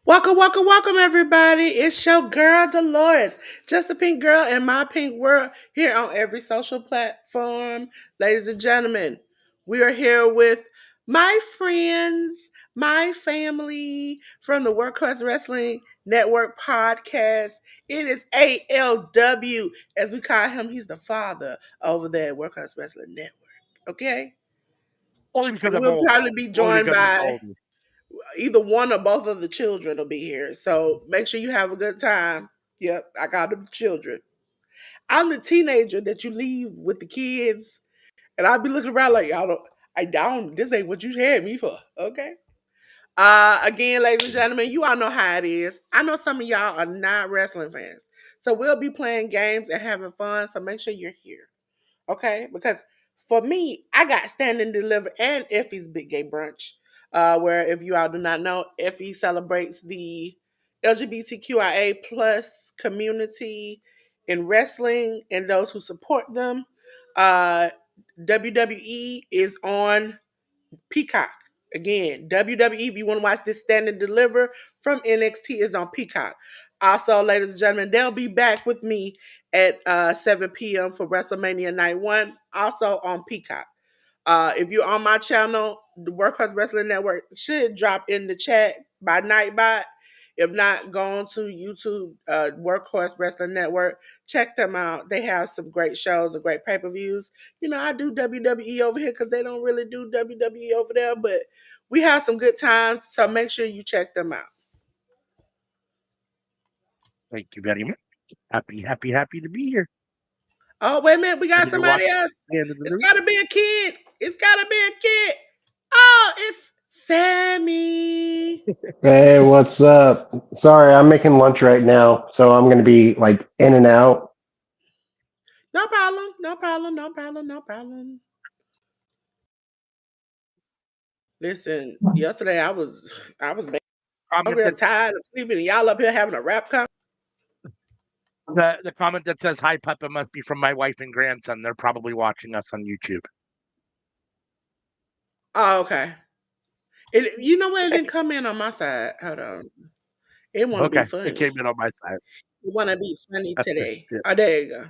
Welcome, welcome, welcome, everybody. It's your girl, Delores, just a pink girl in my pink world, here on every social platform. Ladies and gentlemen, we are here with my friends, my family from the World Class Wrestling Network podcast. It is ALW, as we call him. He's the father over there at World Class Wrestling Network. Okay? Only because And I'm we'll old. probably be Only joined because I'm by old. either one or both of the children will be here. So make sure you have a good time. Yep, I got the children. I'm the teenager that you leave with the kids, and I'll be looking around like y'all don't. I don't. This ain't what you had me for. Okay. Again, ladies and gentlemen, you all know how it is. I know some of y'all are not wrestling fans, so we'll be playing games and having fun. So make sure you're here. Okay? Because for me, I got Stand and Deliver and Effy's Big Gay Brunch, where if you all do not know, Effy celebrates the LGBTQIA plus community in wrestling and those who support them. Uh, WWE is on Peacock. Again, WWE, if you want to watch this Stand and Deliver from NXT, is on Peacock. Also, ladies and gentlemen, they'll be back with me at 7 p.m. for WrestleMania Night 1, also on Peacock. If you're on my channel, the Workhorse Wrestling Network should drop in the chat by Nightbot. If not, go on to YouTube, Workhorse Wrestling Network. Check them out. They have some great shows and great pay per views. You know, I do WWE over here because they don't really do WWE over there, but we have some good times. So make sure you check them out. Thank you very much. Happy to be here. Oh, wait a minute. We got Ready to somebody watch else. the end of the It's news? got to be a kid. It's got to be a kid. Oh, it's Sammy. Hey, what's up? Sorry, I'm making lunch right now, so I'm gonna be like in and out. No problem. No problem. No problem. No problem. Listen, yesterday I was Comment hungry. I'm that tired of sleeping. And y'all up here having a rap con. the comment that says hi Papa must be from my wife and grandson. They're probably watching us on YouTube. Oh, okay. You know what? It didn't come in on my side. Hold on. It want to be Okay, it funny. came in on my side. It want to be funny That's just today. it. Oh, there you go.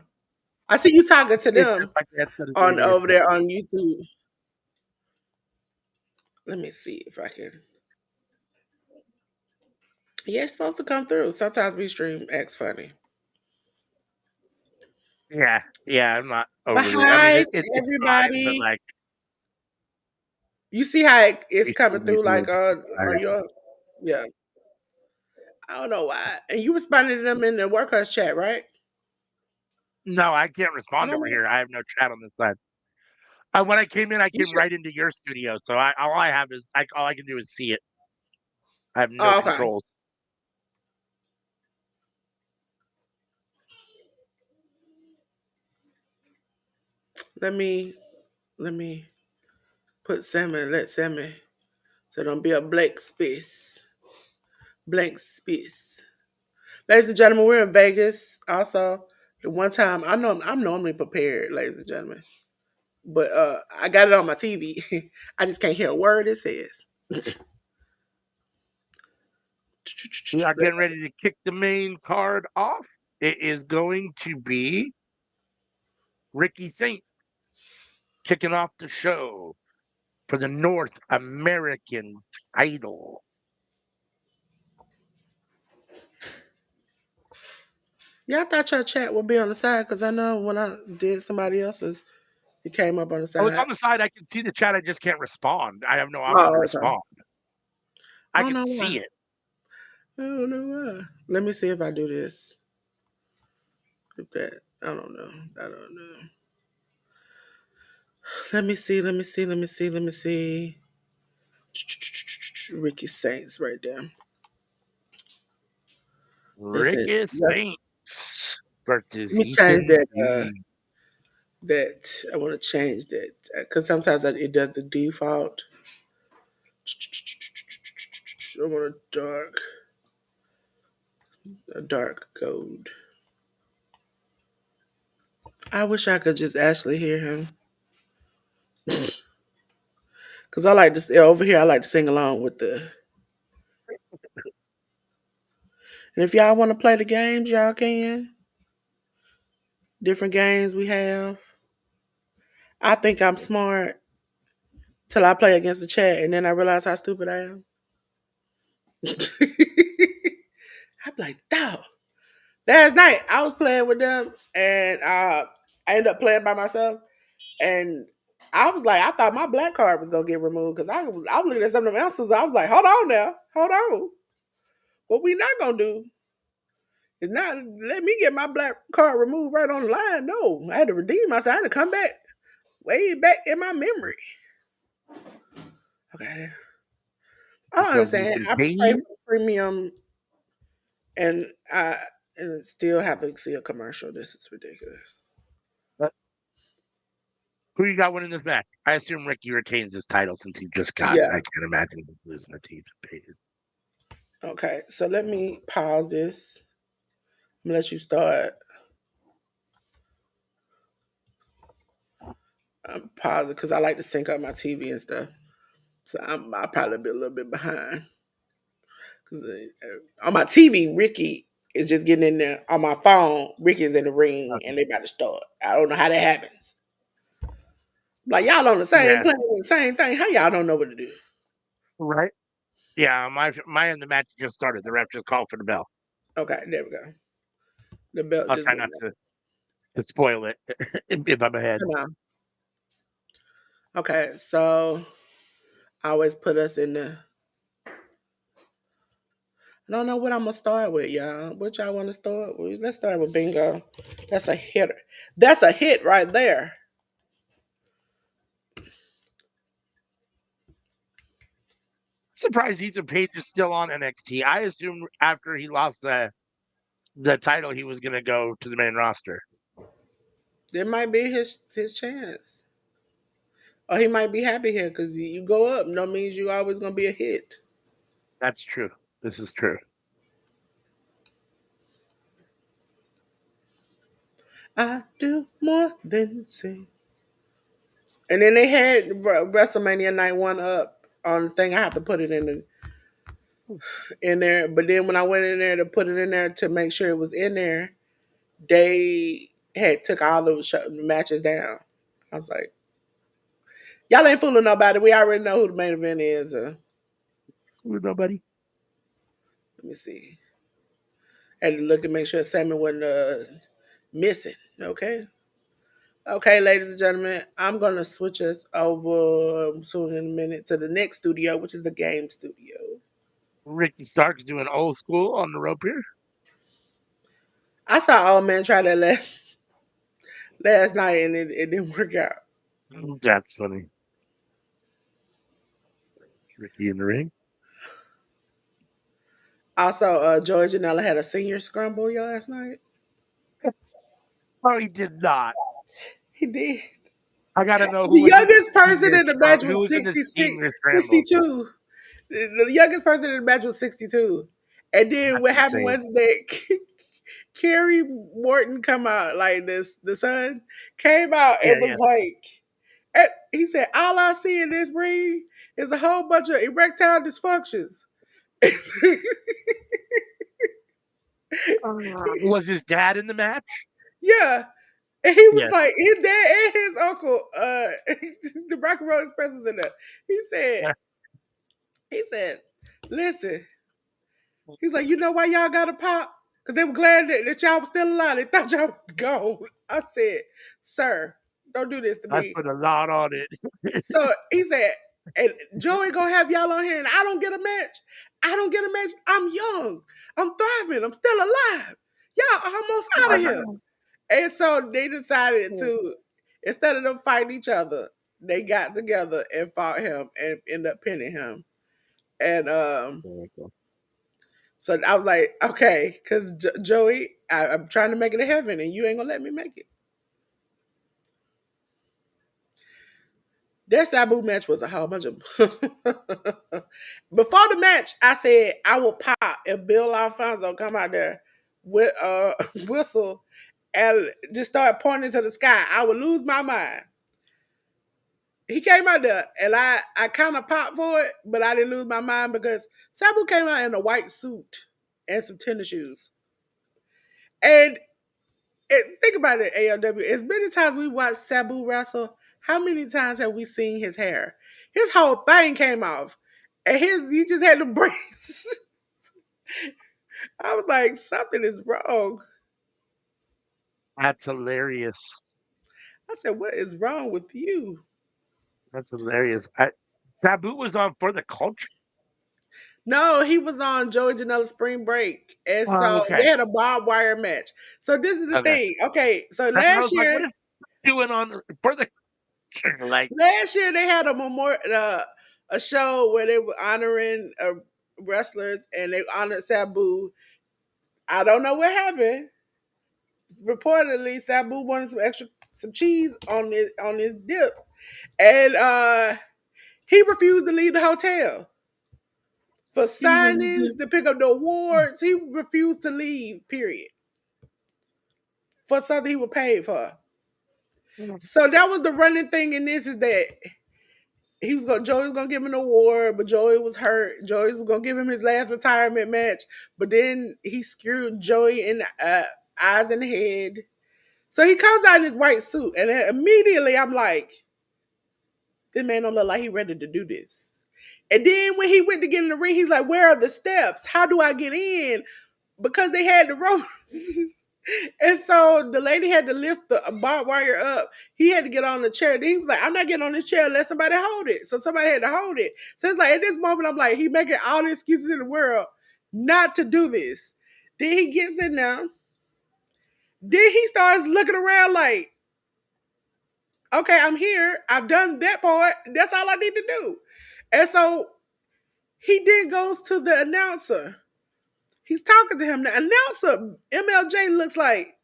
I see you talking to It's just them my grandson is on doing the over intro. there on YouTube. Let me see if I can. Yeah, it's supposed to come through. Sometimes we stream X funny. Yeah, I'm not But overly. I mean, hi it, to it it's fine, but everybody. like You see how it's we coming still need through to like on hire. your yeah. I don't know why. And you responded to them in the workers chat, right? No, I can't I respond don't over know. here. I have no chat on this side. When I came in, I You came should. right into your studio, so all I have is all I can do is see it. I have no Oh, okay. controls. Let me let me put Sammy. Let Sammy. So don't be a blank space. Blank space. Ladies and gentlemen, we're in Vegas. Also, the one time I know I'm normally prepared, ladies and gentlemen, but I got it on my TV. I just can't hear a word it says. We are getting ready to kick the main card off. It is going to be Ricky Saint kicking off the show for the North American title. Yeah, I thought your chat would be on the side because I know when I did somebody else's, it came up on the Oh, it's side. on the side. I can see the chat. I just can't respond. I have no option to Oh, okay. respond. I I don't can know why. see it. I don't know why. Let me see if I do this. If that, I don't know. I don't know. Let me see. Let me see. Let me see. Let me see. Ricky Saints right there. Listen, Ricky let Saints versus me change Ethan that. Page. That I want to change that because sometimes it does the default. I want a dark gold. I wish I could just actually hear him because I like to over here. I like to sing along with the. And if y'all want to play the games, y'all can. Different games we have. I think I'm smart till I play against the chat, and then I realize how stupid I am. I'm like, dog. Last night I was playing with them, and I ended up playing by myself, and I was like, I thought my black card was gonna get removed because I was looking at some of them answers. I was like, hold on now, hold on. What we not gonna do is not let me get my black card removed right on the line. No, I had to redeem myself. I had to come back way back in my memory. Okay, I So we understand. I pay continue. for premium, and I and still have to see a commercial. This is ridiculous. Uh, Who you got winning this match? I assume Ricky retains his title since he just got it. Yeah. I can't imagine him losing a team to Peyton. Okay. So let me pause this. I'm gonna let you start. Pause it because I like to sync up my TV and stuff. So I'll probably be a little bit behind. 'Cause, on my TV, Ricky is just getting in there. On my phone, Ricky's in the ring Okay. and they about to start. I don't know how that happens. Like y'all on the same Yeah. playing the same thing. How y'all don't know what to do? Right. Yeah. My the match just started. The ref just called for the bell. Okay, there we go. The belt I'll just try went not up. to spoil it if I'm ahead. Come on. Okay, so I always put us in the. I don't know what I'm gonna start with, y'all. What y'all want to start with? Let's start with bingo. That's a hitter. That's a hit right there. Surprised Ethan Page is still on NXT. I assumed after he lost the title, he was going to go to the main roster. It might be his chance. Or he might be happy here because you go up. No means you always gonna be a hit. That's true. This is true. I do more than sing. And then they had WrestleMania Night One up on the thing. I have to put it in there. But then when I went in there to put it in there to make sure it was in there, they had took all those matches down. I was like, y'all ain't fooling nobody. We already know who the main event is. Nobody. Let me see. Had to look and make sure Sammy wasn't missing. Okay. Okay, ladies and gentlemen, I'm gonna switch us over soon in a minute to the next studio, which is the game studio. Ricky Stark's doing old school on the rope here. I saw old man try that last night and it didn't work out. That's funny. Ricky in the ring. Also, Joey Janela had a senior scramble last night. Oh, he did not. He did. I got to know The who was in the youngest person senior in the match who was was in the 66, senior scramble. 62. The youngest person in the match was 62. And then That's what happened insane. was that Kerry Morton come out, like this, the son came out Yeah, and was yeah. like, and he said, all I see in this ring is a whole bunch of erectile dysfunctions. Was his dad in the match? Yeah. And he was Yes. like, his dad and his uncle, the Rock and Roll Express was in there. He said, Yeah. he said, listen, he's like, you know why y'all got to pop? Because they were glad that y'all was still alive. They thought y'all was gone. I said, sir, don't do this to I me. put a lot on it. So he said, and Joey gonna have y'all on here and I don't get a match. I don't get a match. I'm young. I'm thriving. I'm still alive. Y'all almost out I of here. know. And so they decided to, instead of them fighting each other, they got together and fought him and ended up pinning him. And so I was like, okay, because Joey, I'm trying to make it to heaven and you ain't gonna let me make it. That Sabu match was a whole bunch of. Before the match, I said I will pop if Bill Alfonso come out there with a whistle and just start pointing to the sky. I would lose my mind. He came out there and I kind of popped for it, but I didn't lose my mind because Sabu came out in a white suit. and some tennis shoes. And think about it, ALW. As many times we watched Sabu wrestle, how many times have we seen his hair? His whole thing came off, and he just had the braids. I was like, something is wrong. That's hilarious. I said, what is wrong with you? That's hilarious. Sabu was on For the Culture. No, he was on Joey Janela's spring break. And Oh, so they okay. had a barbed wire match. So this is the Okay. thing. Okay, so And I was like, what is he doing on For the Culture? Like, last year they had a memorial a show where they were honoring wrestlers and they honored Sabu. I don't know what happened. Reportedly, Sabu wanted some cheese on his dip. And he refused to leave the hotel. For signings, to pick up the awards, he refused to leave, period. For something he was paid for. So that was the running thing in this is that Joey was gonna give him an award, but Joey was hurt. Joey was gonna give him his last retirement match, but then he screwed Joey in the eyes and head. So he comes out in his white suit, and then immediately I'm like, this man don't look like he ready to do this. And then when he went to get in the ring, he's like, where are the steps? How do I get in? Because they had the ropes. And so the lady had to lift the barbed wire up. He had to get on the chair. Then he was like, I'm not getting on this chair unless somebody hold it. So somebody had to hold it. So it's like at this moment, I'm like, he making all the excuses in the world not to do this. Then he gets in there. Then he starts looking around like, okay, I'm here. I've done that part. That's all I need to do. And so he then goes to the announcer. He's talking to him. The announcer, MLJ, looks like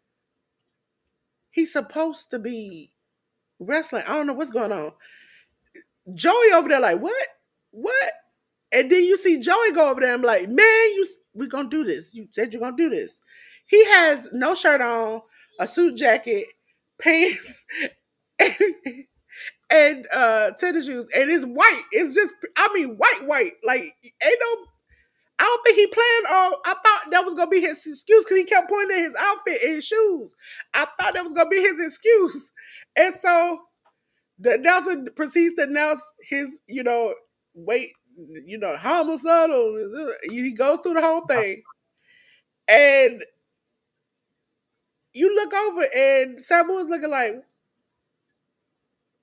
he's supposed to be wrestling. I don't know what's going on. Joey over there like, what? What? And then you see Joey go over there and be like, man, we gonna do this. You said you're gonna do this. He has no shirt on, a suit jacket, pants, and, and tennis shoes, and it's white. It's just, I mean, white. Like, ain't no. I don't think he planned on. I thought that was gonna be his excuse because he kept pointing at his outfit and his shoes. I thought that was gonna be his excuse, and so the announcer proceeds to announce his, wait, homicidal. He goes through the whole thing, and you look over, and Sabu is looking like,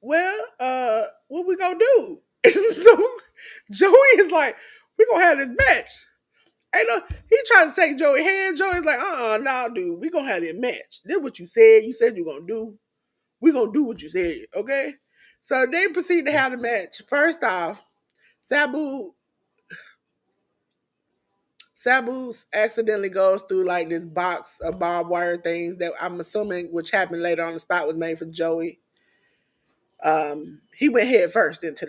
well, what we gonna do? So Joey is like, we gonna have this match. Ain't no, he trying to shake Joey's hand. Joey's like, nah, dude, we gonna have this match. This what you said. You said you gonna do. We gonna do what you said, okay? So they proceed to have the match. First off, Sabu Sabu accidentally goes through like this box of barbed wire things that I'm assuming, which happened later on the spot, was made for Joey. He went head first into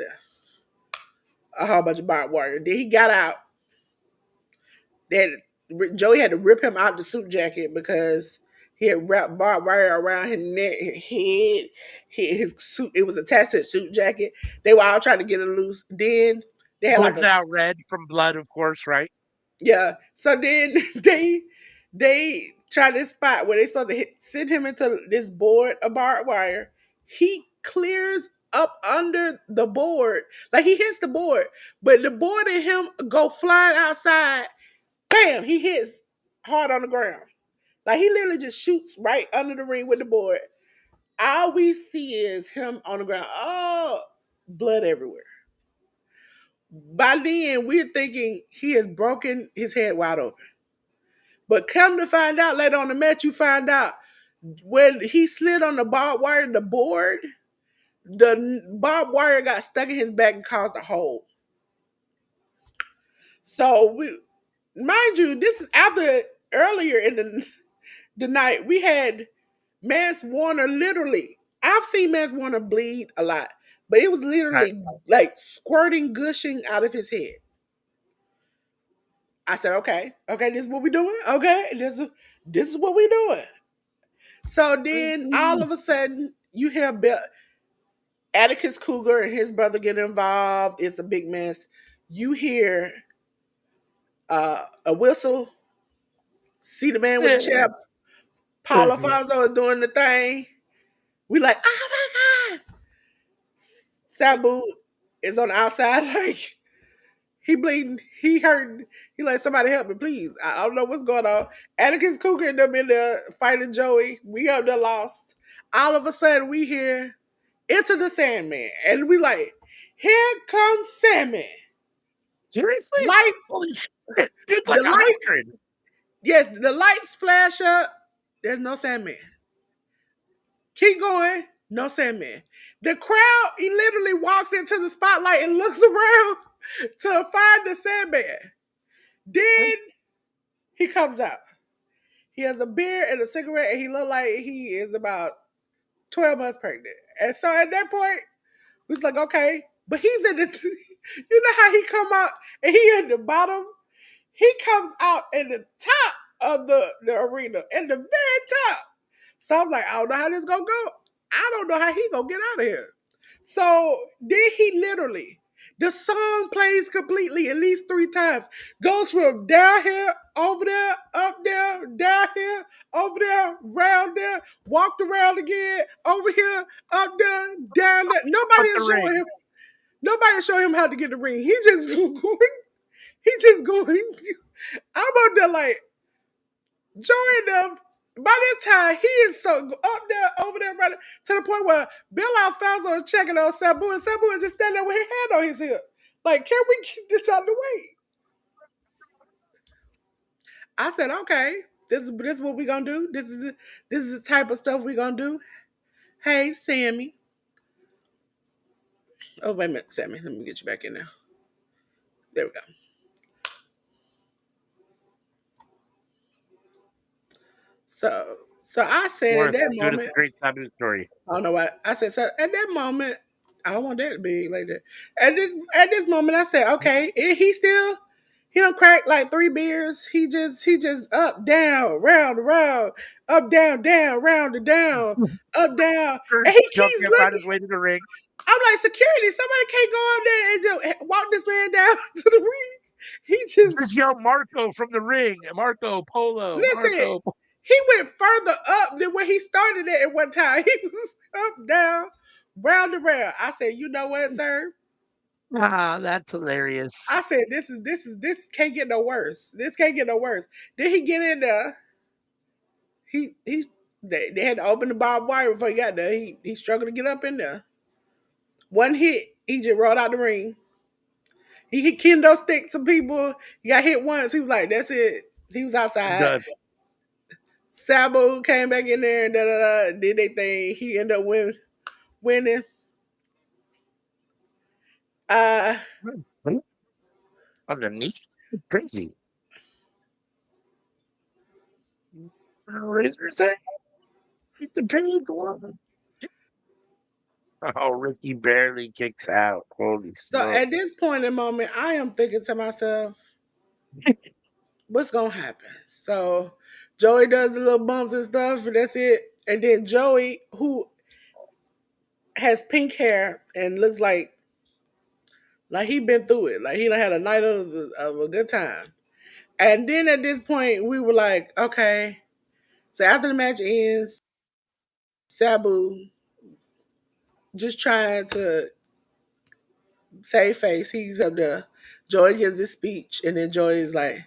a whole bunch of barbed wire. Then he got out. Then Joey had to rip him out the suit jacket because he had wrapped barbed wire around his neck, his head, his suit. It was attached to his suit jacket. They were all trying to get it loose. Then they had like was a now red from blood, of course, right? Yeah. So then they try this spot where they supposed to send him into this board of barbed wire. He clears up under the board, like he hits the board, but the board and him go flying outside. Bam! He hits hard on the ground. Like he literally just shoots right under the ring with the board. All we see is him on the ground. Oh, blood everywhere. By then, we're thinking he has broken his head wide open. But come to find out later on the match, you find out when he slid on the barbed wire, the board, the barbed wire got stuck in his back and caused a hole. So mind you, this is after earlier in the night we had Mance Warner literally. I've seen Mance Warner bleed a lot, but it was Right. literally like squirting, gushing out of his head. I said, okay, this is what we're doing. Okay, this is what we're doing. So then all of a sudden you hear Atticus Cougar and his brother get involved. It's a big mess. You hear a whistle. See the man with the chair. Paul Alfonso is doing the thing. We like, oh my God. Sabu is on the outside, like, he bleeding, he hurting. He like, somebody help me, please. I don't know what's going on. Atticus Cougar and them in there fighting Joey. We up there lost. All of a sudden, we hear Into the Sandman. And we like, here comes Sandman. Seriously? Light, Holy shit. Dude's the like light, 100. yes, the lights flash up. There's no Sandman. Keep going. No Sandman. The crowd, he literally walks into the spotlight and looks around to find the Sandman. Then he comes out. He has a beard and a cigarette, and he look like he is about 12 months pregnant. And so at that point, we was like, okay. But he's in this, you know how he come out and he in the bottom? He comes out in the top of the arena, in the very top. So I'm like, I don't know how this gonna go. I don't know how he gonna get out of here. So then he literally, the song plays completely at least 3 times. Goes from down here, over there, up there, down here, over there, round there, walked around again, over here, up there, down there. Up the ring. Nobody is showing him how to get the ring. He just going, he just going. I'm up there like, join them. By this time, he is so up there, over there, right to the point where Bill Alfonso is checking on Sabu, and Sabu is just standing there with his hand on his hip. Like, can we keep this out of the way? I said, okay, this is what we gonna do. This is the type of stuff we gonna do. Hey, Sammy. Oh, wait a minute, Sammy. Let me get you back in there. There we go. So I said at Morris, that dude, it's moment, a great Sabu story. I don't know what I said. So at that moment, I don't want that to be like that. At this moment, I said, okay, he don't crack like 3 beers. He just up, down, round, round, up, down, down, round and down, up, down, and he keeps Jumping up on his looking. way to the ring. I'm like, security, somebody can't go out there and just walk this man down to the ring. He just Just yell Marco from the ring. Marco Polo. listen. Marco. He went further up than where he started at one time. He was up, down, round and round. I said, you know what, sir? Ah, that's hilarious. I said, this can't get no worse. This can't get no worse. Then he get in there. He they had to open the barbed wire before he got there. He struggled to get up in there. One hit, he just rolled out the ring. He hit kendo stick to people. He got hit once. He was like, that's it. He was outside. Good. Sabu came back in there and did their thing. He ended up winning. Uh Underneath? Crazy. Razor's Edge? It's the big one. Oh, Ricky barely kicks out. Holy so smoke. at this point in the moment, I am thinking to myself, what's gonna happen? So Joey does the little bumps and stuff, and that's it. And then Joey, who has pink hair and looks like he been through it, like he done had a night of a good time. And then at this point, we were like, okay. So after the match ends, Sabu just trying to save face. He's up there. Joey gives his speech, and then Joey's like,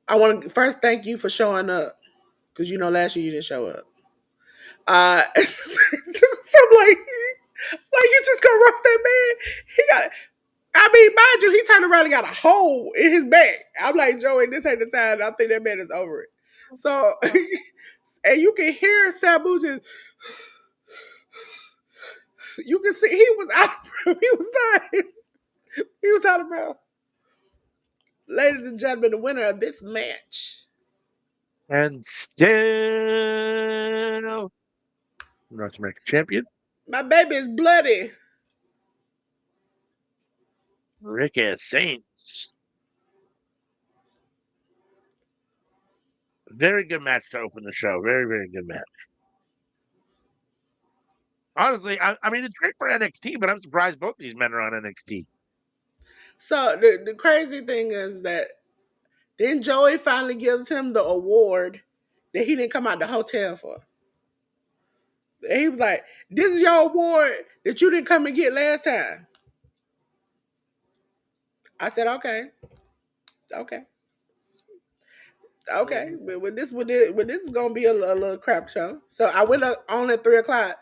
I want to first thank you for showing up. Because last year you didn't show up. So I'm like you just gonna rough that man? He got I mean, mind you, he turned around and got a hole in his back. I'm like, Joey, this ain't the time. I think that man is over it. So and you can hear Sabu just you can see he was out of breath. He was tired. He was out of breath. Ladies and gentlemen, the winner of this match. And still North American champion, My baby is bloody. Ricky Saints. Very good match to open the show. Very, very good match. Honestly, I mean, it's great for NXT, but I'm surprised both these men are on NXT. So the crazy thing is that Then Joey finally gives him the award that he didn't come out the hotel for. And he was like, "This is your award that you didn't come and get last time." I said, "Okay, okay, okay." But when this is gonna be a little crap show. So I went on at 3 o'clock,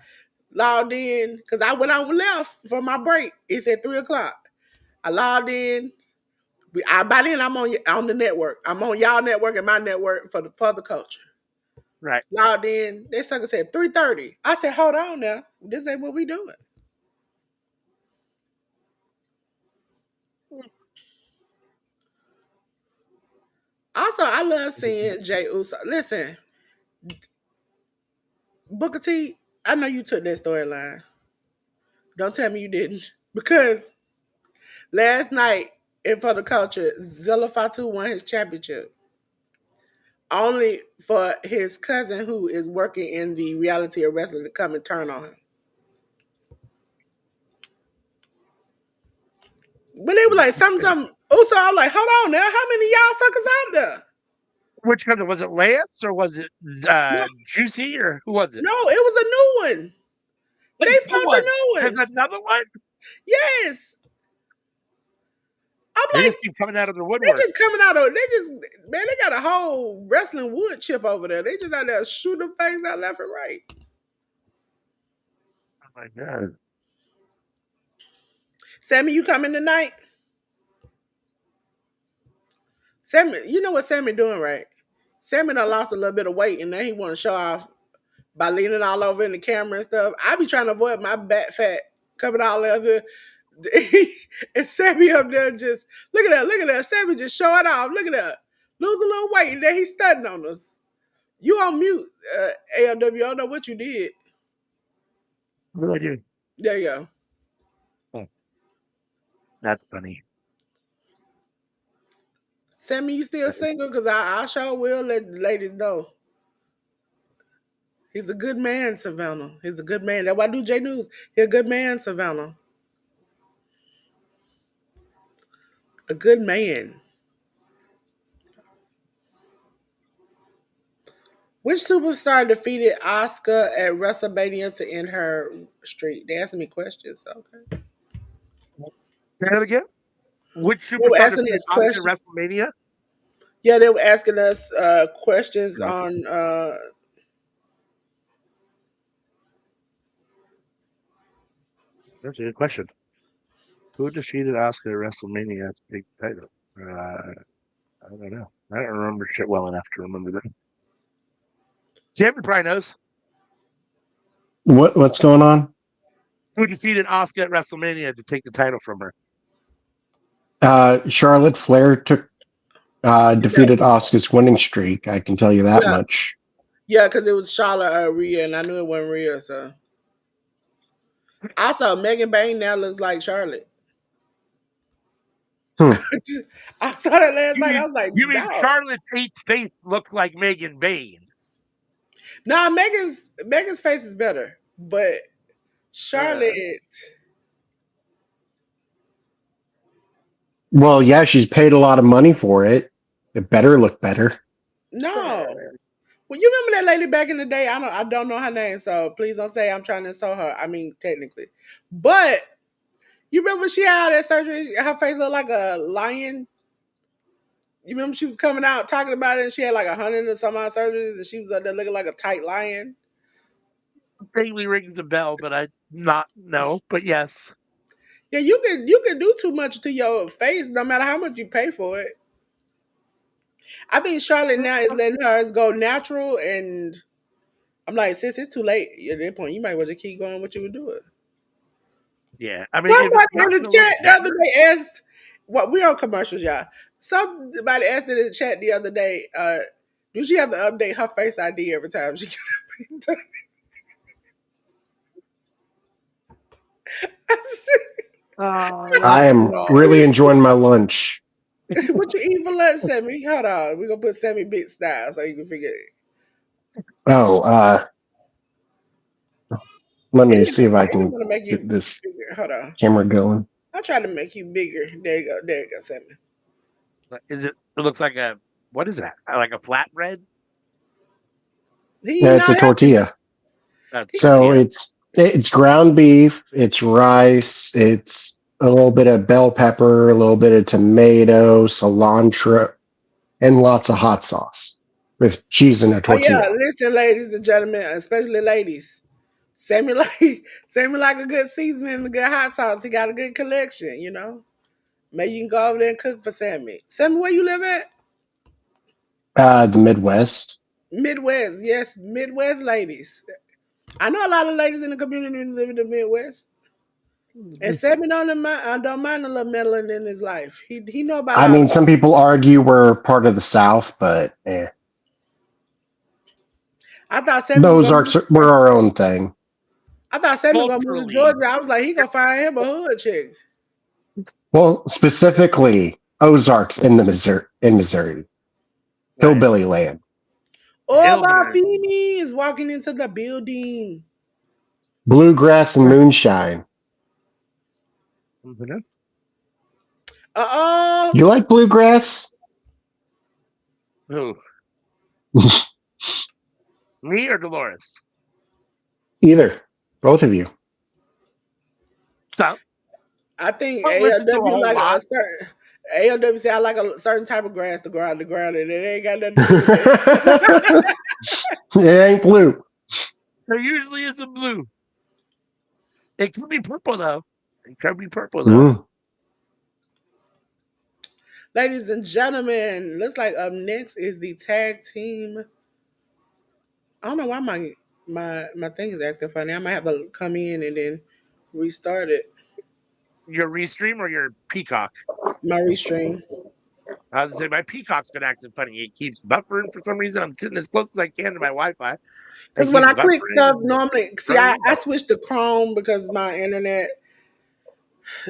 logged in because I went on left for my break. It's at 3 o'clock. I logged in. By then I'm on the network. I'm on y'all network and my network for the culture. Right. Logged in. That sucker said 3:30. I said, hold on now. This ain't what we doing. Also, I love seeing Jay Uso. Listen, Booker T, I know you took that storyline. Don't tell me you didn't. Because last night in For the Culture, Zilla Fatu won his championship. Only for his cousin who is working in the reality of wrestling to come and turn on him. But they were like, something. Uso, I'm like, hold on now. How many of y'all suckers out there? Which cousin was it? Lance or was it No, Juicy or who was it? no, it was a new one. A They new fought the one. new There's one. another one. Yes. I'm They like, just keep coming out of the they woodwork. just coming out of they just man, they got a whole wrestling wood chip over there. They just out there shooting things out left and right. Oh my god. Sammy, you coming tonight? Sammy, you know what Sammy doing, right? Sammy done lost a little bit of weight and now he want to show off by leaning all over in the camera and stuff. I be trying to avoid my back fat coming all over. And Sammy up there just look at that. Sammy just showing off. Look at that. Lose a little weight and then he's stunting on us. You on mute, ALW. I don't know what you did. What do I do? There you go. Oh, that's funny. Sammy, you still single? Because I sure will let the ladies know. He's a good man, Savannah. He's a good man. That's why I do J News. He's a good man, Savannah. A good man. Which superstar defeated Oscar at WrestleMania to end her streak? They asking me questions. Okay. Say that again. Which They were superstar asking defeated us Oscar at questions. WrestleMania? Yeah, they were asking us questions No, on. that's a good question. Who defeated Oscar at WrestleMania at the big title? I don't know. I don't remember shit well enough to remember that. Sammy probably knows. What's going on? Who defeated Oscar at WrestleMania to take the title from her? Charlotte Flair took defeated Asuka's winning streak. I can tell you that Yeah, much. yeah, because it was Charlotte Rhea, and I knew it wasn't Rhea. So I saw Megan Bain now looks like Charlotte. Hmm. I saw that last You night. I mean was like, you mean dog. Charlotte's face looked like Megan Bain? Nah, Megan's face is better, but Charlotte, Uh, Well, yeah, she's paid a lot of money for it. It better look better. no. Well, you remember that lady back in the day? I don't know her name, so please don't say I'm trying to insult her. I mean, technically, but you remember she had that surgery? Her face looked like a lion. You remember she was coming out talking about it, and she had like 100 and some odd surgeries, and she was up there looking like a tight lion. vaguely rings a bell, but I not know. But yes, Yeah, you can do too much to your face, no matter how much you pay for it. I think Charlotte now is letting hers go natural, and I'm like, sis, it's too late at that point. You might want to keep going what you would do it. yeah. I mean, if it's Somebody in not the going to look chat the other better, day asked, "What we on commercials, y'all?" Somebody asked it in the chat the other day. Do she have to update her Face ID every time she get her face done? I oh am really enjoying my lunch. What you eat for lunch, Sammy? Hold on, we gonna put Sammy Big style so you can figure it. Oh, let It me didn't, see if I it didn't can want to make get you this bigger. Hold on, camera going. I tried to make you bigger. There you go, Sammy. Is it? It looks like a what is that? Like a flatbread? He Yeah, it's not a healthy. tortilla. He, So Tortilla. it's ground beef, it's rice, it's a little bit of bell pepper, a little bit of tomato, cilantro, and lots of hot sauce with cheese in a oh yeah, tortilla. listen, ladies and gentlemen, especially ladies. Sammy like Sammy like a good seasoning and a good hot sauce. He got a good collection, you know. Maybe you can go over there and cook for Sammy. Sammy, where you live at? The Midwest. Midwest, yes, Midwest ladies. I know a lot of ladies in the community who live in the Midwest. And Sammy don't mind a little meddling in his life. He know about I all mean, of some it. people argue we're part of the South, but I thought Sammy was those gonna are move. we're our own thing. I thought Sammy was gonna move to Culturally, Georgia. I was like, he gonna find him a hood chick. Well, specifically Ozarks in the Missouri, right? hillbilly land, Oh, Hillbilly. Bafini is walking into the building. bluegrass and moonshine. Mhm. Uh oh. You like bluegrass? Who? Me or Dolores? Either, both of you. So I think I don't listen to a ALW whole like a lot. certain ALW say I like a certain type of grass to grow out the ground, and it ain't got nothing to do with that. It ain't blue. There usually isn't blue. It could be purple though. It could be purple though. Mm. Ladies and gentlemen, looks like up next is the tag team. I don't know why my thing is acting funny. I might have to come in and then restart it. Your restream or your peacock? My restream. I was gonna say my peacock's been acting funny. It keeps buffering for some reason. I'm sitting as close as I can to my Wi-Fi. It Because when keeps I click buffering stuff, and normally, see, froze. I switched to Chrome because my internet.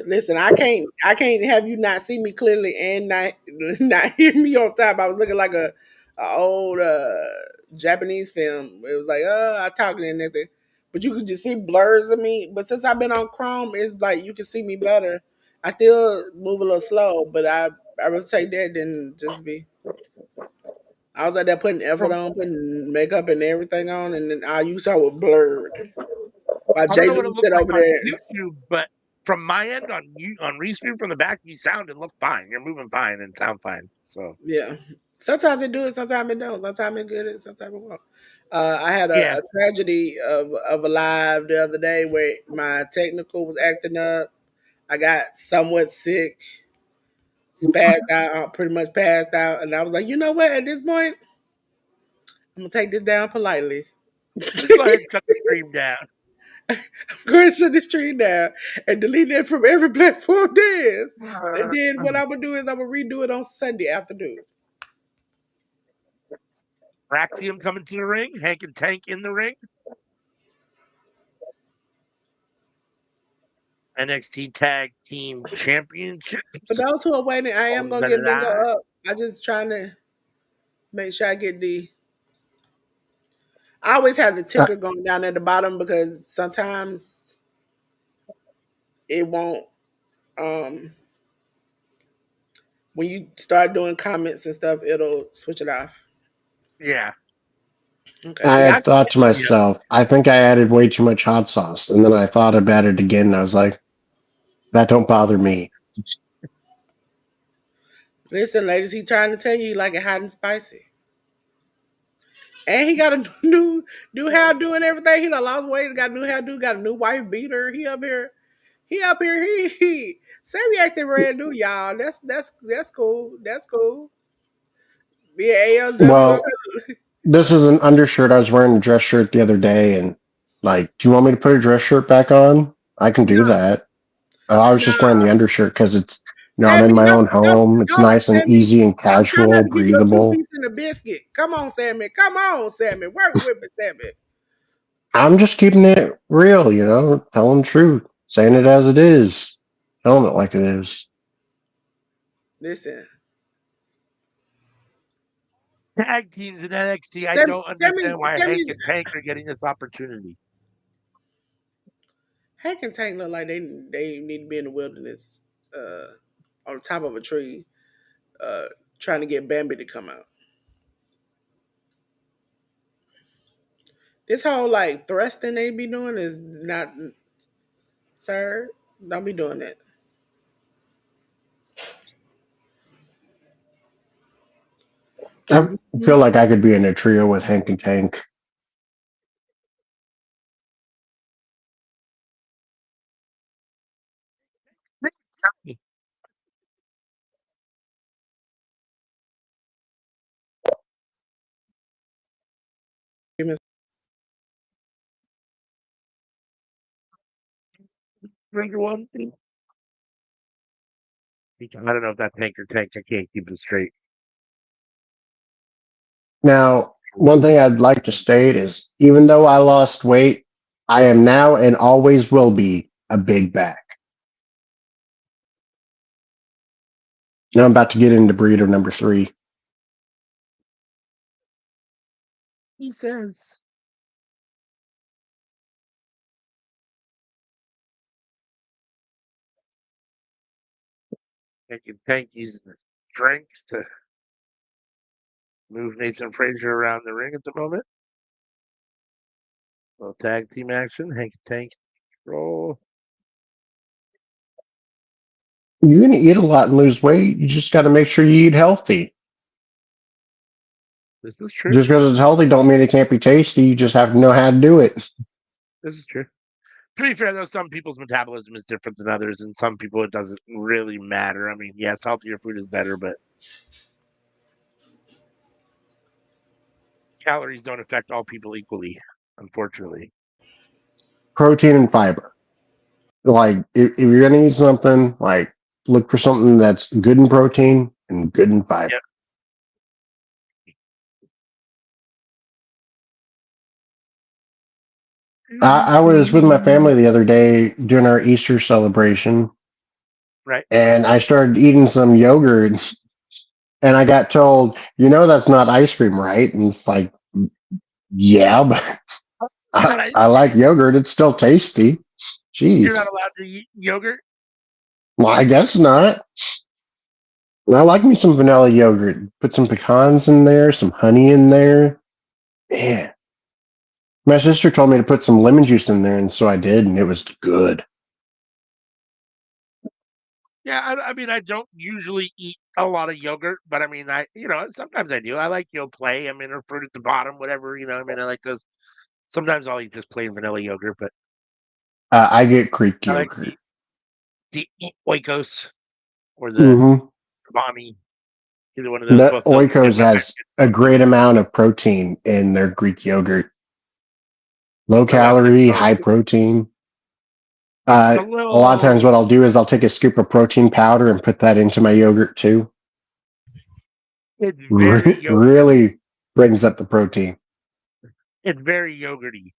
Listen, I can't have you not see me clearly and not not hear me on time. I was looking like a old Japanese film. It was like, I talking and everything, but you could just see blurs of me. But since I've been on Chrome, it's like you can see me better. I still move a little slow, but I would take that than just be. I was out there putting effort From on, putting makeup and everything on, and then all you saw was blurred. While I don't Jay know what it Lee looks sit like over on there. YouTube, but from my end on restream from the back, you sound and look fine. You're moving fine and sound fine. So Yeah. Sometimes it do it, sometimes it don't. Sometimes it good, and sometimes it won't. I had yeah, a tragedy of a live the other day where my technical was acting up. I got somewhat sick, spazzed out, pretty much passed out, and I was like, you know what? At this point, I'm gonna take this down politely. just go ahead and shut the stream down. Go ahead and shut this stream down and delete it from every platform there is. And Uh, then what I'm gonna do is I'm gonna redo it on Sunday afternoon. Raxium coming to the ring. Hank and Tank in the ring. NXT Tag Team For Championships. those who are waiting, I am On gonna the get bingo line. up. I just trying to make sure I get the. I always have the Uh, ticker going down at the bottom because sometimes it won't. Um, when you start doing comments and stuff, it'll switch it off. Yeah. Okay, I so y'all. had thought to Yeah. myself, I think I added way too much hot sauce, and then I thought about it again, and I was like, that don't bother me. Listen, ladies, he trying to tell you he like it hot and spicy, and he got a new hairdo and everything. He done lost weight, got a new hairdo, got a new wife beater. He up here. He up here. He Sammy acting brand new, y'all. That's cool. That's cool. Be an ALW. Well, this is an undershirt. I was wearing a dress shirt the other day, and like, do you want me to put a dress shirt back on? I can do No, that. I was just wearing no. the undershirt because it's, I'm in Sammy, my no, own no, home. It's no, nice and Sammy. easy and I'm trying not casual, to give you a two breathable. piece and a biscuit. Come on, Sammy. Come on, Sammy. Work with me, Sammy. I'm just keeping it real, telling the truth, saying it as it is, telling it like it is. Listen, Tag teams in NXT. I Sammy, don't Sammy, understand why Sammy. Hank and Tank are getting this opportunity. Hank and Tank look like they need to be in the wilderness, on the top of a tree. trying to get Bambi to come out. This whole like thrusting they be doing is not, sir. Don't be doing that. I feel like I could be in a trio with Hank and Tank. Drink one thing. I don't know if that's Hank or Tank. I can't keep it straight. Now, one thing I'd like to state is even though I lost weight, I am now and always will be a big back. Now I'm about to get into burrito number 3. He says. Tank uses strength to move Nathan Frazier around the ring at the moment. Little tag team action. Hank and Tank roll. You're going to eat a lot and lose weight. You just got to make sure you eat healthy. This is true. Just because it's healthy don't mean it can't be tasty. You just have to know how to do it. This is true. To be fair, though, some people's metabolism is different than others, and some people it doesn't really matter. I mean, yes, healthier food is better, but calories don't affect all people equally, unfortunately. Protein and fiber. Like, if you're going to eat something, like, look for something that's good in protein and good in fiber. Yep. I was with my family the other day doing our Easter celebration. Right. And I started eating some yogurt. And I got told, that's not ice cream, right? And it's like, yeah, but I like yogurt. It's still tasty. Jeez. You're not allowed to eat yogurt? Well, I guess not. I like me some vanilla yogurt. Put some pecans in there, some honey in there. Yeah. My sister told me to put some lemon juice in there, and so I did, and it was good. Yeah, I mean, I don't usually eat a lot of yogurt, but I mean, sometimes I do. I like Yoplait. I mean, or fruit at the bottom, whatever. I mean, I like those. Sometimes I'll eat just plain vanilla yogurt, but I get Greek I like yogurt. the Oikos or the Mm-hmm. Bonnie. Either one of those. The Both those are good Oikos has a great amount of protein in their Greek yogurt. Low calorie, high protein. A lot of times what I'll do is I'll take a scoop of protein powder and put that into my yogurt too. It's very really brings up the protein. It's very yogurty.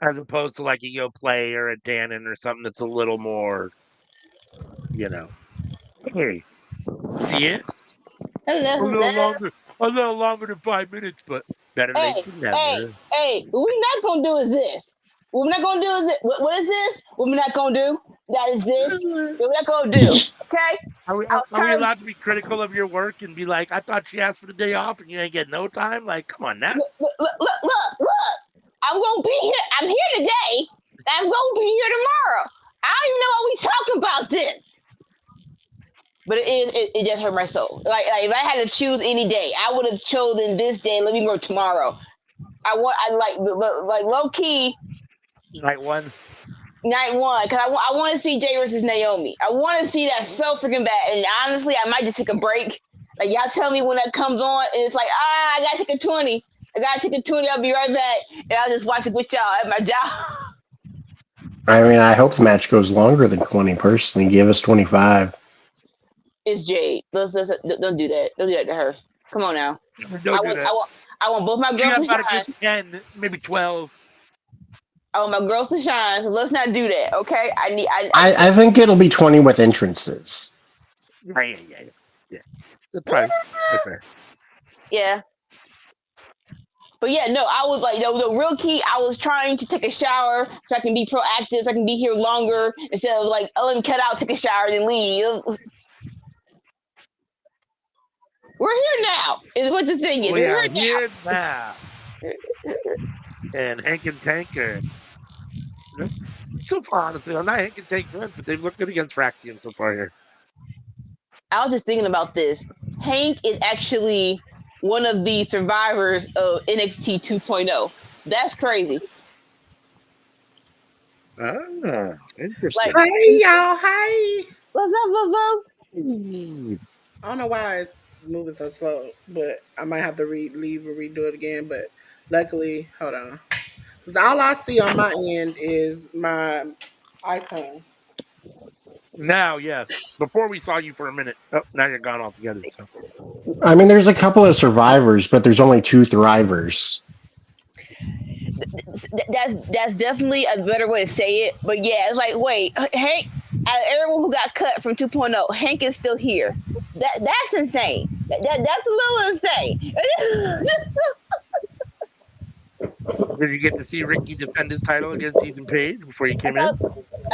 As opposed to like a Yoplait or a Dannon or something that's a little more, Hey, see it? A little longer than 5 minutes, but better late than never. Hey, what we're not gonna do is this. What we're not gonna do is this. What is this? What we're not gonna do? That is this. What we're not gonna do. Okay? Are we allowed to be critical of your work and be like, I thought she asked for the day off and you ain't get no time? Like, come on now. Look. I'm gonna be here. I'm here today. I'm gonna be here tomorrow. I don't even know why we talking about this. But it just hurt my soul. Like if I had to choose any day, I would have chosen this day. Let me work tomorrow. I like low key. Night one, because I want to see Jay versus Naomi. I want to see that so freaking bad. And honestly, I might just take a break. Like y'all tell me when that comes on, and it's like I gotta take a 20. I'll be right back, and I'll just watch it with y'all at my job. I mean, I hope the match goes longer than 20. Personally, give us 25. It's Jade. Let's don't do that. Don't do that to her. Come on now. I want both my girls to shine. 10, maybe 12. I want my girls to shine. So let's not do that, okay? I think it'll be 20 with entrances. Yeah. That's probably fair. Yeah. But yeah, no, I was like, the real key, I was trying to take a shower so I can be proactive, so I can be here longer instead of like, let me cut out, take a shower, then leave. We're here now. Is what the thing is. We We're are here here now. And Hank and Tank are so far, honestly, I'm not Hank and Tank fans, but they've looked good against Fraxium so far here. I was just thinking about this. Hank is actually one of the survivors of NXT 2.0. That's crazy. Ah, Like, interesting. Hey y'all, hey. what's up, Bobo? I don't know why it's moving so slow, but I might have to leave and redo it again. But luckily, hold on, because all I see on my end is my icon. Now, yes. Before we saw you for a minute. Oh, now you're gone altogether. So I mean, there's a couple of survivors, but there's only two thrivers. That's definitely a better way to say it. But yeah, it's like, wait, Hank, out of everyone who got cut from 2.0, Hank is still here. That's insane. That's a little insane. did you get to see Ricky defend his title against Ethan Page before you I came saw, in?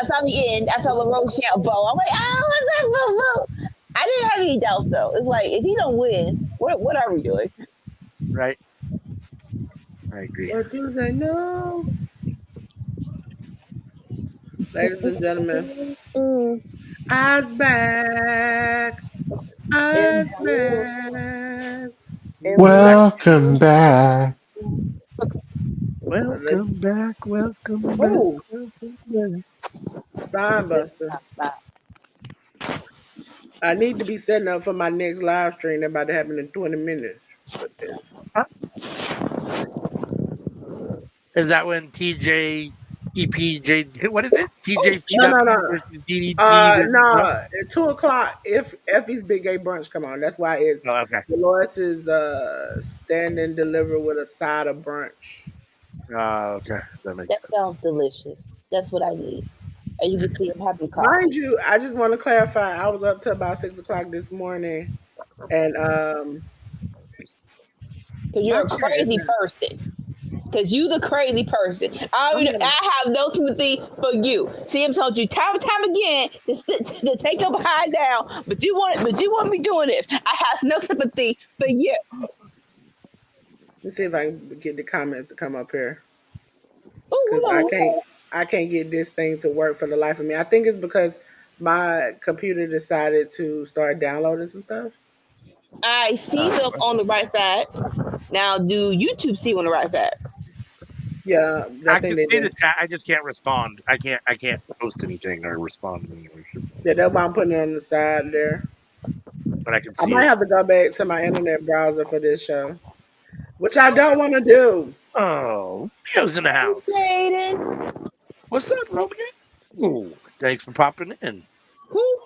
I saw the end. I saw the LaRoche bow. I'm like, oh, what's up, Bobo? I didn't have any doubts though. It's like if he don't win, what are we doing? Right. I agree. What do they know? Ladies and gentlemen, Mm. eyes back, eyes And back. every Welcome back. Welcome back. Welcome back. Oh, Welcome back. spine buster. I need to be setting up for my next live stream that about to happen in 20 minutes. But Huh? Is that when TJ, EPJ, what is it? no, no, TJPW no. versus DDT? No? No, at 2 o'clock, if Effy's Big Gay Brunch come on, that's why it's Oh, okay. Delores is stand and deliver with a side of brunch. Okay. That makes that sense. sounds delicious. That's what I need. As you can see, I'm having Mind coffee. you, I just want to clarify. I was up to about 6 o'clock this morning, and Cause you're my a chat is crazy not. person. Cause you the crazy person. I'm gonna. I have no sympathy for you. See, I'm told you time and time again to take your behind down, but you want me doing this. I have no sympathy for you. Let's see if I can get the comments to come up here, Oh, because hold on. I can't get this thing to work for the life of me. I think it's because my computer decided to start downloading some stuff. I see them on the right side. Now, do YouTube see on the right side? Yeah, I I think can they see the do. chat. I just can't respond. I can't post anything or respond to anything. Yeah, that's why I'm putting it on the side there. But I can I see might it. have to go back to my internet browser for this show, which I don't want to do. Oh, Leo's in the house. Jaden. What's up, Romeo? Oh, thanks for popping in. Who?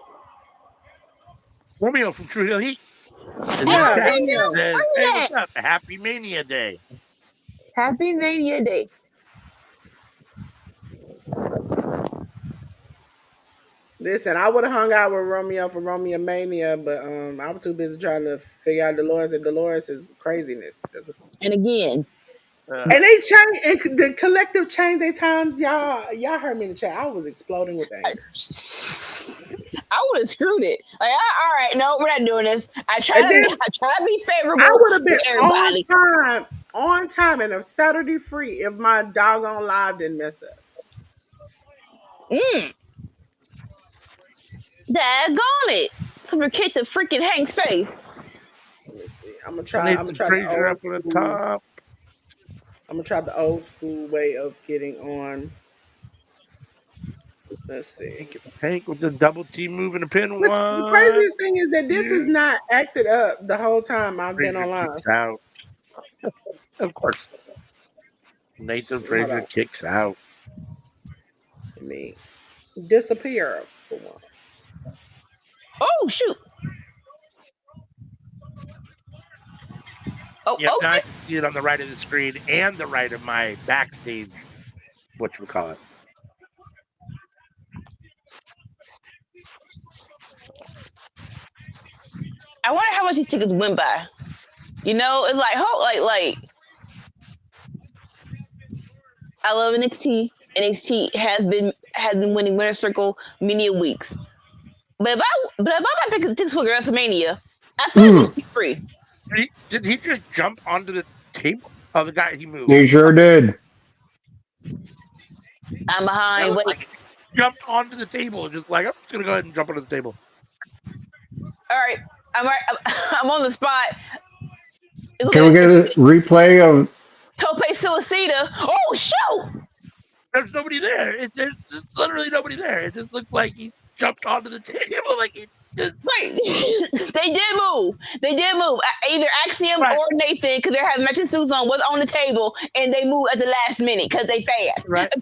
Romeo from True Hill Heat in the Yeah, Happy chat Romeo. New says, "Hey, Year! what's up? Happy Mania Day." Happy Mania Day. Listen, I would have hung out with Romeo for Romeo Mania, but I was too busy trying to figure out Dolores, and Dolores is craziness. And again, Uh, And they change, and the collective change their times. Y'all heard me in the chat. I was exploding with I, anger. I would have screwed it. Like, all right, no, we're not doing this. And then I try to be I favorable would have been to everybody. on time, and a Saturday free if my doggone live didn't mess up. Mm, daggone it. Someone kicked the freaking Hank's face. Let me see. I'm gonna I try. I'm need gonna some try the Fraser up old on the school. top. I'm gonna try the old school way of getting on. Let's see. Hank with the double team move and a pin. Which the One, craziest thing is that this is two. not acted up the whole time I've been Fraser online. kicks out. Of course, Nathan Hold Fraser on. kicks out. Let me disappear for once. Oh, shoot. Oh, Yep, now I okay. can see it on the right of the screen and the right of my backstage. What you call it? I wonder how much these tickets went by. You know, it's like, I love NXT. NXT has been winning Winner Circle many a weeks. But if I might pick the tickets for WrestleMania, I feel like he should be free. Did he just jump onto the table? Oh, the guy he moved. You sure did. I'm That behind. looked Wait. like he jumped onto the table, just like I'm just gonna go ahead and jump onto the table. All right. I'm right. I'm on the spot. Can we get a replay of? Tope Suicida. Oh shoot! There's nobody there. There's just literally nobody there. It just looks like he jumped onto the table, like it just. Wait, they did move. They did move. Either Axiom Right. or Nathan, because they're having matching suits on, was on the table, and they moved at the last minute because they fast. Right.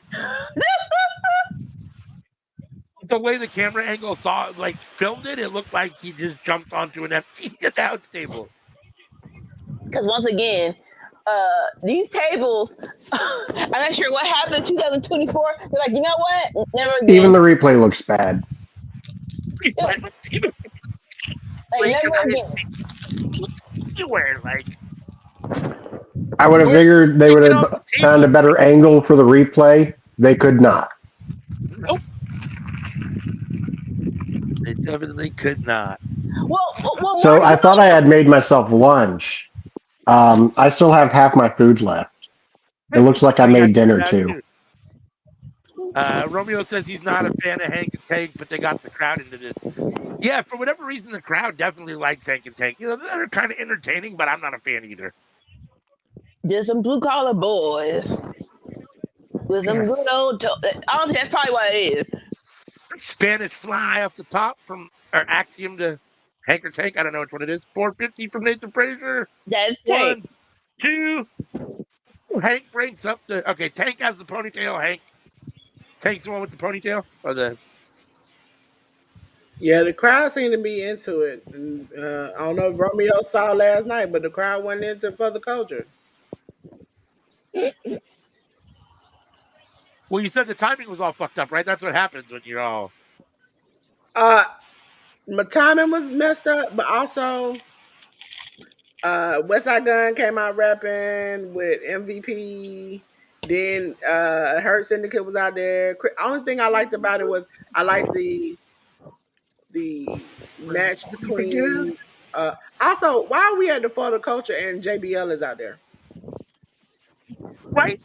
The way the camera angle filmed it, it looked like he just jumped onto an empty announce table. Because once again, these tables, I'm not sure what happened in 2024. They're like, you know what? Never again. Even the replay looks bad. Like, never again. Anywhere, I would have figured they would have found a better angle for the replay. They could not. Nope. They definitely could not. Well, So I thought I had made myself lunch. I still have half my food left. It looks like I made dinner too. Romeo says he's not a fan of Hank and Tank, but they got the crowd into this. Yeah, for whatever reason, the crowd definitely likes Hank and Tank. They're kind of entertaining, but I'm not a fan either. There's some blue collar boys with some good old. Honestly, that's probably what it is. Spanish fly off the top from Axiom to Hank or Tank. I don't know which one it is. 450 from Nathan Frazier. That's Tank. 1, 2. Hank breaks up the. Okay, Tank has the ponytail. Hank. Tank's the one with the ponytail, or the. Yeah, the crowd seemed to be into it. And, I don't know if Romeo saw last night, but the crowd went into for the culture. Well, you said the timing was all fucked up, right? That's what happens when you're all. My timing was messed up, but also West Side Gun came out rapping with MVP. Then Hurt Syndicate was out there. Only thing I liked about it was I liked the match between. Also, why are we at the photo culture and JBL is out there? Right.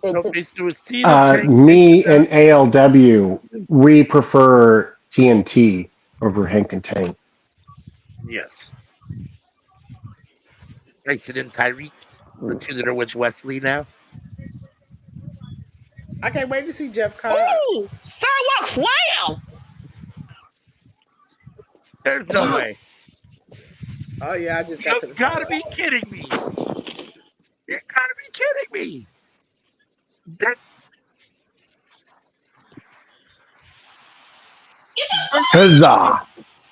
Me and ALW, we prefer TNT over Hank and Tank. Yes. Grayson and Tyreek, the two that are with Wesley now. I can't wait to see Jeff Cobb. Ooh, Starlock Slam! There's no way. Oh yeah, I just got to the. You gotta be kidding me! You gotta be kidding me! Huzzah!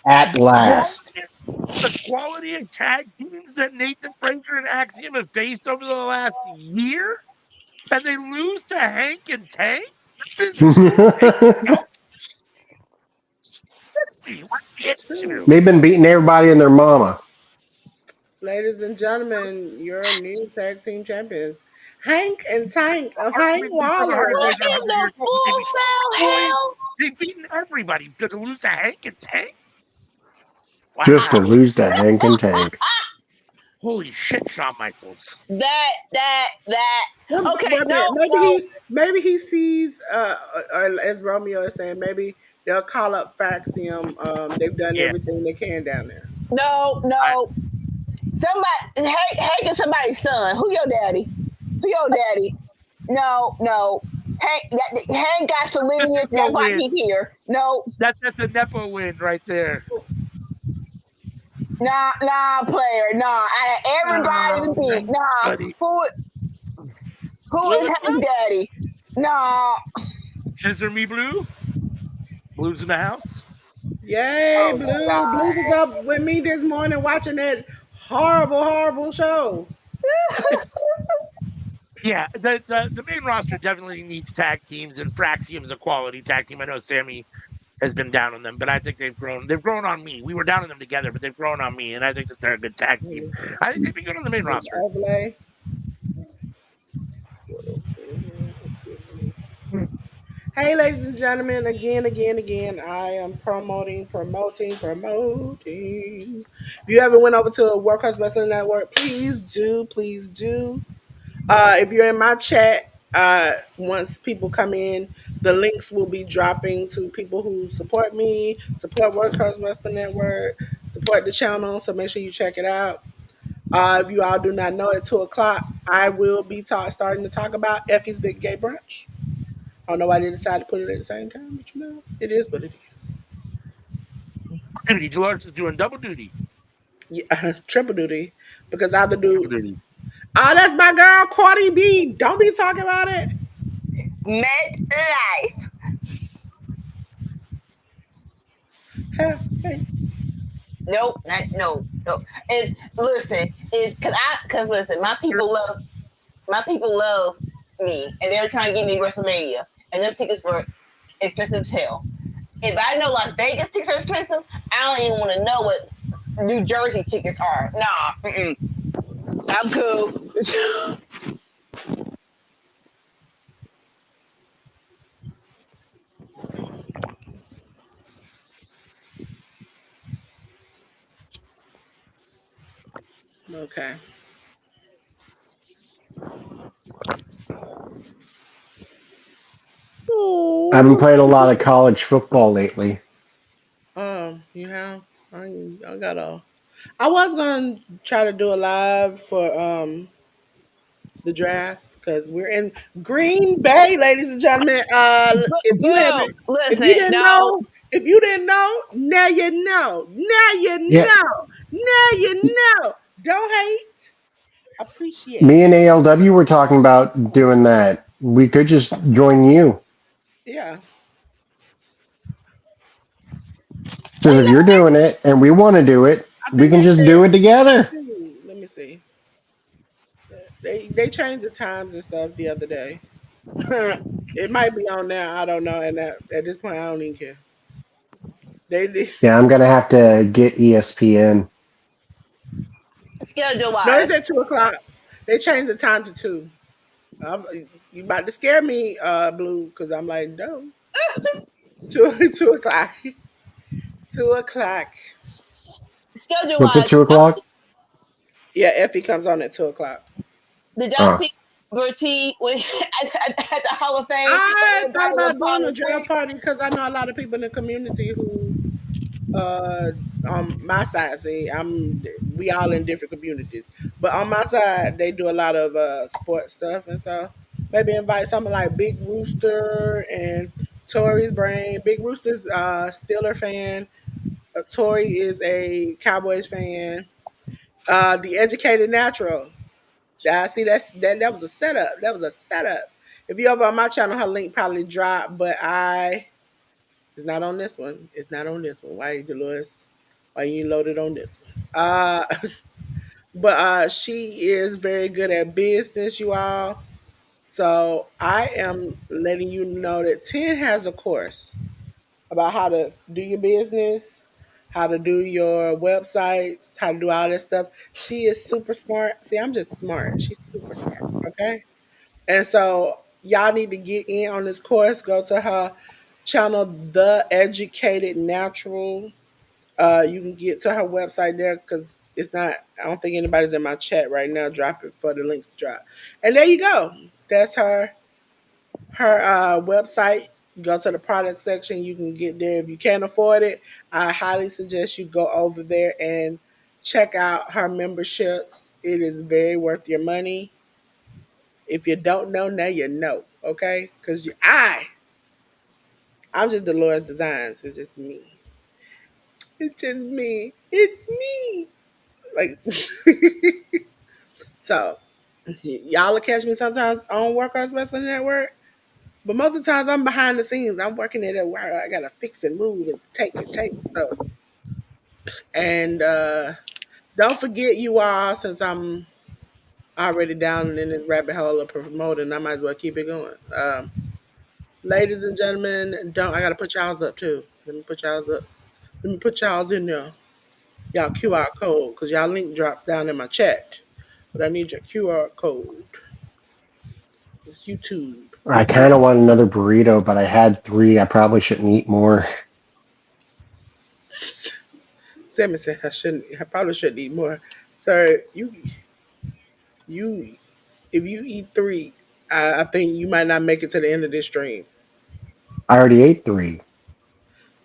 At last. The quality of tag teams that Nathan Frazier and Axiom have faced over the last year, and they lose to Hank and Tank? They've been beating everybody and their mama. Ladies and gentlemen, your new tag team champions, Hank and Tank of Hank Waller. What in the full cell hell? They've beaten everybody. To lose to Hank and Tank? Wow. Just to lose to Hank and Tank. Holy shit, Shawn Michaels. That. Okay, maybe he sees, or as Romeo is saying, maybe they'll call up Faxium. They've done everything they can down there. No. Somebody, Hank is somebody's son. Who your daddy? No. Hank got some lineage. That's why he's here. No. That's a Nepo win right there. Nah, player. Nah. Everybody beat. Nah. Who is Hank's daddy? Nah. Scissor me, Blue. Blue's in the house. Yay, Blue. Blue was up with me this morning watching that horrible show. Yeah, the main roster definitely needs tag teams, and Fraxium's a quality tag team. I know Sammy has been down on them, but I think they've grown. They've grown on me. We were down on them together, but they've grown on me, and I think that they're a good tag team. I think they'd be good on the main roster. Hey, ladies and gentlemen, again, I am promoting. If you ever went over to Workhouse Wrestling Network, please do. If you're in my chat, once people come in, the links will be dropping to people who support me, support Workhouse Wrestling Network, support the channel. So make sure you check it out. If you all do not know, at 2 o'clock, I will be starting to talk about Effy's Big Gay Brunch. I don't know why they decided to put it at the same time, but it is what it is. Duty. Delores is doing double duty. Yeah, triple duty. Because I the Triple dude. duty. Oh, that's my girl, Cardi B. Don't be talking about it. Met life. Hey. Nope, not no, no. And listen, cause listen, my people love me, and they're trying to get me WrestleMania, and them tickets were expensive as hell. If I know Las Vegas tickets are expensive, I don't even want to know what New Jersey tickets are. Nah, I'm cool. Okay. I've been playing a lot of college football lately. You have I got a I was gonna try to do a live for the draft because we're in Green Bay, ladies and gentlemen. If you Boo! haven't, if you Listen, didn't no. know, if you didn't know, now you know. Now you Yeah, know. Now you know. Don't hate. Appreciate. me and ALW were talking about doing that. We could just join you. Yeah. Because if you're doing it and we want to do it, I we think can they just said do it together. let me see. They changed the times and stuff the other day. It might be on now. I don't know. And at this point, I don't even care. They did. Yeah, I'm gonna have to get ESPN. Schedule No, it's wise. at 2 o'clock. They changed the time to two. I'm, you about to scare me, Blue, because I'm like, no, 2 o'clock, 2 o'clock. Schedule What's at wise. 2 o'clock? Yeah, Effie comes on at 2 o'clock. Did y'all Oh, see Bertie when at the Hall of Fame I and thought everybody was about doing falling a draft asleep? party because I know a lot of people in the community who, uh, on my side, see, we all in different communities, but on my side, they do a lot of sports stuff, and so maybe invite someone like Big Rooster and Tori's Brain. Big Rooster's Steeler fan. Tori is a Cowboys fan. The Educated Natural. I see that was a setup. That was a setup. If you over on my channel, her link probably dropped, but it's not on this one. It's not on this one. Why, Dolores? Why you loaded on this one? But she is very good at business, you all. So I am letting you know that 10 has a course about how to do your business, how to do your websites, how to do all this stuff. She is super smart. See, I'm just smart. She's super smart. Okay. And so y'all need to get in on this course. Go to her channel, The Educated Natural. You can get to her website there because it's not, I don't think anybody's in my chat right now. Drop it for the links to drop. And there you go. That's her website. You go to the product section, you can get there. If you can't afford it, I highly suggest you go over there and check out her memberships. It is very worth your money. If you don't know, now you know, okay? Because I'm just Dolores Designs. It's just me. It's just me. It's me. Like, so y'all will catch me sometimes on Workouts Wrestling Network. But most of the times I'm behind the scenes. I'm working at it where I gotta fix and move and take and take. So and don't forget you all, since I'm already down in this rabbit hole of promoting, I might as well keep it going. Ladies and gentlemen, don't I gotta put y'all's up too. Let me put y'all's up. Let me put y'all's in there. Y'all QR code, because y'all link drops down in my chat. But I need your QR code. It's YouTube. I kind of want another burrito, but I had three. I probably shouldn't eat more. Sammy said I probably shouldn't eat more. So you, if you eat three, I think you might not make it to the end of this stream. I already ate three.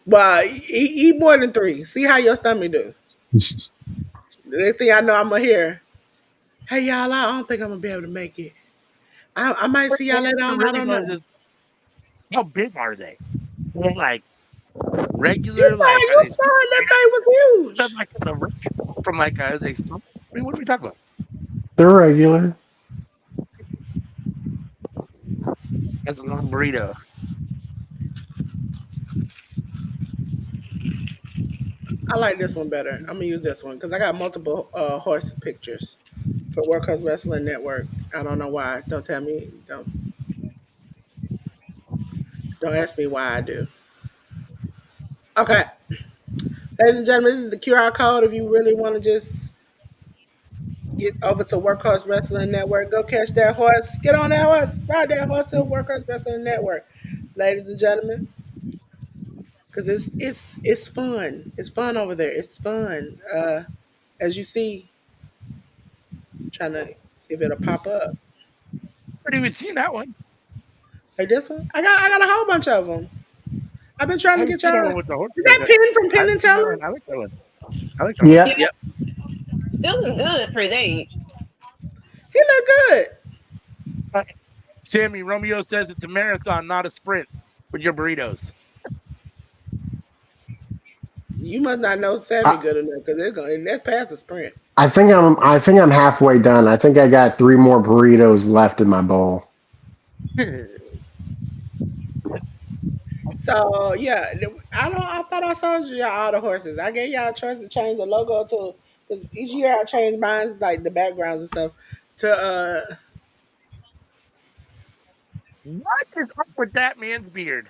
Well, eat more than three. See how your stomach do. The next thing I know, I'm gonna hear, "Hey y'all, I don't think I'm gonna be able to make it. I might What see y'all what later I on. I really don't know know." is how big are they? They're like You regular, saw, like are you they saw super it, that big? thing was They're huge. like in the range from like are they some? I mean, what are we talking about? They're regular. That's a long burrito. I like this one better. I'm gonna use this one because I got multiple horse pictures for Workhouse Wrestling Network. I don't know why. Don't tell me. Don't ask me why I do. Okay, ladies and gentlemen, this is the QR code. If you really want to just get over to Workhouse Wrestling Network, go catch that horse. Get on that horse. Ride that horse to Workhouse Wrestling Network, ladies and gentlemen. Because it's fun. It's fun over there. It's fun. As you see, trying to see if it'll pop up. I haven't even seen that one. Like this one, I got a whole bunch of them. I've been I trying to haven't get seen that y'all. one with the horse Is like that that. Penn from I Penn haven't and seen that Teller? one. I like that one. I like that one. Yep. Yeah, still looking good for his age. He look good. Uh, Sammy Romeo says it's a marathon, not a sprint with your burritos. You must not know Sammy I, good enough because they're going. That's past the sprint. I think I'm halfway done. I think I got three more burritos left in my bowl. So yeah, I thought I sold you all the horses. I gave y'all a choice to change the logo to because each year I change mine, like the backgrounds and stuff. To What is up with that man's beard?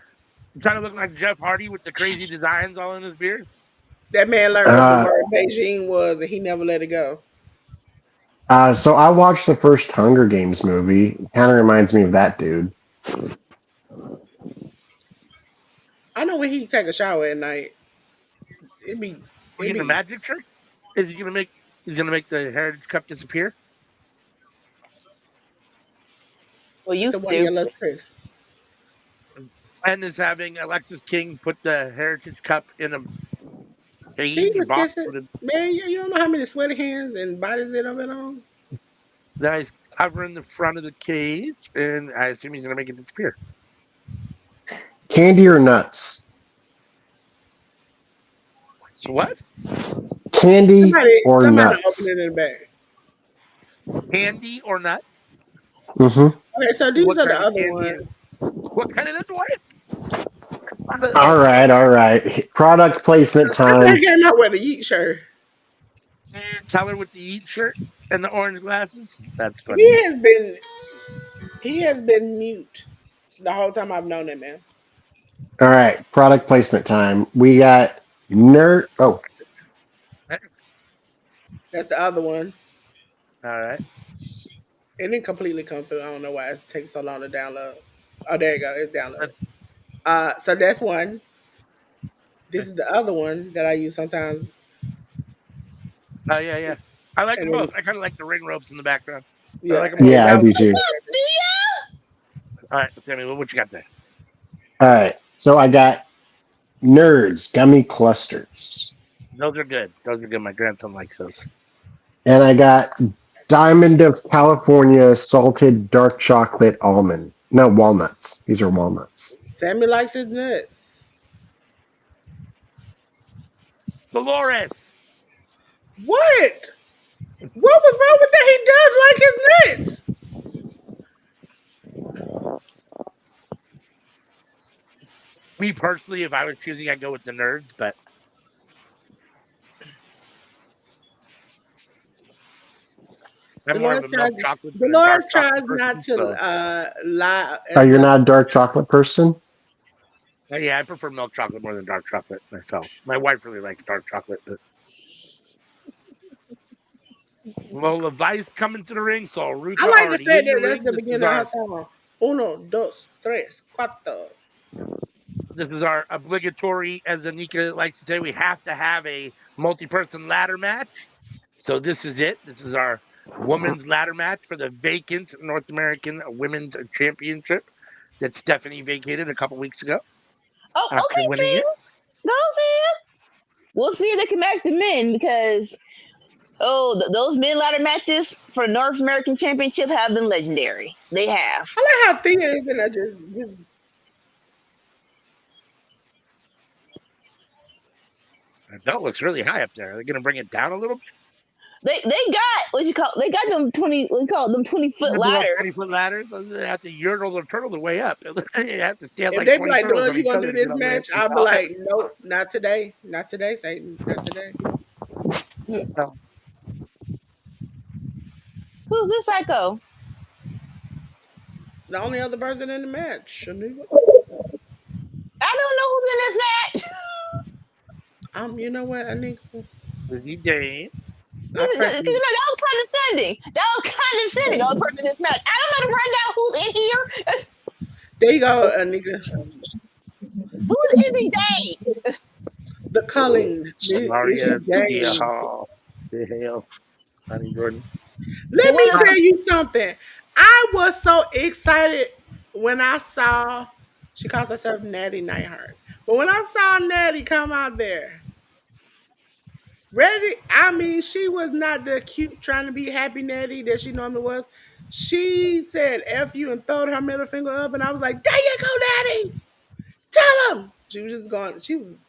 You trying to look like Jeff Hardy with the crazy designs all in his beard? that man learned what the Uh, word Beijing was and he never let it go. so I watched the first Hunger Games movie. Kind of reminds me of that dude. I know when he take a shower at night, it be We it getting a be magic trick? Is he gonna make? He's gonna make the Heritage Cup disappear? Well, you the one yellow stupid. Chris. And is having Alexis King put the Heritage Cup in a Can you cage or just box kiss it, with it man? You don't know how many sweaty hands and bodies it have been on. that is covering the front of the cage, and I assume he's gonna make it disappear. Candy or nuts? So what? Candy or Somebody open nuts? it in the back. Candy or nuts? Mm-hmm. Okay, so these What are the kind of other candy is? ones. What kind of nuts? What? All right, all right. Product placement Somebody time. came out with a yeet shirt. Teller with the eat shirt and the orange glasses. That's funny. He has been he has been mute the whole time I've known him, man. All right, product placement time. We got nerd. Oh, That's the other one. All right. It didn't completely come through. I don't know why it takes so long to download. Oh, there you go. It's downloaded. So that's one. This is the other one that I use sometimes. Oh yeah, yeah. I like them And both. then I kind of like the ring ropes in the background. I yeah, like them and both. then yeah, I that was do like too. my favorite. All right, Sammy, what you got there? All right, so I got nerds gummy clusters, Those are good. Those are good. My grandson likes those. and I got Diamond of California salted dark chocolate almond. No, walnuts. These are walnuts. Sammy likes his nuts. Dolores. What? What was wrong with that? He does like his nuts. Me personally, if I was choosing, I'd go with the nerds, but I'm more of Dolores a tries. milk chocolate than a dark Dolores tries chocolate not person. to So lie Oh, as you're the. not a dark chocolate person? yeah, I prefer milk chocolate more than dark chocolate myself. My wife really likes dark chocolate. But Lola Vice coming to the ring, so Ruth I like the already fact in the that that's ring. the This is beginning of her our song. Uno, dos, tres, cuatro. This is our obligatory, as Anika likes to say, we have to have a multi-person ladder match. So this is it. This is our women's ladder match for the vacant North American Women's Championship that Stephanie vacated a couple weeks ago Oh, after okay, winning Finn. it. Go, Finn. We'll see if they can match the men because those men ladder matches for North American Championship have been legendary. They have. I like how Thea is, and I just That looks really high up there. Are they going to bring it down a little bit? They got they got them 20 what you call it, them 20-foot The little ladders. 20-foot ladders. They have to urinal or turtle their way up. They have to stand if like they be 20 like, turtles Delores, on you each gonna other do to get this all the way up match? to the I'll be top. like, nope, not today, not today, Satan, not today. Who's this psycho? The only other person in the match, Shaniqua. I don't know who's in this match. You know what, Anika? Lizzie Dane. I Because press. that was condescending. That was condescending. The other person in this match. I don't know to run down who's in here. There you go, Anika. Who's Izzy Day? The culling is Maria Thea game. Hall. The hell. Honey Jordan. The Let one me that tell you something. I was so excited when I saw she calls herself Natty Nightheart. But when I saw Natty come out there, ready, I mean, she was not the cute trying to be happy Natty that she normally was. She said F you and throwed her middle finger up, and I was like, there you go, Natty. Tell him. She was just going, she was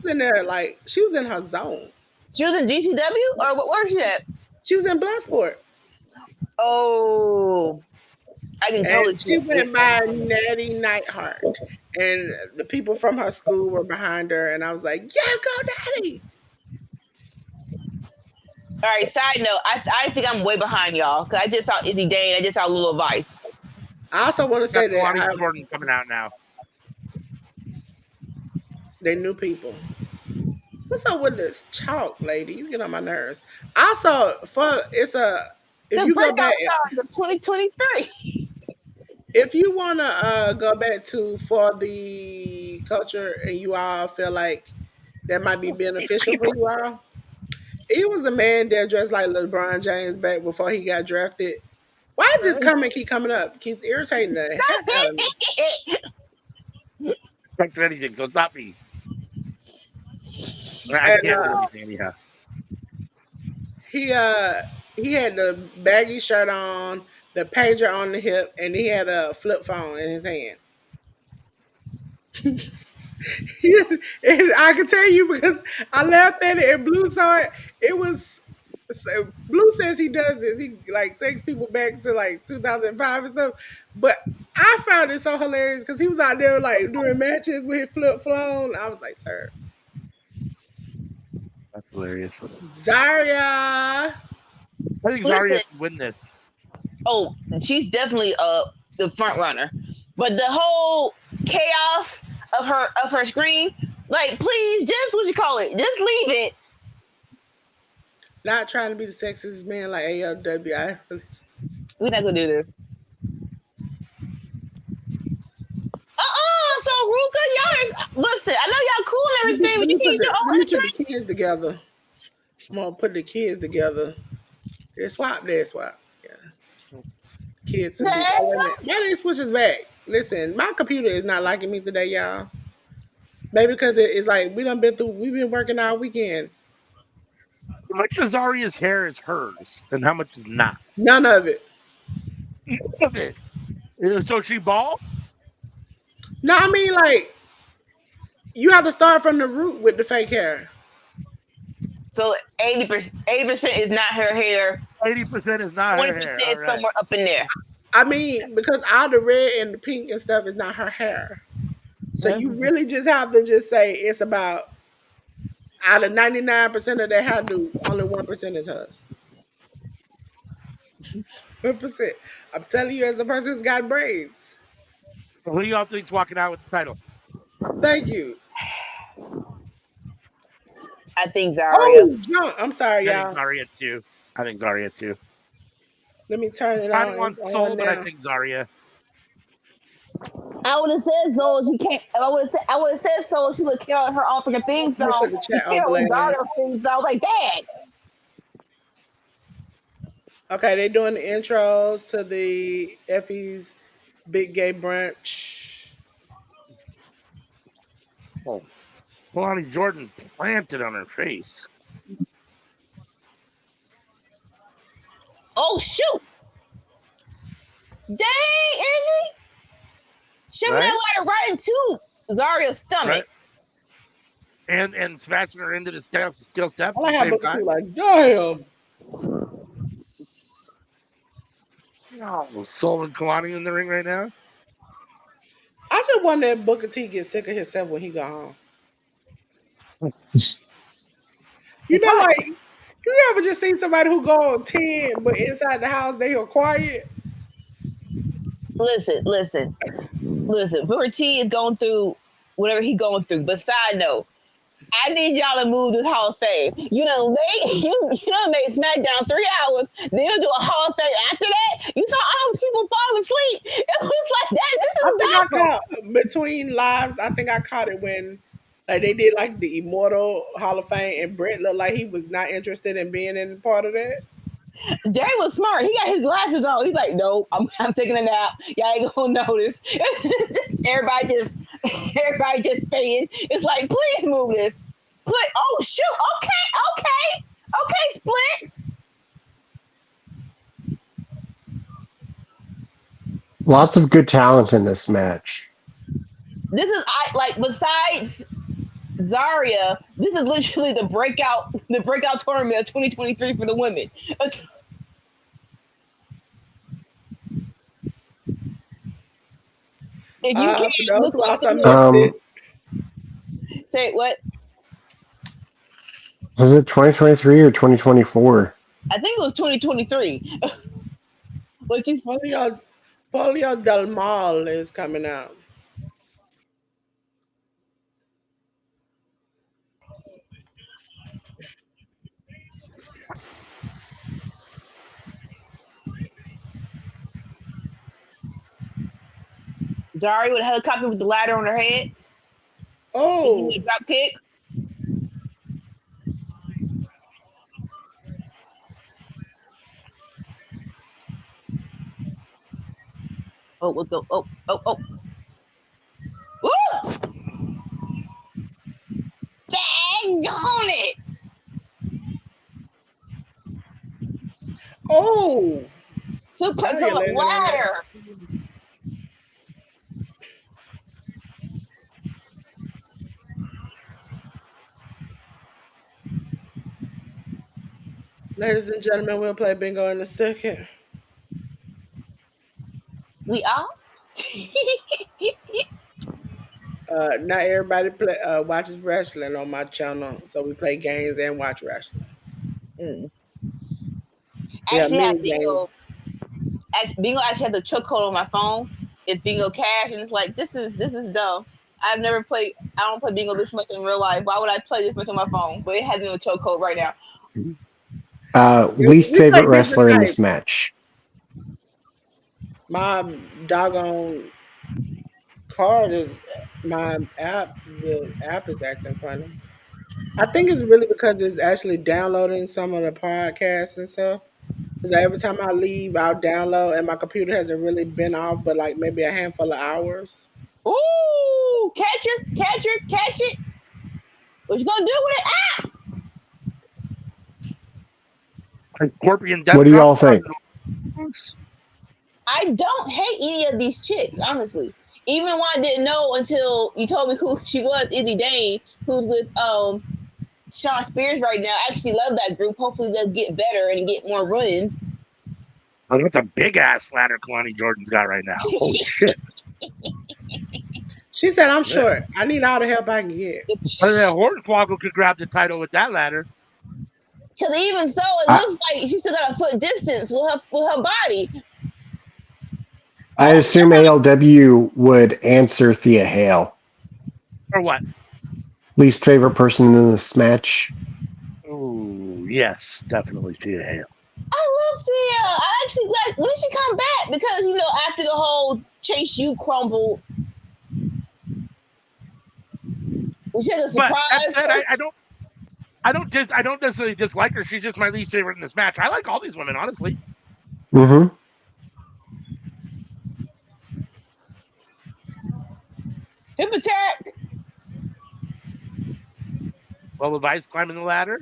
in there like she was in her zone. she was in GCW or where was she at? She was in Bloodsport. Oh, I can And totally see she it. went by Natty Nightheart. And the people from her school were behind her. And I was like, yeah, go Natty. All right. Side note: I think I'm way behind y'all because I just saw Izzy Dane. I just saw Lulu Vice. I also want to Got say that Lonnie Jordan coming out now. they new people. What's up with this chalk, lady? You get on my nerves. Also, if The you go back, breakout stars of 2023. if you want to go back to for the culture and you all feel like that might be beneficial for you all, he was a man that dressed like LeBron James back before he got drafted. Why does this comment keep coming up? It keeps irritating the heck out of me. Can't do anything, so it's not me. I And can't do anything anyhow. he uh he had the baggy shirt on, the pager on the hip, and he had a flip phone in his hand. And I can tell you because I laughed at it and Blue saw it. It was so Blue says he does this. He like takes people back to like 2005 and stuff. But I found it so hilarious because he was out there like doing matches with his flip phone. I was like, sir, That's hilarious. Zarya. I think Listen, Zarya can win this. oh, she's definitely the front runner, but the whole chaos of her screen, like, please, just what you call it, just leave it. Not trying to be the sexiest man like ALW. We're not gonna do this. So Ruka, listen. I know y'all cool and everything, but you can't get your Let own me put the entrance. kids together. I'm gonna put the kids together. They swap, they swap. Yeah. Kids to be. Oh, wait a minute. Why did it switch us back? Listen, my computer is not liking me today, y'all. Maybe because it's like we've been working all weekend. How much of Zarya's hair is hers, and how much is not? None of it. None of it. So she bald? No, I mean like you have to start from the root with the fake hair. So 80% is not her hair. 80% is not her 20% hair. is All right. somewhere up in there. I mean, because all the red and the pink and stuff is not her hair. So you really just have to just say it's about out of 99% of that hair do, only 1% is hers. 1%. I'm telling you, as a person who's got braids. Who do y'all think's walking out with the title? Thank you. I think Zarya. Oh, junk. I'm sorry, I think y'all. Zarya too. I think Zarya too. Let me turn it I don't on. want It's Soul, on but I now. think Zarya. I would have said so. She can't. I would have said so. She would carry her own freaking theme I'm gonna song put the and chat carry overlay on. Zario's theme song. Like, Dad, Okay, they doing the intros to the Effie's Big Gay Brunch. Oh, Kalani Jordan planted on her face. oh shoot, dang, Izzy, shoving Right? that ladder right into Zario's Right? stomach. And smashing her into the steps, steel steps I at like the how same Booker T time. like, damn. No, Soul and Kalani in the ring right now. I just wonder if Booker T gets sick of himself when he go home. You know, What? like you ever just seen somebody who go on 10, but inside the house they are quiet? Listen, listen, listen. Booker T is going through whatever he going through. But side note, I need y'all to move this Hall of Fame. You know, you know made SmackDown 3 hours. Then you do a Hall of Fame after that. You saw all them people falling asleep. It was like that. This I is think I dumb. caught between lives. I think I caught it when like they did like the Immortal Hall of Fame, and Brett looked like he was not interested in being in part of that. Jay was smart. He got his glasses on. He's like, nope, I'm taking a nap. Y'all ain't gonna notice. Everybody just fading. It's like, please move this. Put oh shoot. Okay, splits. Lots of good talent in this match. This is I like besides Zarya, this is literally the breakout tournament of 2023 for the women. If you can't For those look who like also the missed it, say what? Was it 2023 or 2024? I think it was 2023. What you Polio Del Mal is coming out. Zarya with a helicopter with the ladder on her head and you Oh, would drop kick. Oh, what's go? Oh. Woo! Dang on it! oh, Suplex Zarya on the landed on that. ladder. Ladies and gentlemen, we'll play bingo in a second. We are. Not everybody watches wrestling on my channel, so we play games and watch wrestling. Mm. We have Actually, have many bingo. games. Bingo actually has a chokehold on my phone. It's bingo cash, and it's like this is dumb. I've never played. I don't play bingo this much in real life. Why would I play this much on my phone? But it has me on a chokehold right now. Least We play favorite different wrestler in this types. match. My doggone card is my app. The app is acting funny. I think it's really because it's actually downloading some of the podcasts and stuff. Because every time I leave, I'll download, and my computer hasn't really been off, but like maybe a handful of hours. Ooh, catch it. What you gonna do with it? Ah! Scorpion What Death do Drop y'all think? on. I don't hate any of these chicks, honestly. Even when I didn't know until you told me who she was, Izzy Dane, who's with Sean Spears right now. I actually love that group. Hopefully they'll get better and get more runs. Oh, that's a big ass ladder Kalani Jordan's got right now. Holy shit. She said, "I'm Yeah. short. I need all the help I can get." I mean, Hornswoggle could grab the title with that ladder. Because even so, it I, looks like she still got a foot distance with her body. I Oh, assume ALW would answer Thea Hale. Or what? Least favorite person in this match. Oh, yes, definitely Thea Hale. I love Thea. I actually like when did she come back? Because after the whole Chase U crumbled, she had a But that surprise said, person. I don't necessarily dislike her. She's just my least favorite in this match. I like all these women, honestly. Mm-hmm. Hip attack. Well, Levi's climbing the ladder,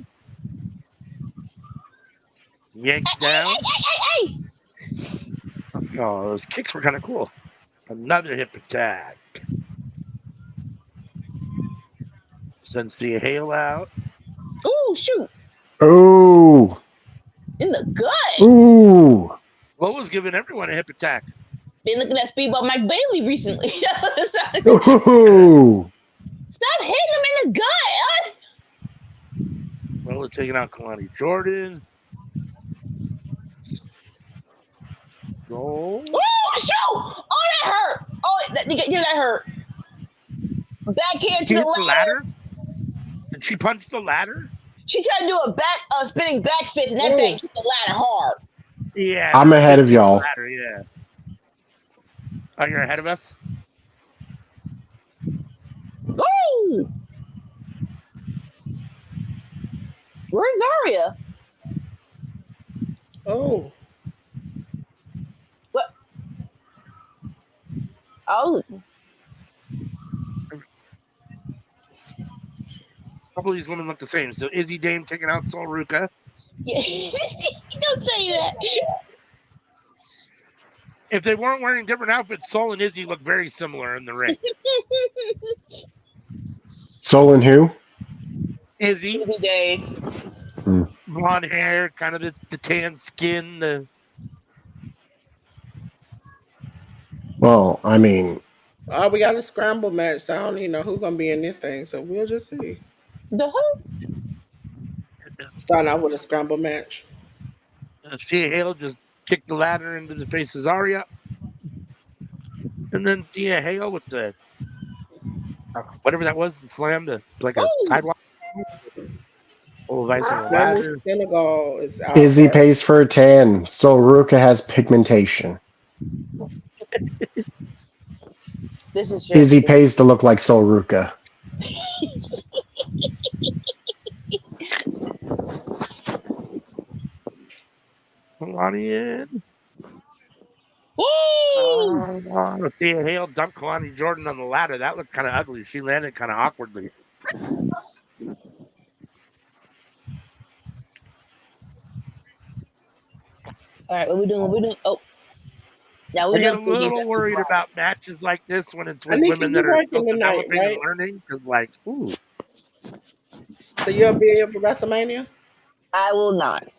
yanks Hey, hey, down. hey, hey, hey. Oh, those kicks were kind of cool. Another hip attack. Sends the hail out. Ooh, shoot. Ooh. In the gut. Ooh. Lola's giving everyone a hip attack. Been looking at Speedball Mike Bailey recently. Stop Ooh. hitting him in the gut. Lola taking out Kalani Jordan. Roll. Oh, shoot. Oh, that hurt. Oh, that hurt. Backhand to She the hit the ladder. ladder. Did she punch the ladder? She tried to do a spinning back fist, and that thing Oh, hit the ladder hard. Yeah, I'm her ahead fist of hit the y'all. ladder. Yeah. Oh, you're ahead of us. Ooh. Where's Zarya? oh, What? Oh, A couple of these women look the same. So Izzy Dame taking out Sol Ruka. yeah. Don't say that. If they weren't wearing different outfits, Sol and Izzy look very similar in the ring. Soul and who? Izzy, Easy days. Hmm. blonde hair, kind of the tan skin. Well, I mean, we got a scramble match, so I don't even know who's gonna be in this thing. So we'll just see. The who? Starting out with a scramble match. Thea Hale just kicked the ladder into the face of Zarya. And then Thea Hale with the whatever that was, the slam, like a Ooh. sidewalk. Oh, Vice on the Maybe ladder. Senegal is out Izzy first. pays for a tan, so Ruka has pigmentation. This is true. Izzy pays to look like Soul Ruka. Kalani in. Woo! Thea Hale dumped Kalani Jordan on the ladder. That looked kind of ugly. She landed kind of awkwardly. All right, what we doing? What we doing? Oh, now I we get know a Biggie little just worried right. about matches like this when it's with Anika, women you that are still working tonight, developing and right? learning. Because, like, ooh, So you'll be here for WrestleMania? I will not.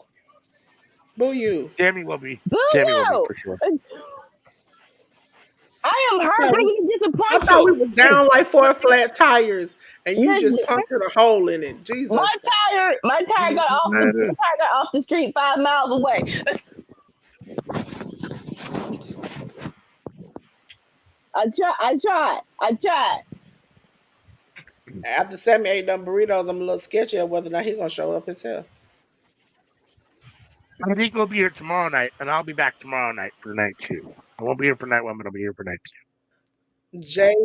Boo you. Sammy will be. Boo Sammy will be you! for sure. I am I hurt, thought but we, I'm I thought we disappointed. was down like 4 flat tires, and you just This- punctured a hole in it. Jesus Christ. my tire got off the street 5 miles away. I tried. After Sammy ate them burritos, I'm a little sketchy of whether or not he's gonna show up himself. I think we'll be here tomorrow night, and I'll be back tomorrow night for night two. I won't be here for night one, but I'll be here for night two. Jay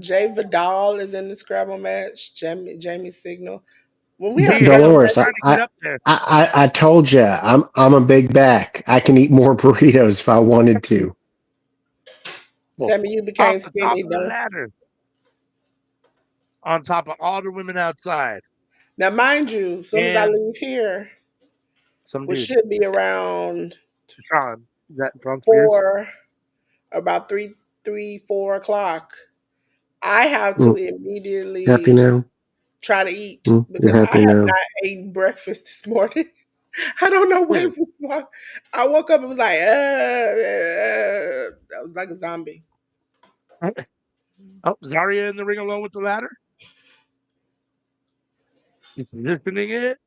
Jay Vidal is in the Scrabble match. Jamie Signal. When we had Thea Hale Scrabble was Dolores, match, trying to get up there. I told you, I'm a big back. I can eat more burritos if I wanted to. Well, Sammy, you off became the top skinny of the though. ladder, on top of all the women outside, Now, mind you, as soon as I and leave here, some which dude, should be around Sean. Is that Sean Spears? 4, about 4 o'clock, I have to Mm, happy immediately now? try to eat You're because I happy have now? not eaten breakfast this morning. I don't know what Who? it was like. I woke up and was like, I was like a zombie. Oh, Zarya in the ring alone with the ladder. He's positioning it.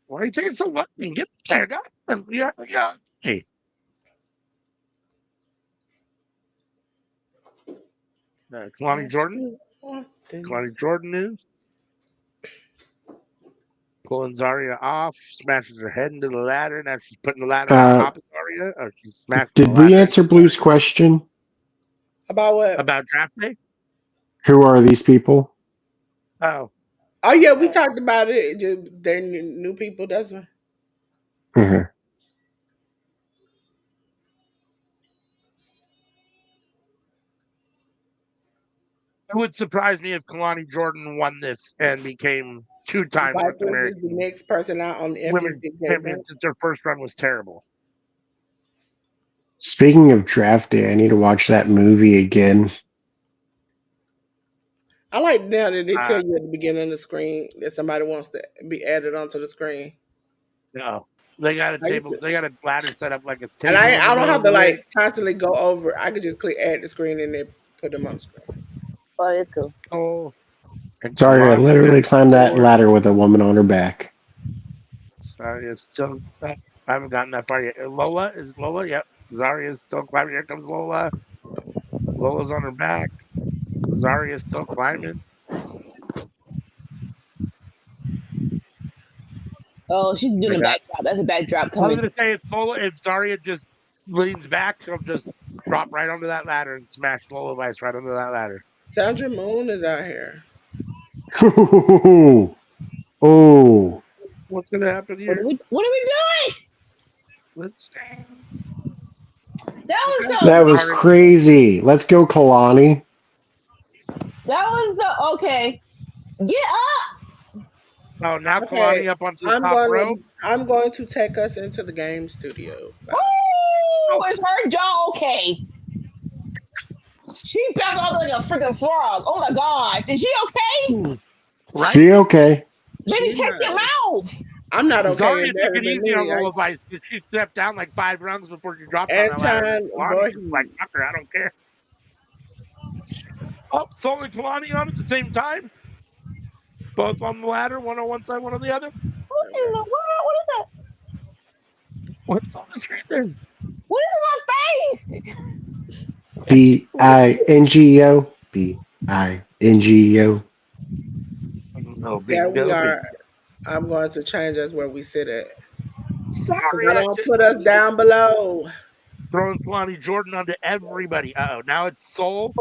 Why are you taking so long? Get there, guy. Yeah, yeah. Hey, Kalani I Jordan. do want things. Kalani Jordan is pulling Zarya off, smashes her head into the ladder. Now she's putting the ladder on Uh, top of Zarya, or she's smashing the did we ladder into answer Blue's Zarya. question? About what? About draft day? Who are these people? Oh, Oh yeah, we talked about it. Just they're new people. That's what. Mhm. it would surprise me if Kalani Jordan won this and became two-time North Vipers is the American next person out on the Effy's women's Big Gay champion Bench. since their first run was terrible. Speaking of draft day, I need to watch that movie again. I like now that they Uh, tell you at the beginning of the screen that somebody wants to be added onto the screen. no, they got a I used table. to- They got a ladder set up like a and table in the I don't middle have of to the ring. like constantly go over. I could just click add the screen and then put them on the screen. Oh, that's cool. Oh, and Sorry, I Kalani got literally climbed that four. ladder with a woman on her back. Sorry, it's still. I haven't gotten that far yet. Lola is Lola. Yep. Zarya is still climbing. Here comes Lola. Lola's on her back. Zarya is still climbing. Oh, she's doing I a got. backdrop. That's a backdrop I was coming. gonna say if Lola, if Zarya just leans back, she'll just drop right onto that ladder and smash Lola Vice right onto that ladder. Sandra Moon is out here. Oh, What's gonna happen here? What are we doing? Let's see. That was that so. was crazy. Let's go, Kalani. That was the okay. Get up. Oh, now Okay, Kalani up onto the top row. I'm going to take us into the game studio. Bye. Woo! Is her jaw okay? She bounced off like a freaking frog. Oh my god. Is she okay? Right? She okay? Baby, She check not. your mouth. I'm not okay. Zarya It's took better it than easy on me. Lola Vice. She stepped down like 5 rungs before she dropped on that ladder. Anton Kalani just like, Voorhees. fuck her, I don't care. Oh, Soul and Kalani on at the same time. Both on the ladder, one on one side, one on the other. What in the world? What is that? What's on the screen there? What is in my face? Bingo. Bingo. No, There we bingo, are. bingo. I'm going to change us where we sit at. Because I Zarya don't just put us down below. throwing Kalani Jordan onto everybody. Uh-oh, now it's Soul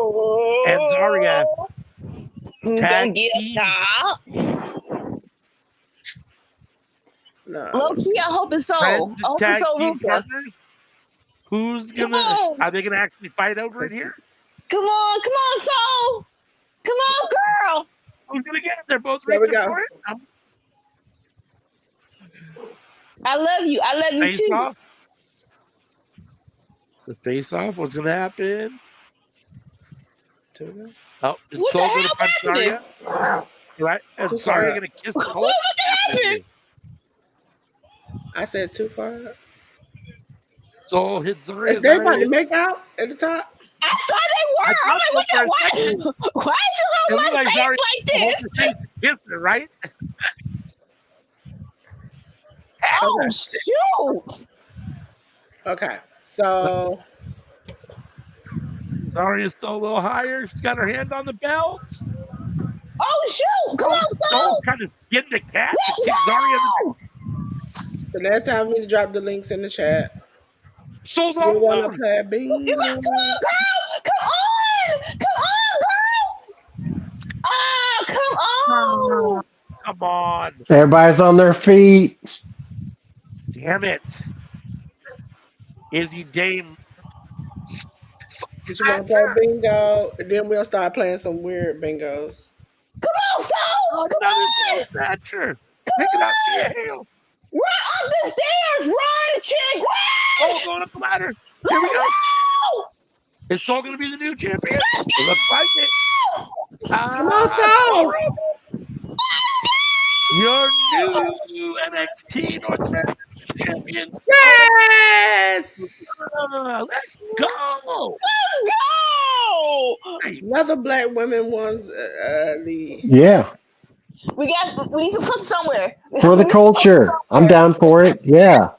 and Zarya Oh, who's tag gonna get team. up No. Low key, I hope it's so. Friends I hope it's tag so, team Ruka. partners. Who's Come gonna? on. Are they gonna actually fight over it here? Come on, Soul. Come on, girl. Who's gonna get it? They're both There we reaching go. for it. I love you. I love you Face too. off. The face off. What's gonna happen? Oh, and What the Soul gonna hell's punch happening? Zarya. Right? And Too Zarya far. gonna kiss What Soul. happened? I said too far. Soul hit Is Zarya's they about to eye. make out at the top? I thought they I were. I'm thought so for a like, second. why did you It hold looked my like Zarya face like hold this? her face and kiss her, right? Oh, Okay. shoot. Okay. So Zarya's still a little higher. She's got her hand on the belt. Oh, shoot. Come on, Soul Soul. kind of getting the cat to Let's kick Zarya in the go. so next time we need to drop the links in the chat. Soul's You all wanna alone. play Come on, bingo? girl. Come on. Come on, girl. Oh, come on. Come on. Everybody's on their feet. Damn it. Izzy Dame. Did you want to play bingo? And then we'll start playing some weird bingos. Come on, Soul. Come Another on. snatcher. Pick it up. Yeah. Run up the stairs. Run, chick. Run. Oh, going up the ladder. Here we go. Is Soul going to be the new champion? It looks like it. Come on, Soul. Your new NXT North American champion. Yes! Let's go. Let's go. Another black women wants the. Yeah. We need to put somewhere. For the culture. I'm down for it. Yeah.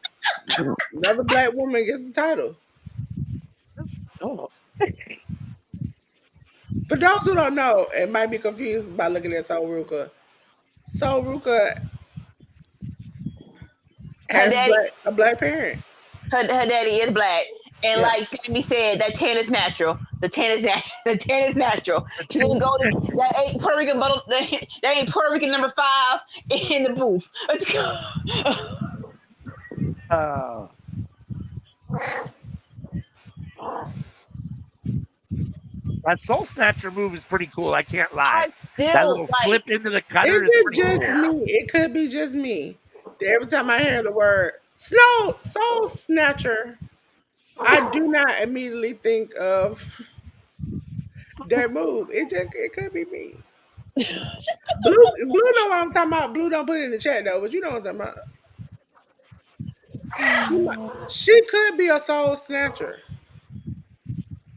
Another black woman gets the title. Oh. For those who don't know, and might be confused by looking at Soul Ruka. Soul Ruka has daddy, a black parent. her daddy is black. And Yeah. like Sammy said, that tan is natural. The tan is natural. The tan is natural. The She didn't two- go to that ain't Puerto Rican, but that ain't Puerto Rican number 5 in the booth. Uh, that Soul Snatcher move is pretty cool. I can't lie. I That still little flip like. into the Is cutter is it pretty just cool. me? It could be just me. Every time I hear the word snow soul snatcher, I do not immediately think of that move. It could be me. Blue know what I'm talking about. Blue don't put it in the chat though, but you know what I'm talking about. She could be a soul snatcher,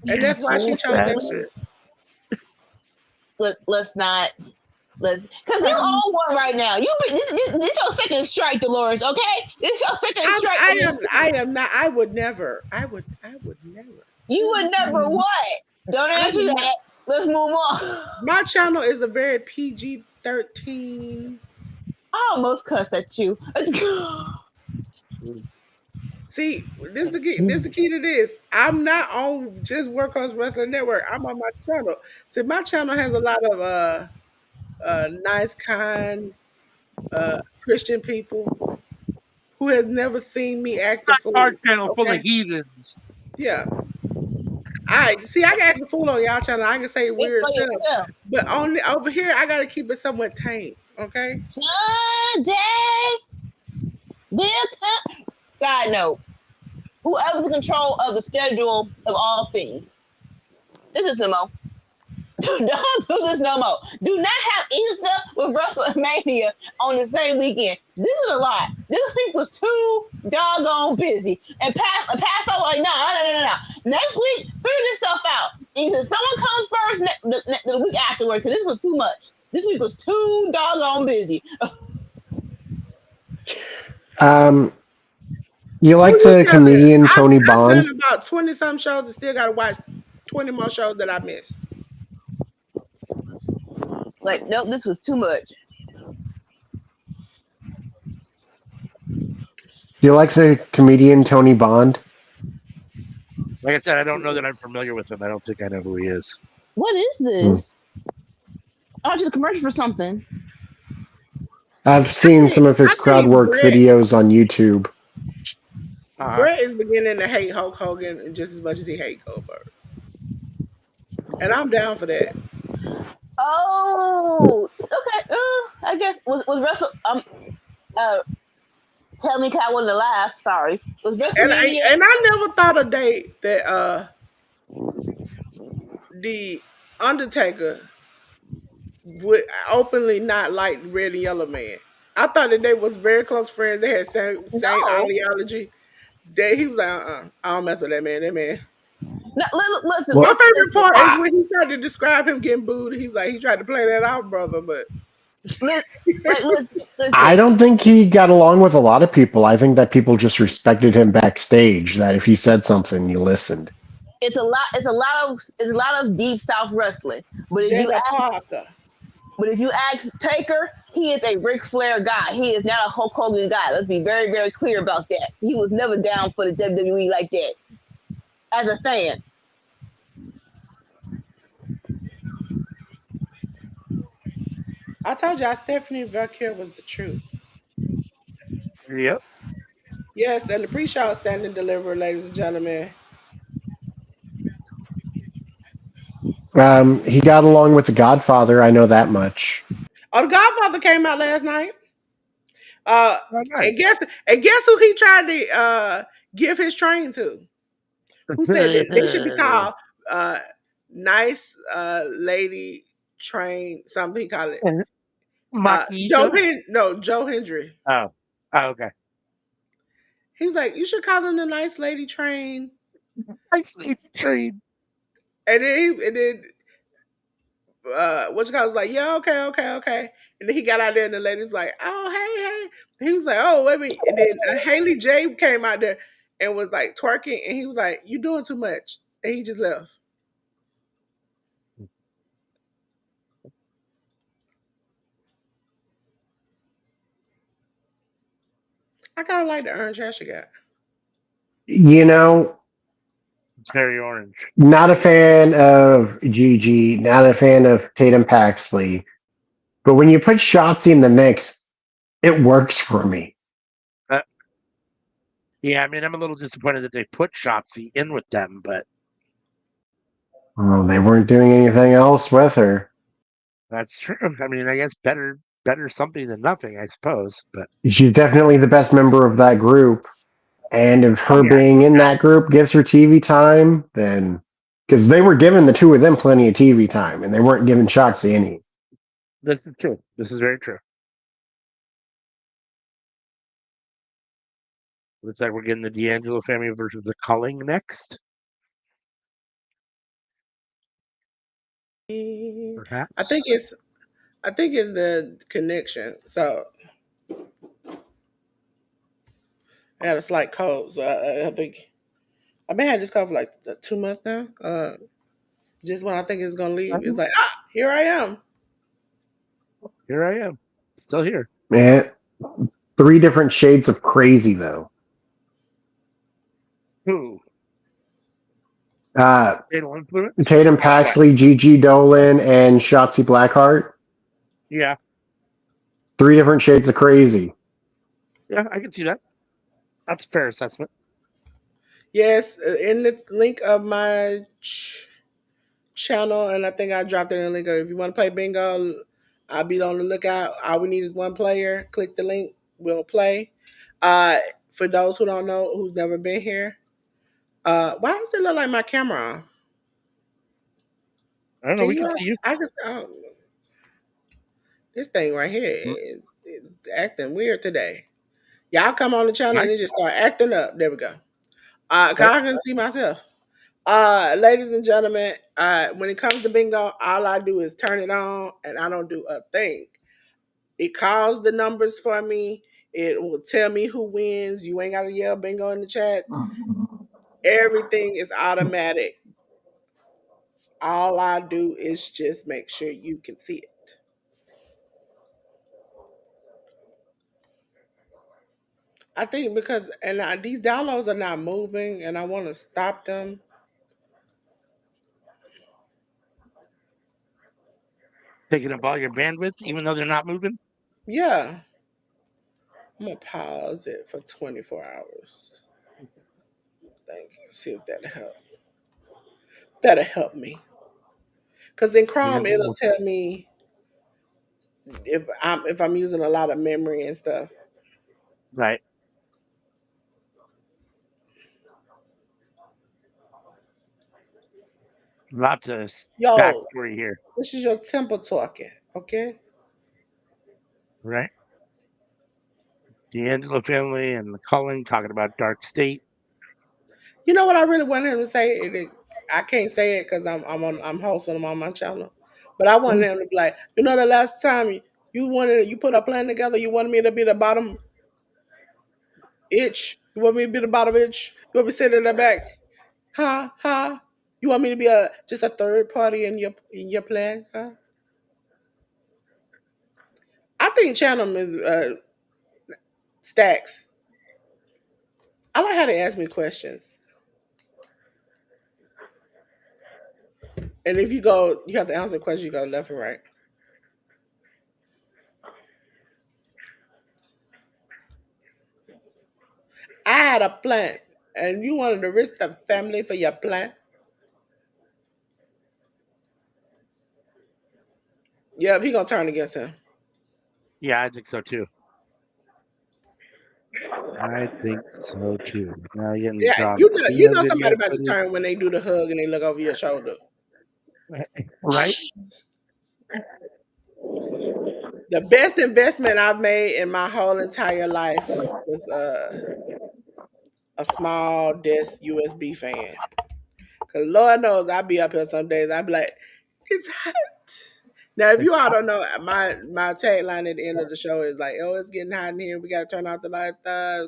and that's why she Soul chose that Snatcher. move. Let's not. Let's, cause you on one right now. This your second strike, Delores. Okay, this your second strike in this I street. am not. I would never. I would never. You would never what? Don't I answer would not. that. Let's move on. My channel is a very PG-13. I almost cussed at you. See, this is the key. This is the key to this. I'm not on just Workhorse Wrestling Network. I'm on my channel. See, my channel has a lot of nice, kind Christian people who has never seen me act a Our fool. channel full of Okay, heathens. yeah. I see. I can act a fool on y'all channel. I can say Think weird for stuff, yourself. but on over here, I gotta keep it somewhat tame. Okay. Sunday, this side note. Whoever's in control of the schedule of all things, this is Nemo. Don't do this no more. Do not have Easter with WrestleMania on the same weekend. This is a lot. This week was too doggone busy. And Passover, like, no. Next week, figure this stuff out. Either someone comes first the week afterward, because this was too much. This week was too doggone busy. You Who like you the telling? comedian Tony I've Bond? done about 20 some shows and still gotta watch 20 more shows that I missed. Like, nope, this was too much. You like the comedian Tony Bond? Like I said, I don't know that I'm familiar with him. I don't think I know who he is. What is this? I want you to commercial for something. I've seen some of his I crowd think work videos on YouTube. Brett is beginning to hate Hulk Hogan just as much as he hates Goldberg. And I'm down for that. Oh, okay. I guess was Wrestle tell me 'cause I wanted to laugh. Sorry. Was WrestleMania? And I never thought a day that the Undertaker would openly not like Red and Yellow Man. I thought that they was very close friends. They had same No. ideology. That he was like, I don't mess with that man. That man. No, listen, Well, My listen, favorite listen, part is Ah, when he tried to describe him getting booed. He's like, he tried to play that out, brother, but listen. I don't think he got along with a lot of people. I think that people just respected him backstage. That if he said something, you listened. It's a lot. It's a lot of deep South wrestling. But Jada Parker. if you ask Taker, he is a Ric Flair guy. He is not a Hulk Hogan guy. Let's be very, very clear about that. He was never down for the WWE like that. As a fan, I told y'all Stephanie Valkyrie was the truth. yep. Yes, and the pre-show is standing delivery, ladies and gentlemen. He got along with the Godfather. I know that much. Oh, the Godfather came out last night. Oh, nice. And guess who he tried to give his train to? Who said that they should be called nice lady train something he called it. Makisha. Joe Hendry. Oh, okay. He's like, you should call them the nice lady train. Nice lady train. And then what you was like, yeah, okay. And then he got out there and the lady's like, oh, hey. And he was like, oh, wait a minute. And then Haley J came out there and was like twerking. And he was like, you doing too much. And he just left. I I kind of like the orange hair she got. You know, It's very orange. not a fan of Gigi, not a fan of Tatum Paxley, but when you put Shotzi in the mix, it works for me. Uh, yeah, I mean, I'm a little disappointed that they put Shopsy in with them, but Oh, they weren't doing anything else with her. that's true. I mean, I guess better something than nothing, I suppose. But She's definitely the best member of that group. And if oh her yeah, being in now that group gives her TV time, then because they were giving the two of them plenty of TV time, and they weren't giving Shotzi any. this is true. This is very true. Looks like we're getting the D'Angelo family versus the Culling next, I think perhaps. it's I think it's the connection. So I had a slight cold. So I think I've been had this cold for like 2 months now. Just when I think it's gonna leave, it's Oh, like here I am. here I am, still here. Man, three different shades of crazy though. Who? Uh, Fatal influence? Tatum Or what? Paxley, Gigi Dolan, and Shotzi Blackheart. Yeah, Three different shades of crazy. yeah, I can see that. That's a fair assessment. Yes, in the link of my channel, and I think I dropped it in the link. If you want to play bingo, I'll be on the lookout. All we need is one player. Click the link. We'll play. Uh, for those who don't know, who's never been here, why does it look like my camera on? I don't know. Can We you? can see you. I just this thing right here. It's acting weird today. Y'all come on the channel Right? and it just start acting up. There we go. Okay. Cause I can see myself. Ladies and gentlemen, when it comes to bingo, all I do is turn it on and I don't do a thing. It calls the numbers for me. It will tell me who wins. You ain't gotta yell bingo in the chat. Everything is automatic. All I do is just make sure you can see it. I think because these downloads are not moving and I want to stop them. Taking up all your bandwidth, even though they're not moving. Yeah. I'm gonna pause it for 24 hours. Thank you. See if that'll help. That'll help me. Cause in You Chrome never it'll know. tell me if I'm using a lot of memory and stuff. Right. Lots of Yo, backstory here. this is your temple talking, okay? Right. D'Angelo family and the Culling talking about Dark State. You know what I really wanted him to say? I can't say it because I'm hosting him on my channel. But I wanted Oh, him to be like, the last time you put a plan together, you wanted me to be the bottom itch. You want me to be the bottom itch? You want me to sit in the back? Huh? Huh? You want me to be just a third party in your plan? Huh? I think Chanum is Stacks. I like how they ask me questions. And if you have to answer the question, you go left or right. I had a plan, and you wanted to risk the family for your plan. Yep, he gonna turn against him. yeah, I think so too. I think so too. Now getting Yeah, John you Cena know video somebody about to footage. turn when they do the hug and they look over your shoulder. Right? The best investment I've made in my whole entire life was a small desk USB fan. Cause Lord knows I be up here some days. I be like, it's hot. Now, if It's you all hot. don't know, my tagline at the end of the show is like, "Oh, it's getting hot in here. We gotta turn off the lights.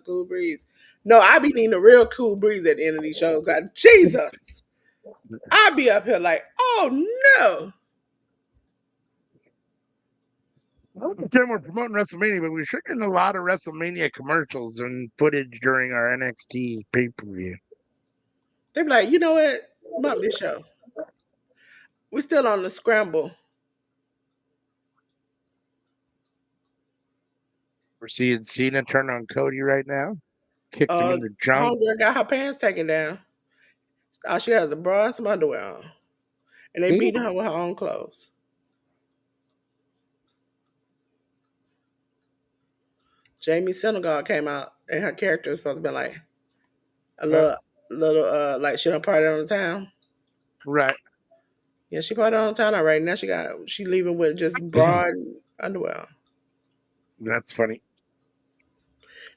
Cool breeze." No, I be needing a real cool breeze at the end of these shows. God, Jesus, I be up here like, "Oh no." I don't pretend we're promoting WrestleMania, but we're shooting a lot of WrestleMania commercials and footage during our NXT pay-per-view. They be like, you know what? Bump this show. We still on the scramble. We're seeing Cena turn on Cody right now. Kicked him in the junk. Homegirl got her pants taken down. All she has a bra and some underwear on. And they beat her with her own clothes. Jamie Senegal came out and her character was supposed to be like a little like she done party on the town. Right. Yeah, she partied on the town already. Now she leaving with just bra and underwear on. That's funny.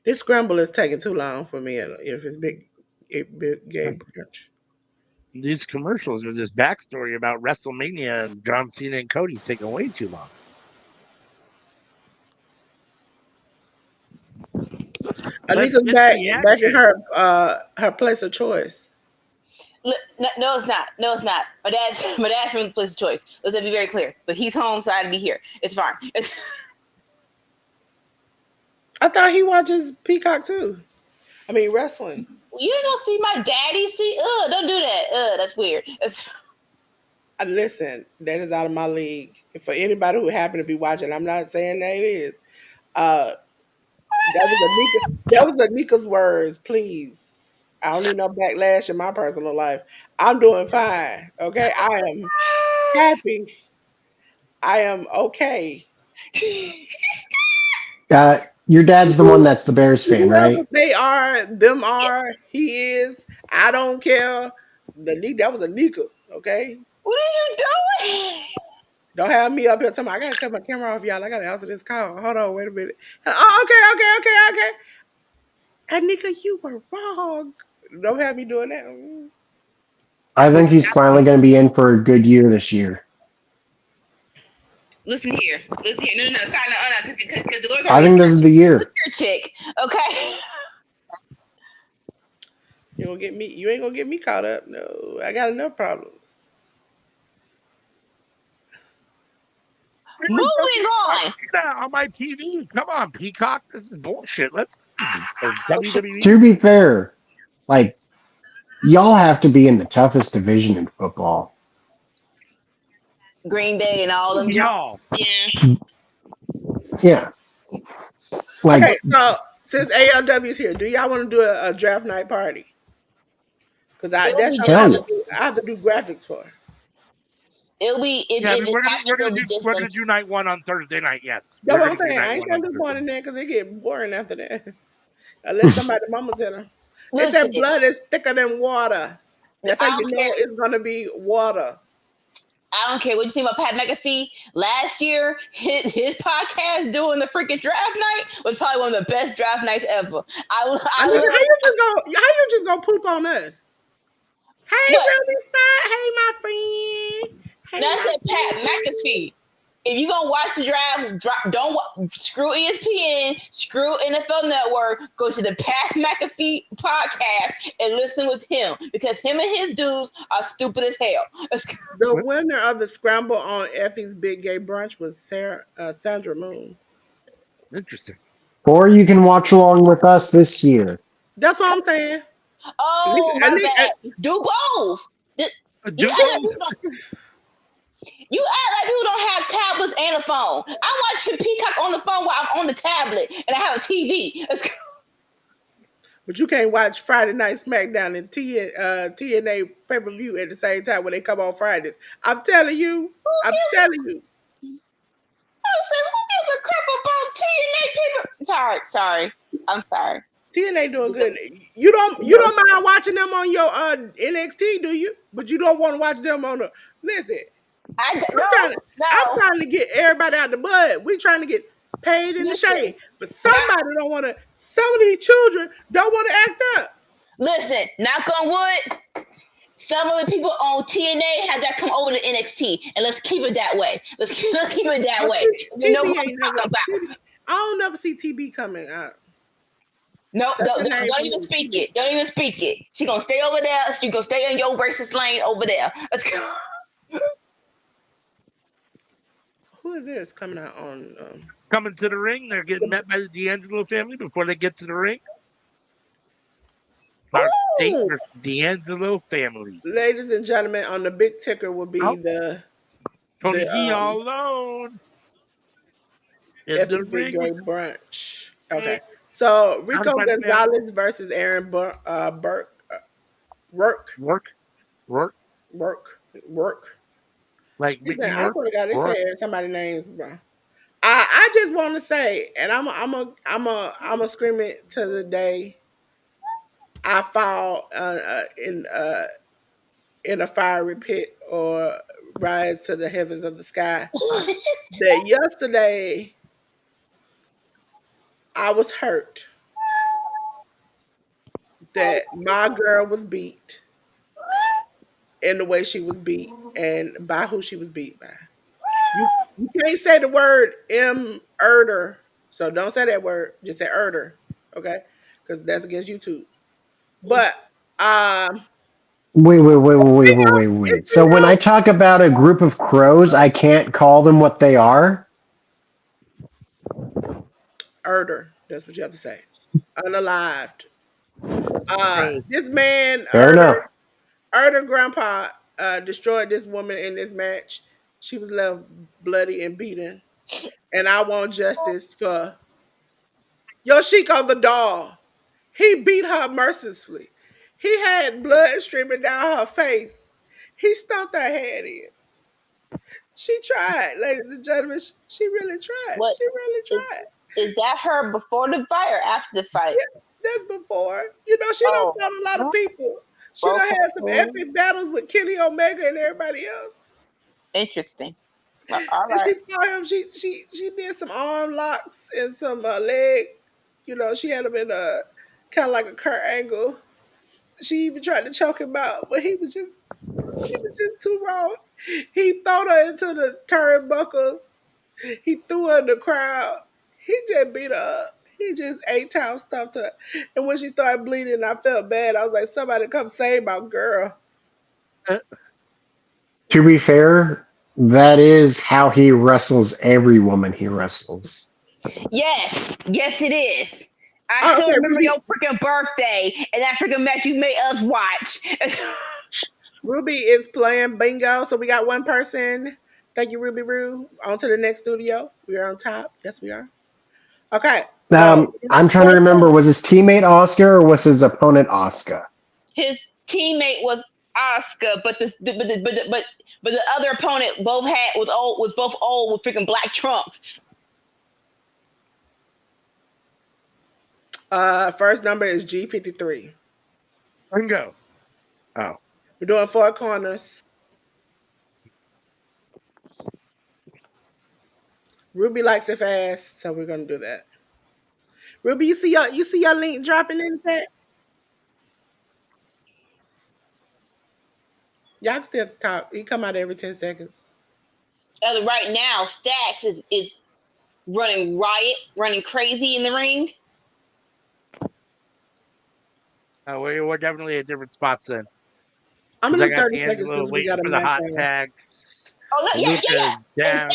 This scramble is taking too long for me if it's big gay brunch. These commercials or this backstory about WrestleMania and John Cena and Cody's taking way too long. Anika's back in her place of choice. No, it's not. No, it's not. My dad's from the place of choice. Let's be very clear. But he's home, so I had to be here. It's fine. I thought he watches Peacock too. I mean wrestling. You ain't gonna see my daddy. See, don't do that. That's weird. Listen, that is out of my league. For anybody who happened to be watching, I'm not saying that it is. That was Anika's words. Please, I don't need no backlash in my personal life. I'm doing fine. Okay, I am happy. I am okay. Your dad's the one that's the Bears fan, right? They are, them are, he is. I don't care. That was Anika, okay? What are you doing? Don't have me up here talking. I gotta cut my camera off, y'all. I gotta answer this call. Hold on, wait a minute. Oh, okay. Anika, you were wrong. Don't have me doing that. I think he's finally going to be in for a good year this year. Listen here. No. Sorry, no. Because Delores I think this is the year. Your chick, okay? You ain't gonna get me caught up. No, I got enough problems. Moving on. On my TV. Come on, Peacock. This is bullshit. Let's WWE. To be fair, like y'all have to be in the toughest division in football. Green Bay and all them. Y'all. Yeah. Like, okay, so since ALW's here, do y'all want to do a draft night party? Because I have to do graphics for. It'll be we're gonna do night one on Thursday night. Yes, that's what I'm saying. I ain't gonna do one in there because it get boring after that. Unless somebody mama tell them. They said blood is thicker than water. That's how you know it's gonna be water. I don't care what you think about Pat McAfee. Last year, his podcast doing the freaking draft night was probably one of the best draft nights ever. How you just gonna poop on us? Hey, Ruby Spot. Hey, my friend. Hey, that's it, Pat McAfee. If you gonna watch the draft, don't screw ESPN, screw NFL Network. Go to the Pat McAfee podcast and listen with him because him and his dudes are stupid as hell. The winner of the scramble on Effy's Big Gay Brunch was Sandra Moon. Interesting. Or you can watch along with us this year. That's what I'm saying. Oh, my bad. Do both. You act like people don't have tablets and a phone. I'm watching Peacock on the phone while I'm on the tablet and I have a TV. But you can't watch Friday Night SmackDown and TNA pay-per-view at the same time when they come on Fridays. I'm telling you. I said, who gives a crap about TNA pay-per-view? Sorry. I'm sorry. TNA doing good. You don't mind watching them on your NXT, do you? But you don't want to watch them on the. Listen. I'm trying to get everybody out the mud. We trying to get paid in the shade. But somebody don't want to. Some of these children don't want to act up. Listen, knock on wood. Some of the people on TNA have that come over to NXT, and let's keep it that way. Let's keep it that way. You know what I'm talking about. I don't never see TB coming out. No, don't even speak it. Don't even speak it. She gonna stay over there. She gonna stay in your versus lane over there. Let's go. Who is this coming out on? Coming to the ring, they're getting met by the D'Angelo family before they get to the ring. Clark State Ooh! versus D'Angelo family. Ladies and gentlemen, on the big ticker will be Oh, the Tony D all alone in the Effy's Big ring. Gay Brunch. Okay, so Trying to Rico find the family. Gonzalez versus Aaron Burke. Work, Work, work, work, work. like His name, Mickey I Rourke. swear to God, they Work. said somebody's names, bro. I just want to say, and I'm a scream it to the day I fall in a fiery pit or rise to the heavens of the sky. That yesterday I was hurt that my girl was beat in the way she was beat and by who she was beat by. You can't say the word erder, so don't say that word. Just say erder, okay? Because that's against YouTube. But um, Wait, wait, wait, wait, wait, wait, it's wait. So when I female talk about a group of crows, I can't call them what they are? erder. That's what you have to say. Unalived. Bro, This man Fair enough. Erder grandpa destroyed this woman in this match. She was left bloody and beaten. And I want justice for Yoshiko the doll. He beat her mercilessly. He had blood streaming down her face. He stomped her head in. She tried, ladies and gentlemen. She really tried. What She really is tried. is that her before the fight or after the fight? Yeah, that's before. She done Oh, fought a lot of people. She done had some okay. epic battles with Kenny Omega and everybody else. Interesting. All And right. she fought him. She did some arm locks and some leg. She had him in a kind of like a Kurt Angle. She even tried to choke him out, but he was just too wrong. He threw her into the turnbuckle. He threw her in the crowd. He just beat her up. He just 8 times stumped her. And when she started bleeding, I felt bad. I was like, somebody come save my girl. uh, To be fair, that is how he wrestles every woman he wrestles. Yes, it is. I Oh, still okay, remember Ruby. your freaking birthday and that freaking match you made us watch. Ruby is playing bingo. So we got one person. Thank you, Ruby Roo. On to the next studio. We are on top. Yes, we are. Okay. So I'm trying to four remember, was corners. his teammate Oscar or was his opponent Oscar? His teammate was Oscar, but the other opponent was both old with freaking black trunks. First number is G53. Bingo. Oh, We're doing four corners. Ruby likes it fast, so we're gonna do that. Ruby, you see your link dropping in the chat? Y'all can still talk. He come out every 10 seconds. As of right now, Stacks is running riot, running crazy in the ring. we're definitely at different spots then. I'm Because I gonna do got 30 seconds D'Angelo since we got waiting a for the match hot on. tag. Oh no, Luca is yeah. And down.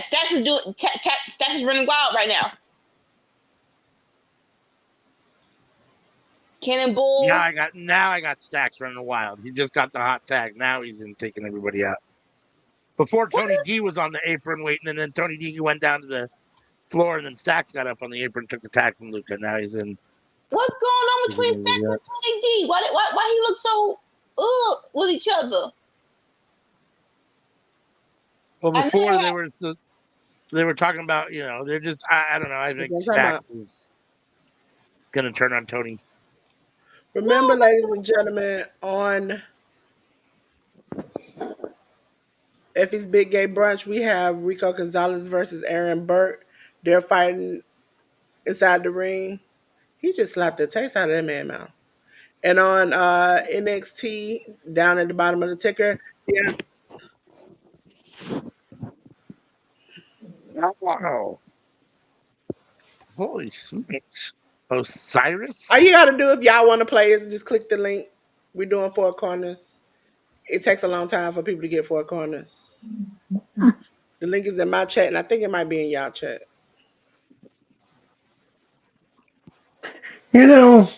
Stacks is doing Stacks is running wild right now. Now Cannonball. I got Stacks running wild. He just got the hot tag. Now he's in taking everybody out. Before What Tony D was on the apron waiting, and then Tony D went down to the floor, and then Stacks got up on the apron, took the tag from Luca. Now he's in. what's going on Taking between everybody Stacks and out. Tony D? Why he look so with each other? Well, I know before they had they were talking about they're just I don't know. I That's think what I'm talking Stacks about. is gonna turn on Tony. Remember, no. ladies and gentlemen, on Effie's Big Gay Brunch, we have Rico Gonzalez versus Aaron Burke. They're fighting inside the ring. He just slapped the taste out of that man's mouth. And on NXT, down at the bottom of the ticker, yeah. Wow! Holy smokes! Osiris. All you gotta do if y'all want to play is just click the link. We're doing four corners. It takes a long time for people to get four corners. The link is in my chat, and I think it might be in y'all chat. You know,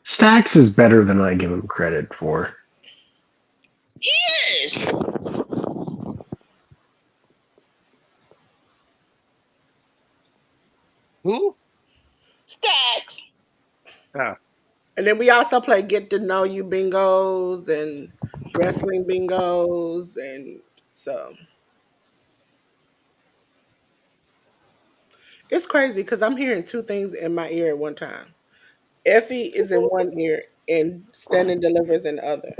Stacks is better than I give him credit for. He is. Who? Stacks. Ah, And then we also play get to know you bingos and wrestling bingos, and so it's crazy because I'm hearing two things in my ear at one time. Effie is in one ear and Standing Delivers in the other.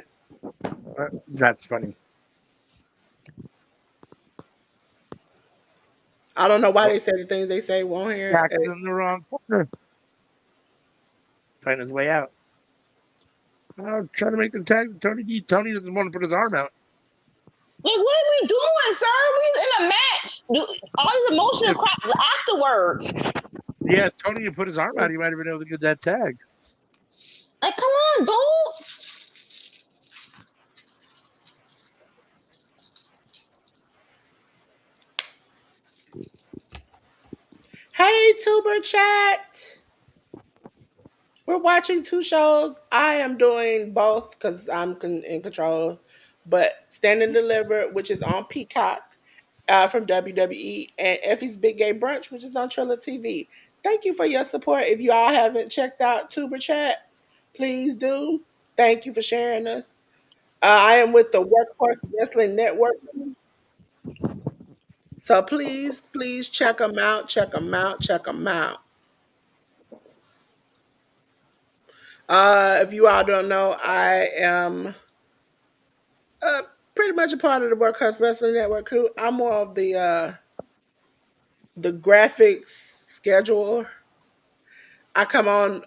that's funny. I don't know why Well, they say the things they say won't hear. Jack's in the wrong corner. Find his way out. Trying to make the tag. Tony doesn't want to put his arm out. Like, what are we doing, sir? We in a match. All these emotional If crap afterwards. yeah, Tony had put his arm out, he might have been able to get that tag. Like, come on, dude. Hey, Tuber Chat. We're watching two shows. I am doing both because I'm in control. But Stand and Deliver, which is on Peacock from WWE, and Effie's Big Gay Brunch, which is on Triller TV. Thank you for your support. If you all haven't checked out Tuber Chat, please do. Thank you for sharing us. I am with the Workhorse Wrestling Network. So please, please check them out. Check them out. Check them out. If you all don't know, I am pretty much a part of the Workhorse Wrestling Network crew. I'm more of the graphics schedule. I come on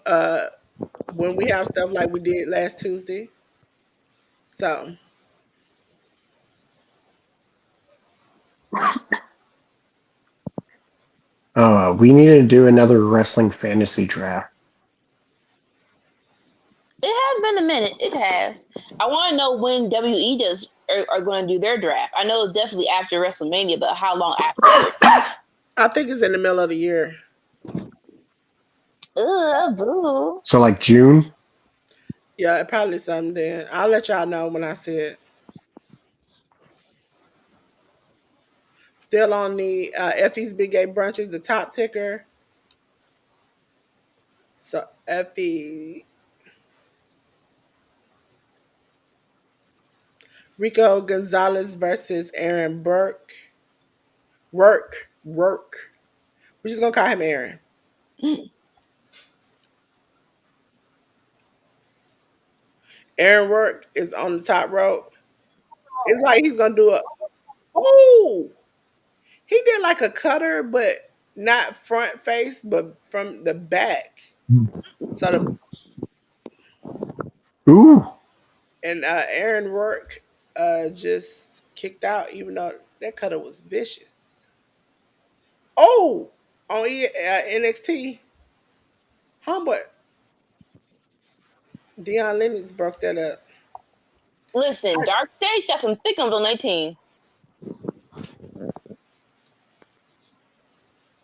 when we have stuff like we did last Tuesday. So We need to do another wrestling fantasy draft. It has been a minute. It has. I want to know when WE does are going to do their draft. I know it's definitely after WrestleMania, but how long after? I think it's in the middle of the year. Boo. So like June. Yeah, it probably something then. I'll let y'all know when I see it. Still on the Effie's Big Gay Brunch is the top ticker. So Effie, Rico Gonzalez versus Aaron Burke. Work. We're just gonna call him Aaron. Aaron Work is on the top rope. It's like he's gonna do a oh, he did like a cutter, but not front face, but from the back. So the Ooh. and Aaron Work just kicked out, even though that cutter was vicious. Oh, on NXT, Humber Dion Lennox broke that up. Listen, Dark Stage got some thickums on their team.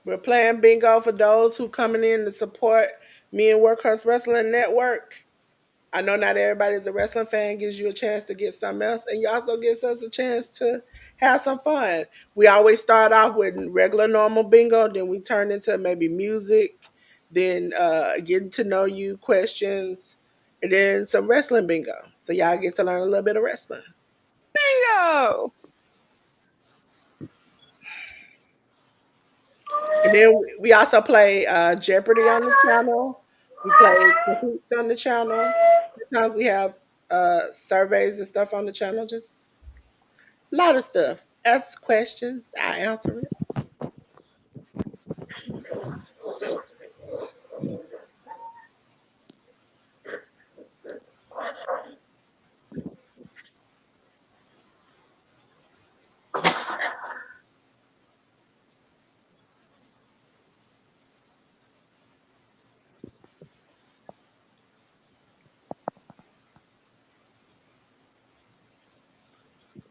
We're playing bingo for those who coming in to support me and Workhorse Wrestling Network. I know not everybody's a wrestling fan, gives you a chance to get something else, and you also gives us a chance to have some fun. We always start off with regular normal bingo, then we turn into maybe music, then getting to know you questions, and then some wrestling bingo. So y'all get to learn a little bit of wrestling. Bingo. And then we also play Jeopardy on the channel. We play Cahoots on the channel. Sometimes we have surveys and stuff on the channel. Just a lot of stuff. Ask questions. I answer it.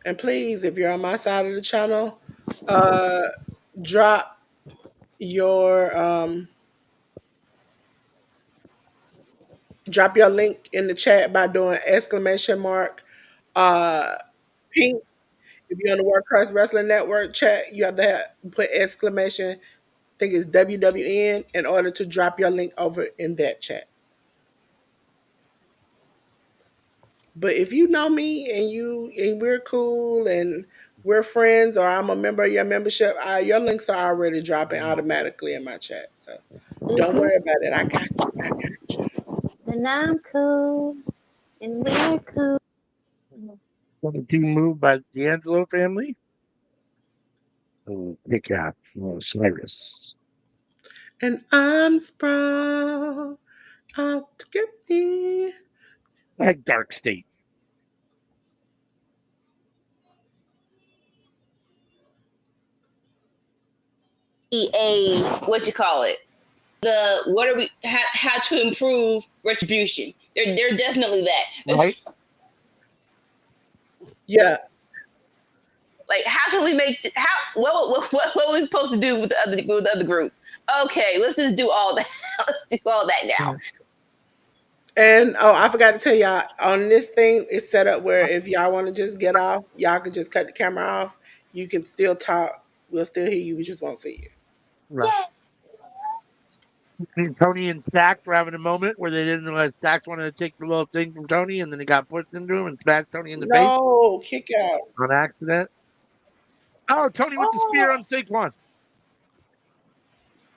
And please, if you're on my side of the channel, Uh, drop your drop your link in the chat by doing exclamation mark uh pink. If you're on the WordPress Wrestling Network chat, you have to put exclamation, I think it's WWN, in order to drop your link over in that chat. But if you know me and we're cool and we're friends or I'm a member of your membership, your links are already dropping automatically in my chat. So don't Mhm. worry about it. I got you. I got you. And I'm cool, and we're cool. 22 move by the D'Angelo family. Oh, kick out. Oh, Cyrus. And I'm sprung out to get me. Like Dark State. A what you call it? The what are we? How to improve retribution? They're definitely that. Right? Yeah. Like, how can we make how what are we supposed to do with the other group? Okay, let's just do all that. Let's do all that now. Yeah. And oh, I forgot to tell y'all on this thing, it's set up where if y'all want to just get off, y'all can just cut the camera off. You can still talk. We'll still hear you. We just won't see you. Right. And Tony and Stacks were having a moment where they didn't let Stacks wanted to take the little thing from Tony, and then he got pushed into him and smashed Tony in the face No, kick out. on accident. Oh, Tony with the spear Oh, on Saquon.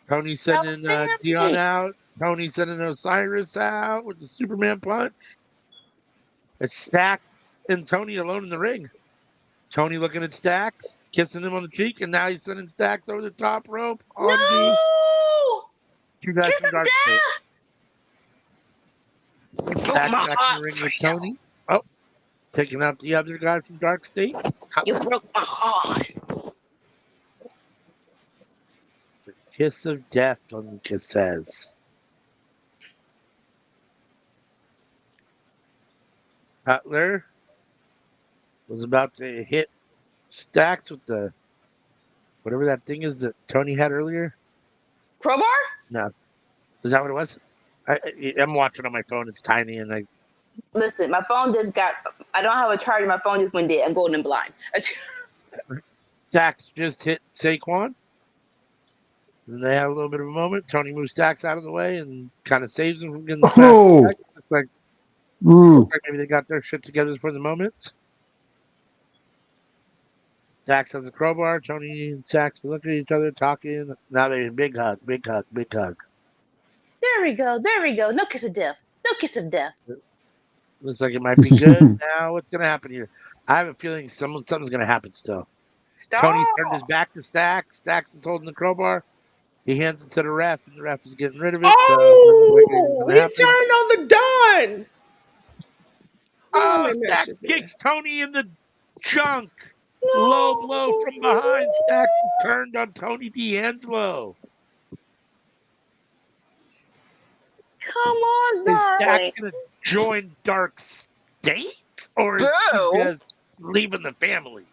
Tony that was sending Dion fancy. out. Tony sending Osiris out with the Superman punch. It's Stacks and Tony alone in the ring. Tony looking at Stacks, kissing him on the cheek, and now he's sending Stacks over the top rope onto No, two guys kiss from of Dark State. death. Broke Stacks my back in the heart ring for with you. Tony. Oh, taking out the other guy from Dark State. You broke my heart. Kiss of death, Onika says. Cutler was about to hit Stacks with the whatever that thing is that Tony had earlier. Crowbar? No, is that what it was? I'm watching on my phone. It's tiny, and I Listen, my phone just got. I don't have a charger. My phone just went dead. I'm golden and blind. Stacks just hit Saquon. And they have a little bit of a moment. Tony moves Stacks out of the way and kind of saves him from getting smashed. Oh, Looks mm. like maybe they got their shit together for the moment. Stacks has the crowbar. Tony and Stacks look at each other, talking. Now they big hug, big hug, big hug. There we go. There we go. No kiss of death. No kiss of death. Looks like it might be good. Now what's gonna happen here? I have a feeling something's gonna happen still. Tony's turned his Stop. back to Stacks. Stacks is holding the crowbar. He hands it to the ref, and the ref is getting rid of it. So it doesn't look like anything's Oh, gonna he happen. turned on the Don. Who won Oh, that match Stacks today? kicks Tony in the junk. Low blow from behind. No. Stacks is turned on Tony D'Angelo. Come on, Is Stacks darling. gonna join Dark State, or is he Boo. just leaving the family?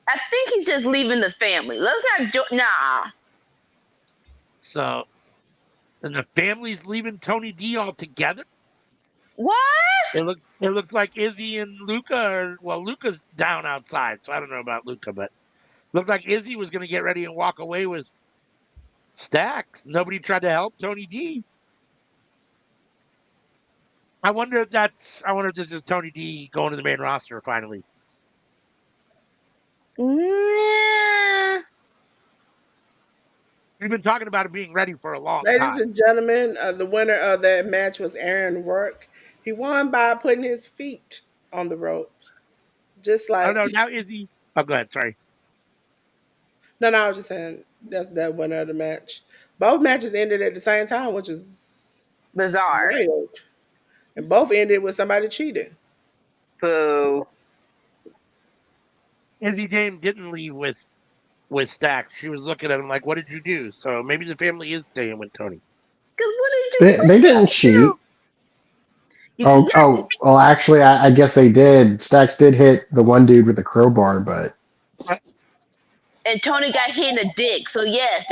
I think he's just leaving the family. Let's not nah. So, and the family's leaving Tony D altogether. What? It looked like Izzy and Luca are, well, Luca's down outside, so I don't know about Luca, but looked like Izzy was gonna get ready and walk away with Stacks. Nobody tried to help Tony D. I wonder if this is Tony D going to the main roster finally. Nah. We've been talking about it being ready for a long Ladies time. and gentlemen, the winner of that match was Aaron Work. He won by putting his feet on the ropes. Just Oh like no, now Izzy. Oh, go ahead. Sorry. no, no, I was just saying that's that winner of the match. Both matches ended at the same time, which is Bizarre. wild. And both ended with somebody cheating. Boo. Izzy Dame didn't leave with Stacks. She was looking at him like, "What did you do?" So maybe the family is staying with Tony. Cause They didn't cheat. yeah, Well, actually, I guess they did. Stacks did hit the one dude with the crowbar, but and Tony got hit in the dick. So yes,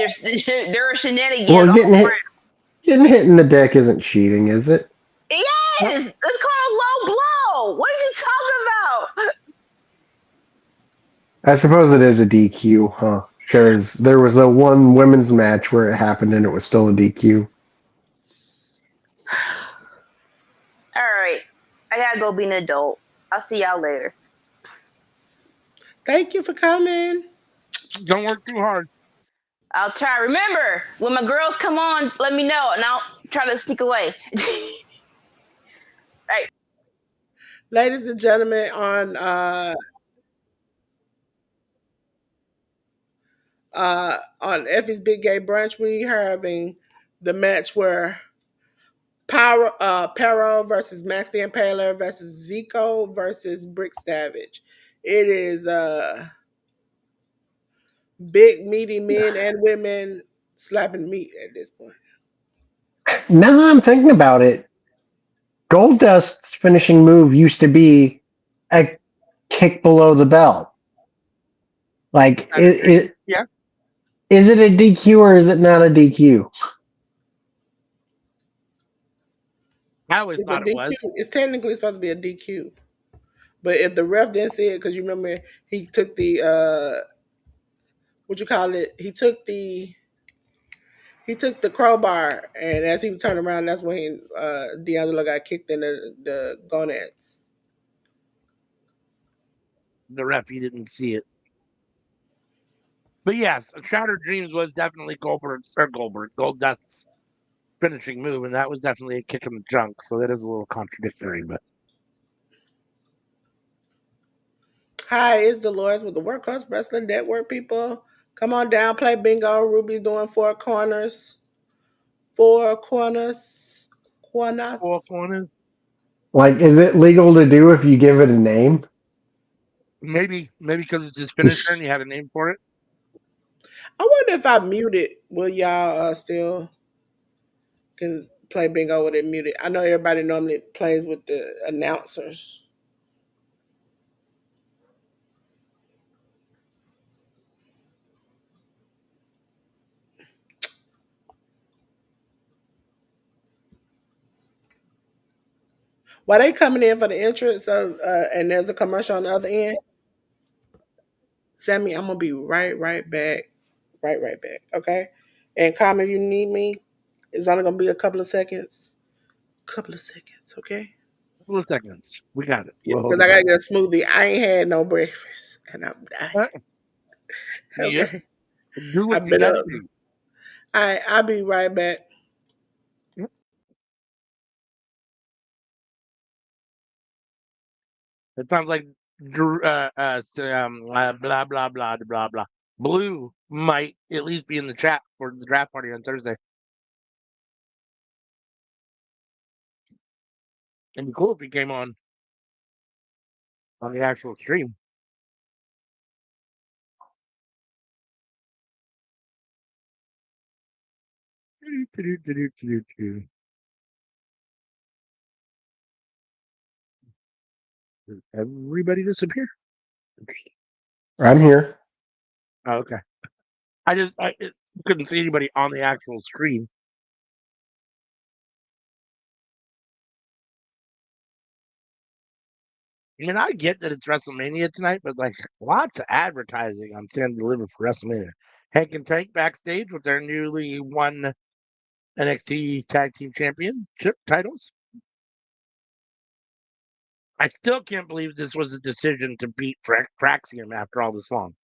there are shenanigans Well, all getting hit in the deck isn't cheating, is it? Yes, it's called low blow. What are you talking about? I suppose it is a DQ, huh? Because there was a one women's match where it happened and it was still a DQ. All right, I gotta go be an adult. I'll see y'all later. Thank you for coming. Don't work too hard. I'll try. Remember, when my girls come on, let me know, and I'll try to sneak away. Right. Ladies and gentlemen, on Effy's Big Gay Brunch, we having the match where Perro versus Max the Impaler versus Zico versus Brick Savage. It is big meaty men and women slapping meat at this point. Now that I'm thinking about it, Goldust's finishing move used to be a kick below the belt. Like, Yeah, is it a DQ or is it not a DQ? I always It's a thought it was. DQ. It's technically supposed to be a DQ. But if the ref didn't see it, because you remember he took the what you call it? He took the crowbar, and as he was turning around, that's when D'Angelo got kicked in the gonads. The ref, he didn't see it. But yes, Shattered Dreams was definitely Goldust's finishing move, and that was definitely a kick in the junk. So that is a little contradictory, but Hi, it's Delores with the Workhorse Wrestling Network. People, come on down, play bingo. Ruby's doing four corners, four corners, four corners. corners. Like, is it legal to do if you give it a name? Maybe because it's his finisher and you have a name for it. I wonder if I mute it. Will y'all still can play bingo with it muted? I know everybody normally plays with the announcers. While they coming in for the entrance of and there's a commercial on the other end, Sammy, I'm gonna be right back. Right back. Okay. And Carmen, if you need me, it's only gonna be a couple of seconds. Couple of seconds, okay? Couple of seconds. We got it. Yeah, We'll hold because it I gotta down. get a smoothie. I ain't had no breakfast and I'm dying. Uh, Yep. Okay. Do what I've you been got to up. do. I'll be right back. Yep. It sounds like blah blah blah blah blah. Blue might at least be in the chat for the draft party on Thursday. It'd be cool if he came on the actual stream. Did everybody disappear? I'm here. Oh, okay. I couldn't see anybody on the actual screen. I mean, I get that it's WrestleMania tonight, but like lots of advertising on Stand Deliver for WrestleMania. Hank and Tank backstage with their newly won NXT Tag Team Championship titles. I still can't believe this was a decision to beat Fraxium after all this long.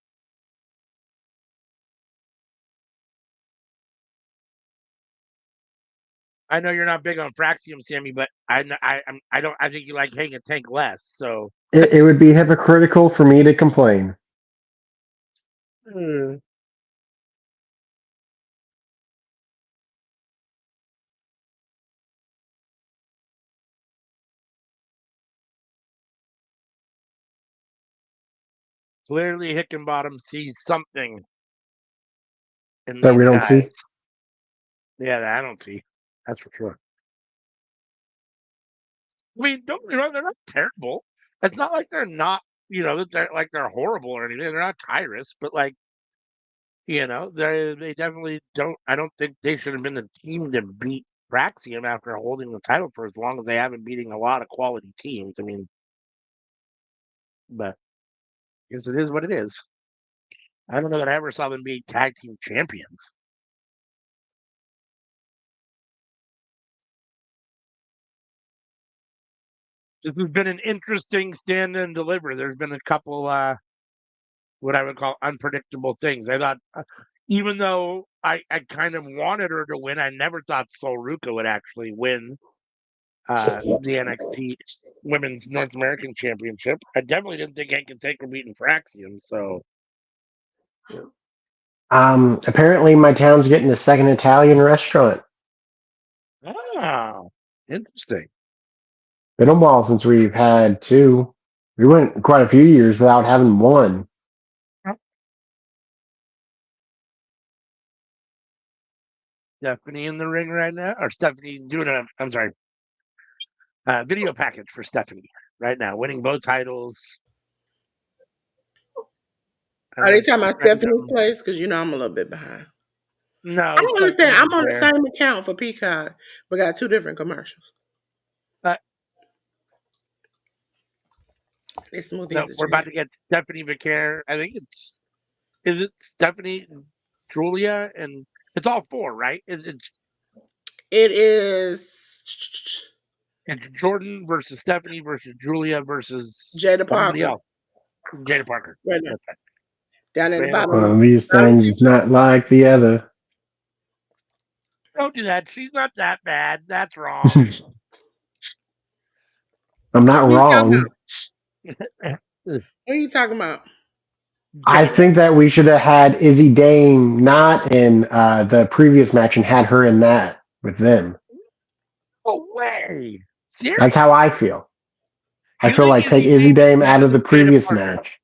I know you're not big on Fraxium, Sammy, but I don't. I think you like Hank and Tank less. So It would be hypocritical for me to complain. Hmm. Clearly, Hickenbottom sees something in That we these don't see. guys. Yeah, that I don't see. That's for sure. I mean, don't get me wrong, they're not terrible. It's not like they're not, that they're like they're horrible or anything. They're not Tyrus, but like They definitely don't. I don't think they should have been the team to beat Praxium after holding the title for as long as they have been beating a lot of quality teams. I mean, but I guess it is what it is. I don't know that I ever saw them be tag team champions. This has been an interesting stand and deliver. There's been a couple, what I would call unpredictable things. I thought, even though I kind of wanted her to win, I never thought Sol Ruka would actually win the NXT Women's North American Championship. I definitely didn't think Hank could take her beating Fraxium. So, Apparently my town's getting a second Italian restaurant. interesting. Been a while since we've had two. We went quite a few years without having one. Stephanie in the ring right now, or Stephanie doing video package for Stephanie right now, winning both titles. Are they talking about Stephanie's place? Because I'm a little bit behind. No, I don't understand. I'm on the same account for Peacock, but got two different commercials. No, we're about to get Stephanie Vicaire. I think is it Stephanie, Julia, and it's all four, right? It is. It's Jordan versus Stephanie versus Julia versus Jada somebody Parker. else. Jada Parker. Right now. Okay. Down at the bottom. One of these things is not like the other. Don't do that. She's not that bad. That's wrong. I'm not wrong. What are you talking about? I think that we should have had Izzy Dane not in the previous match and had her in that with them. No way. Seriously? That's how I feel. I feel like take Izzy Dane out of the previous match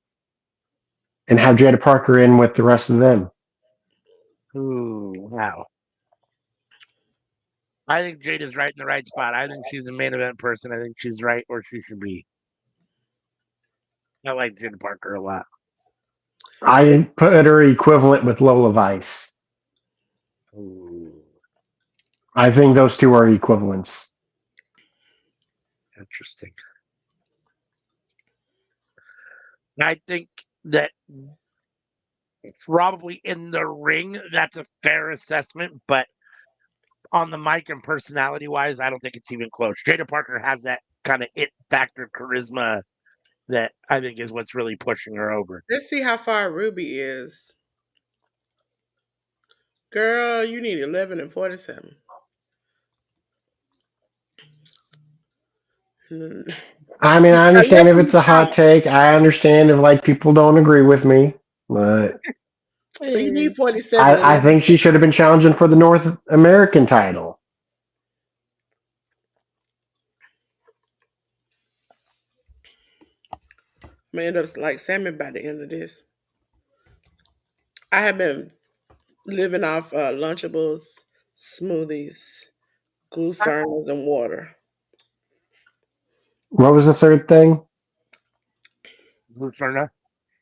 and have Jada Parker in with the rest of them. Ooh, wow. I think Jada's right in the right spot. I think she's a main event person. I think she's right where she should be. I like Jada Parker a lot. I put her equivalent with Lola Vice. Ooh. I think those two are equivalents. Interesting. I think that probably in the ring, that's a fair assessment, but on the mic and personality wise, I don't think it's even close. Jada Parker has that kind of it factor charisma that I think is what's really pushing her over. Let's see how far Ruby is. Girl, you need 11 and 47. I mean, I understand if it's a hot take. I understand if people don't agree with me, but so you need 47. I think she should have been challenging for the North American title. I'm gonna end up like salmon by the end of this. I have been living off Lunchables, smoothies, glucernas, and water. What was the third thing? Lucerna?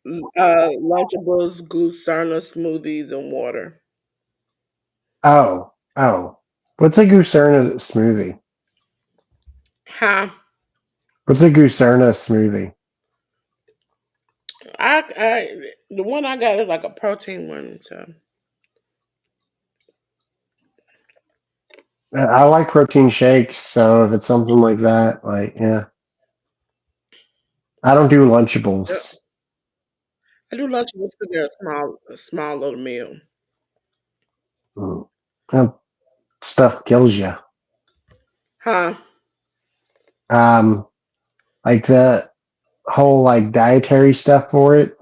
Lunchables, glucerna, smoothies, and water. Oh. What's a Gooserna smoothie? Huh? What's a Gooserna smoothie? The one I got is like a protein one. So I like protein shakes, so if it's something like that, yeah. I don't do Lunchables. yep. I do Lunchables because they're a small little meal. That stuff kills you. Huh? Like the whole dietary stuff for it,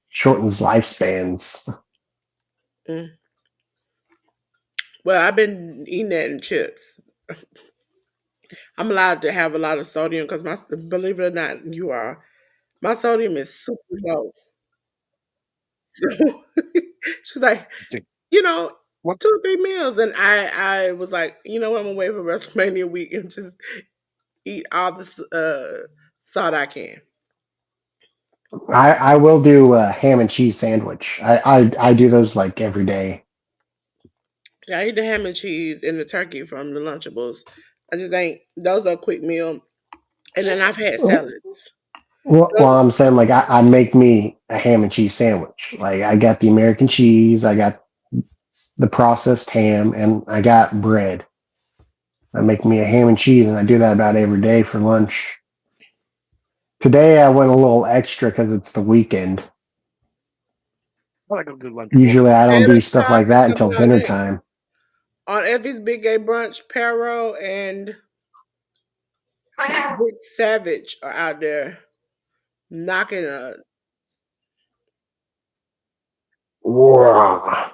shortens lifespans. Mm. Well, I've been eating that in chips. I'm allowed to have a lot of sodium because believe it or not, my sodium is super low. So she's like, What? 2 or 3 meals, and I was like, I'm gonna wait for WrestleMania week and just eat all the salt I can. I will do a ham and cheese sandwich. I do those like every day. Yeah, I eat the ham and cheese and the turkey from the Lunchables. I just ain't. Those are a quick meal. And then I've had salads. Well, I'm saying like I make me a ham and cheese sandwich. Like I got the American cheese, I got the processed ham, and I got bread. I make me a ham and cheese, and I do that about every day for lunch. Today I went a little extra because it's the weekend. I like a good Lunchable. Usually I don't Tater do stuff like tots that coming until out dinner next. time. On Effy's Big Gay Brunch, Pero and Big Savage are out there knocking a. One,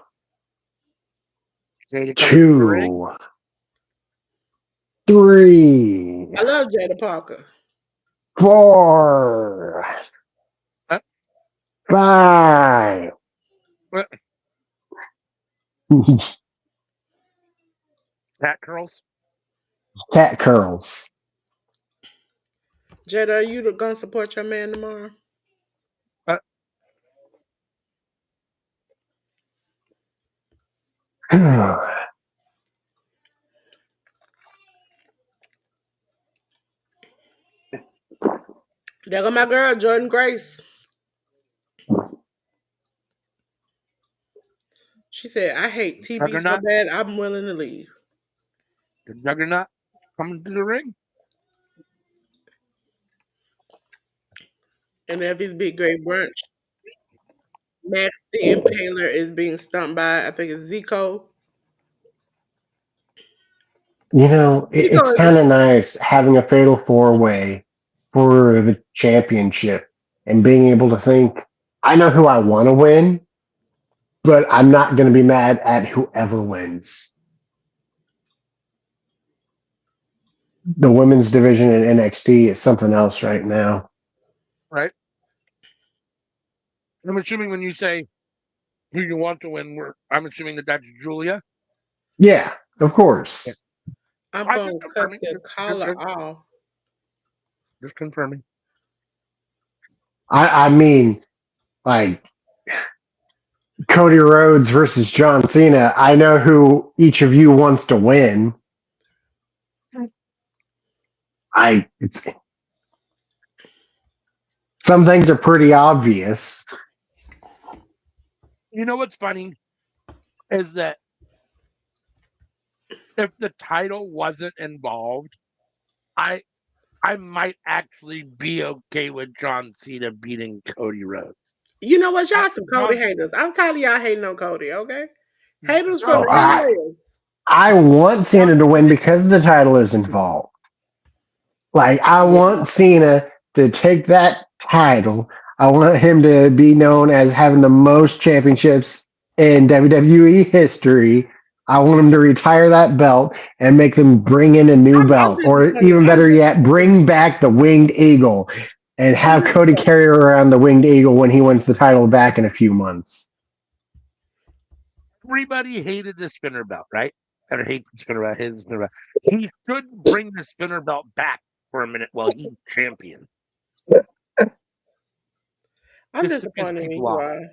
Say to come into the ring. two, three, I love Jada Parker. four, Uh, five. uh, Cat curls. Cat curls. Jada, are you gonna support your man tomorrow? Uh, There go my girl, Jordan Grace. She said, I hate TV so Juggernaut. bad, I'm willing to leave. The Juggernaut coming to the ring. And Effy's Big Great Brunch, Max the Impaler is being stumped by, I think it's Zico. You know, Zico it's is kind of nice having a fatal four way for the championship and being able to think, I know who I want to win, but I'm not going to be mad at whoever wins. The women's division in NXT is something else right now. Right. I'm assuming when you say who you want to win, I'm assuming that that's Julia. Yeah, of Yeah. course. I'm I'm gonna just cut confirming. the collar off. Just confirming. I mean, like Cody Rhodes versus John Cena. I know who each of you wants to win. It's some things are pretty obvious. You know what's funny is that if the title wasn't involved, I I might actually be okay with John Cena beating Cody Rhodes. You know what? I, Y'all some Cody John, haters. I'm tired of y'all hating on Cody, okay? Haters from Oh, John the Cena, Himalayas. I want John Cena to win Cena, because the title is involved. Like I want Cena to take that title. I want him to be known as having the most championships in WWE history. I want him to retire that belt and make them bring in a new I'm belt, or disappointed. even I'm better yet, disappointed. bring back the winged eagle and I'm have Cody disappointed. carry around the winged eagle when he wins the title back in a few months. everybody hated the spinner belt, right? Or hate the spinner belt, hated the spinner belt. He should bring the spinner belt back for a minute while he's champion. I'm Just to piss disappointed in people you off. all.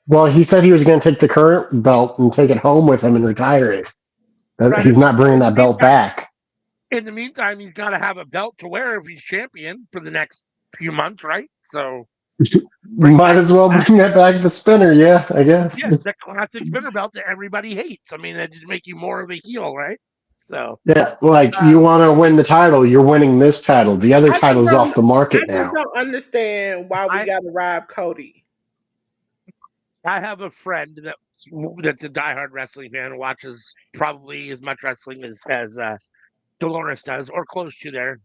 Well, he said he was going to take the current belt and take it home with him and retire it. Right. He's not Well, bringing that belt back. in the meantime, he's got to have a belt to wear if he's champion for the next few months, right? So bring Might back as well bring that back to Spinner, yeah, I guess. yeah, the classic spinner belt that everybody hates. I mean, that just make you more of a heel, right? So Yeah, like uh, you want to win the title, you're winning this title. The other I just title's don't. off the I market just now. don't understand why we I got to rob Cody. I have a friend that's a diehard wrestling fan who watches probably as much wrestling as Dolores does, or close to there,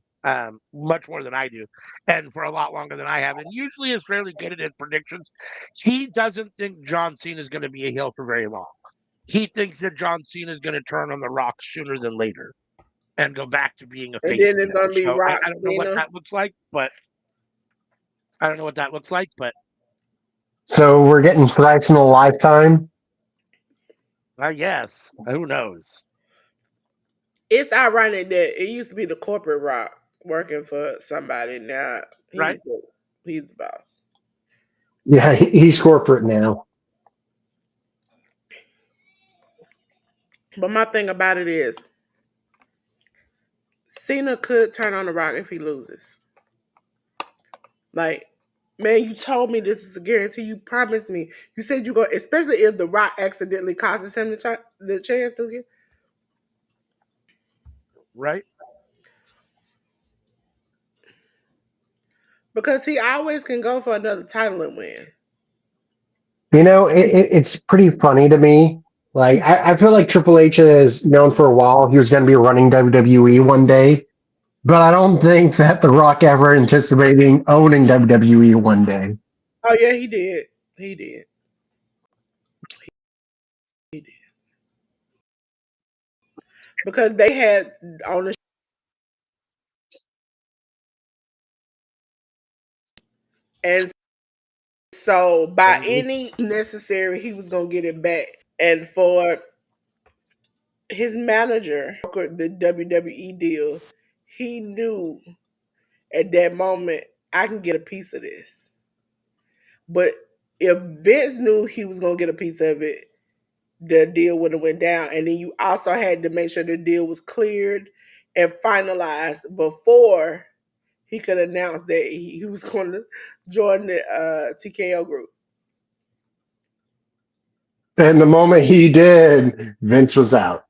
much more than I do, and for a lot longer than I have. And usually is fairly good at his predictions. He doesn't think John Cena is going to be a heel for very long. He thinks that John Cena is going to turn on the Rock sooner than later and go back to being a And face then it's again. gonna be So Rock I don't know what Cena. that looks like, but I don't know what that looks like, but So we're getting thrice in a lifetime. I guess who knows, It's ironic that it used to be the corporate Rock working for somebody. Now right? he's the boss. Yeah, he's corporate now. But my thing about it is, Cena could turn on the Rock if he loses. Like, man, you told me this is a guarantee. You promised me. You said you go, especially if the Rock accidentally causes him the chance to get. Right? Because he always can go for another title and win. You know, it's pretty funny to me. Like, I feel like Triple H is known for a while he was going to be running WWE one day, but I don't think that The Rock ever anticipating owning WWE one day. Oh yeah, he did. He did. He did. Because they had on the and so by And any necessary, he was gonna get it back. And for his manager, the WWE deal, he knew at that moment I can get a piece of this. But if Vince knew he was gonna get a piece of it, the deal would have went down. And then you also had to make sure the deal was cleared and finalized before he could announce that he was going to join the TKO group. And the moment he did, Vince was out.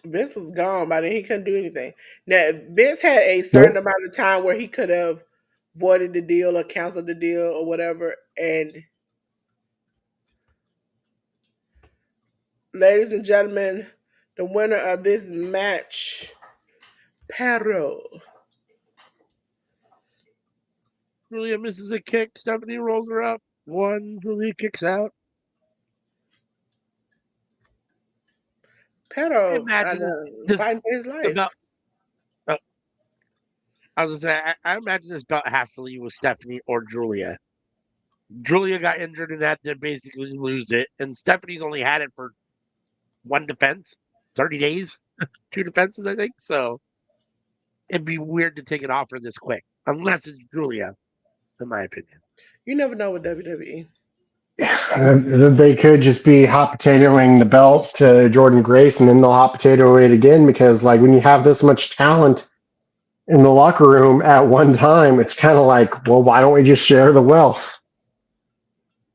Vince was gone by then. He couldn't do anything. Now, Vince had a certain Nope. amount of time where he could have voided the deal or canceled the deal or whatever. And ladies and gentlemen, the winner of this match, Pero. Julia misses a kick. Stephanie rolls her up. One, Julia kicks out. I Pero imagine this fighting for his life. about. Uh, I was gonna say, I imagine this belt has to leave with Stephanie or Julia. Julia got injured and had to basically lose it, and Stephanie's only had it for one defense, 30 days, two defenses, I think. So it'd be weird to take it off her this quick, unless it's Julia, in my opinion. You never know with WWE. They could just be hot potatoing the belt to Jordan Grace, and then they'll hot potato it again because, like, when you have this much talent in the locker room at one time, it's kind of like, well, why don't we just share the wealth?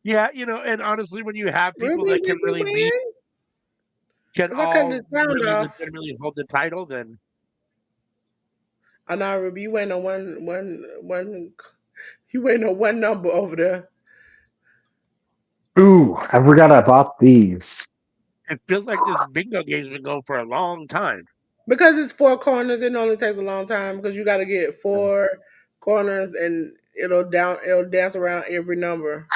Yeah, and honestly, when you have people Ruby, that did can you really win? can Because I cut the all sound really off. legitimately hold the title, then I know, Ruby, you waiting on one. You waiting on one number over there. Ooh, I forgot I bought these. it feels like this bingo game's been going for a long time. Because it's four corners, it normally takes a long time because you got to get four corners and it'll dance around every number.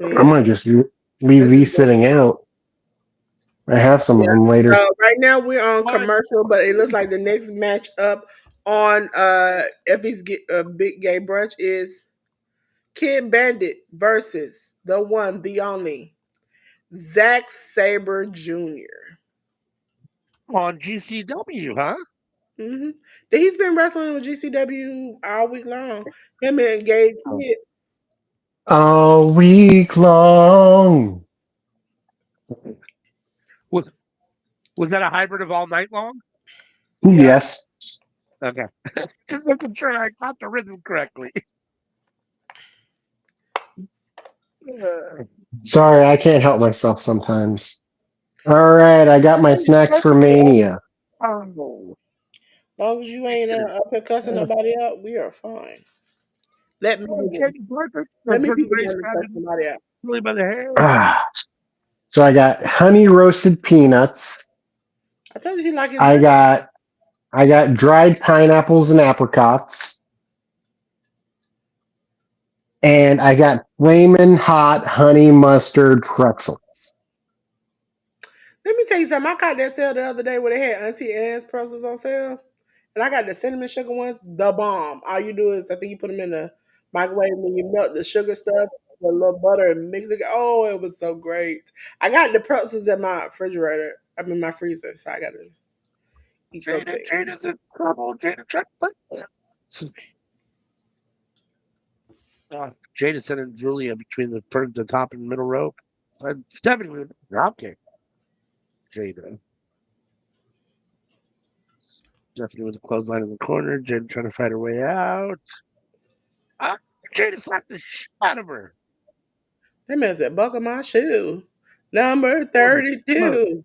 I'm Yeah, gonna just leave since it's these sitting out. I have some of yeah. them later. So right now we're on What? commercial, but it looks like the next match up on Effie's Big Gay Brunch is Kid Bandit versus the one, the only Zack Saber Jr. On GCW, huh? Mm-hmm. He's been wrestling with GCW all week long. Him and Gay Oh. Kid. All week long. Was was that a hybrid of all night long? Yeah. Yes. Okay. Just making sure I got the rhythm correctly. Sorry, I can't help myself sometimes. All right, I got my snacks for Mania. Oh. As long as you ain't up here cussing nobody out, we are fine. Let me be Oh, one. Jamie Parker. Let me be Jordan the Grace one to cuss grabbing somebody out. Julie by the hair. Ah, so I got honey roasted peanuts. I told you he like his I drink. got I got dried pineapples and apricots, and I got flamin' hot honey mustard pretzels. Let me tell you something. I caught that sale the other day where they had Auntie Anne's pretzels on sale. And I got the cinnamon sugar ones, the bomb. All you do is, I think you put them in the microwave and you melt the sugar stuff with a little butter and mix it. Oh, it was so great. I got the pretzels in my refrigerator. I'm in my freezer, so I got to eat those things. Jada's in trouble. Jada checkpoint. Jason and Julia between the top and middle rope. And Stephanie with a dropkick. Jada. Stephanie with a clothesline in the corner. Jada trying to fight her way out. Ah, Jada slapped the shit out of her. That man said, buckle my shoe. Number Holy smoke. 32.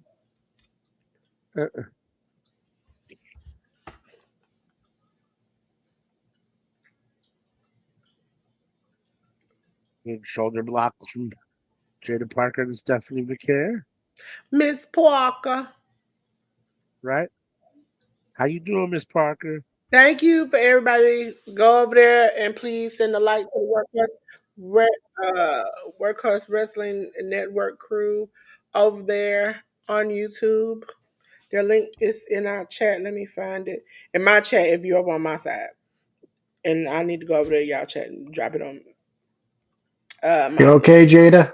Uh-uh. Good shoulder blocks from Jada Parker and Stephanie McCare. Miss Parker. Right? How you doing, Miss Parker? Thank you for everybody. Go over there and please send a like to the Workhorse Wrestling Network crew over there on YouTube. Their link is in our chat. Let me find it. In my chat if you're over on my side. And I need to go over there, y'all chat and drop it on You mine. okay, Jada?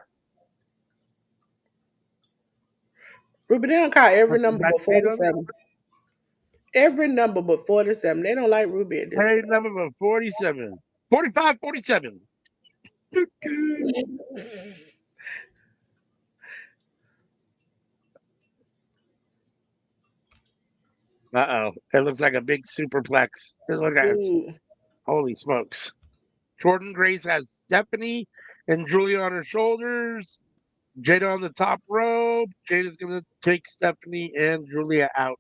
Ruby, they don't call every Nothing number back but Tatum? 47. Every number but 47. They don't like Ruby at this Hey, number 47. 45, 47. point. Uh-oh. It looks like a big superplex. Look at it. Ooh. Holy smokes. Jordan Grace has Stephanie and Julia on her shoulders. Jada on the top rope. Jada's going to take Stephanie and Julia out.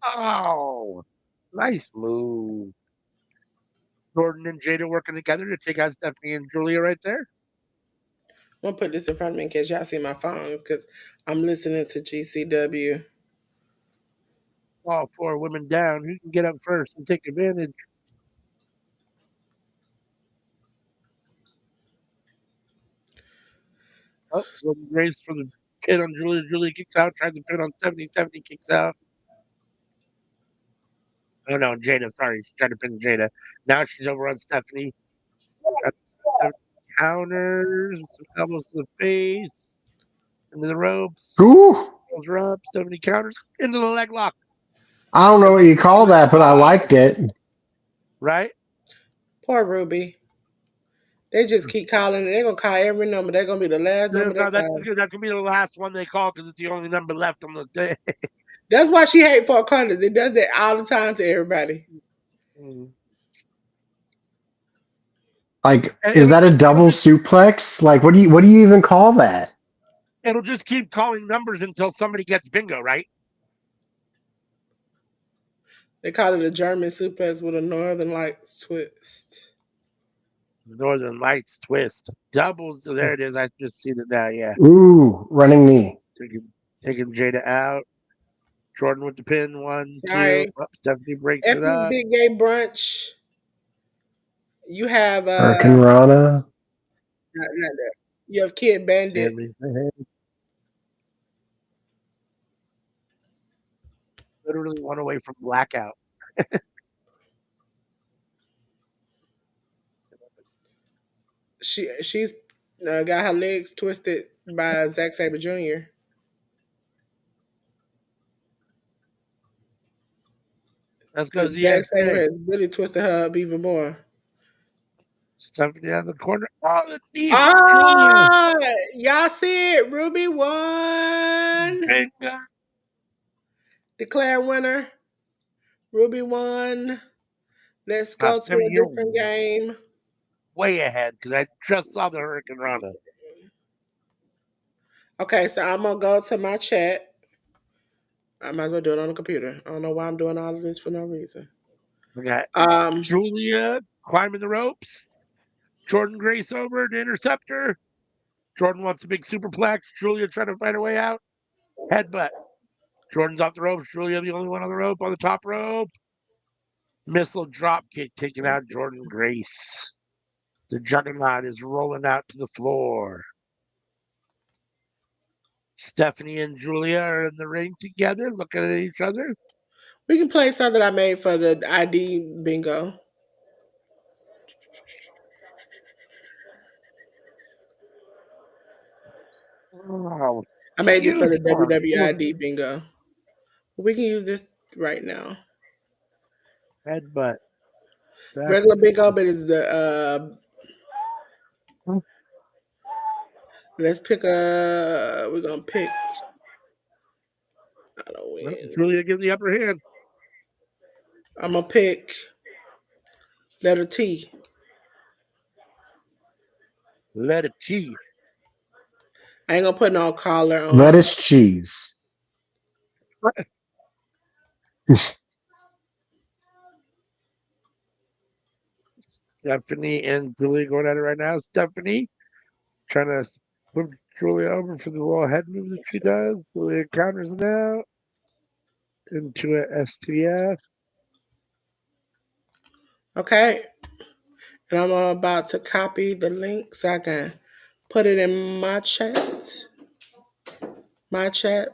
Oh, nice move. Jordan and Jada working together to take out Stephanie and Julia right there. I'm gonna put this in front of me in case y'all see my phones because I'm listening to GCW. All four women down. Who can get up first and take advantage? Oh, Jordan Grace for the pin on Julia. Julia kicks out, tries to pin on Stephanie. Stephanie kicks out. Oh no, Jada. Sorry, she's trying to pin Jada. Now she's over on Stephanie. Stephanie counters, some elbows to the face, into the ropes. Ooh, Goes her up. Stephanie counters into the leg lock. I don't know what you call that, but I liked it. Right? Poor Ruby. They just keep calling. They're gonna call every number. They're gonna be the last number they No, that's call. good. That's gonna be the last one they call because it's the only number left on the day. That's why she hate Four Corners. It does that all the time to everybody. Like, And is that a double suplex? Like, what do you even call that? it'll just keep calling numbers until somebody gets bingo, right? They call it a German suplex with a Northern Lights twist. Northern Lights twist. Doubles. There it is. I just seen it now. Yeah. Ooh, running knee. Taking Jada out. Jordan with the pin. 1, 2. Sorry. Oh, Stephanie breaks it Effy's up. Big Gay Brunch. You have Hurricane Rana. not that. You have Kid Bandit. Literally one away from blackout. She's got her legs twisted by Zack Sabre Jr. That's But because he Zack has Sabre Jay. has really twisted her up even more. Stephanie out of the corner. Oh, the knee from Julia. Ah, y'all see it? Ruby won. Bingo. Declare winner. Ruby won. Let's go to Stephanie, a you're different game. way ahead because I just saw the Hurricane Rana. Okay, so I'm gonna go to my chat. I might as well do it on the computer. I don't know why I'm doing all of this for no reason. We got Um, Julia climbing the ropes. Jordan Grace over to intercept her. Jordan wants a big superplex. Julia trying to find her way out. Headbutt. Jordan's off the ropes. Julia the only one on the rope on the top rope. Missile drop kick taking out Jordan Grace. The juggernaut is rolling out to the floor. Stephanie and Julia are in the ring together, looking at each other. we can play something I made for the ID bingo. Oh, I made this for the huge one. WWID bingo. We can use this right now. Headbutt. Back. Regular bingo, but it's the Let's pick a. We're gonna pick Well, Halloween. Julia give the upper hand. I'm gonna pick letter T. Let it cheese. I ain't gonna put no collar on. Lettuce cheese. Stephanie and Julia going at it right now. Stephanie trying to move Julia over for the little head move that she does. Julia counters it out into a STF. Okay, and I'm about to copy the link so I can put it in my chat. My chat.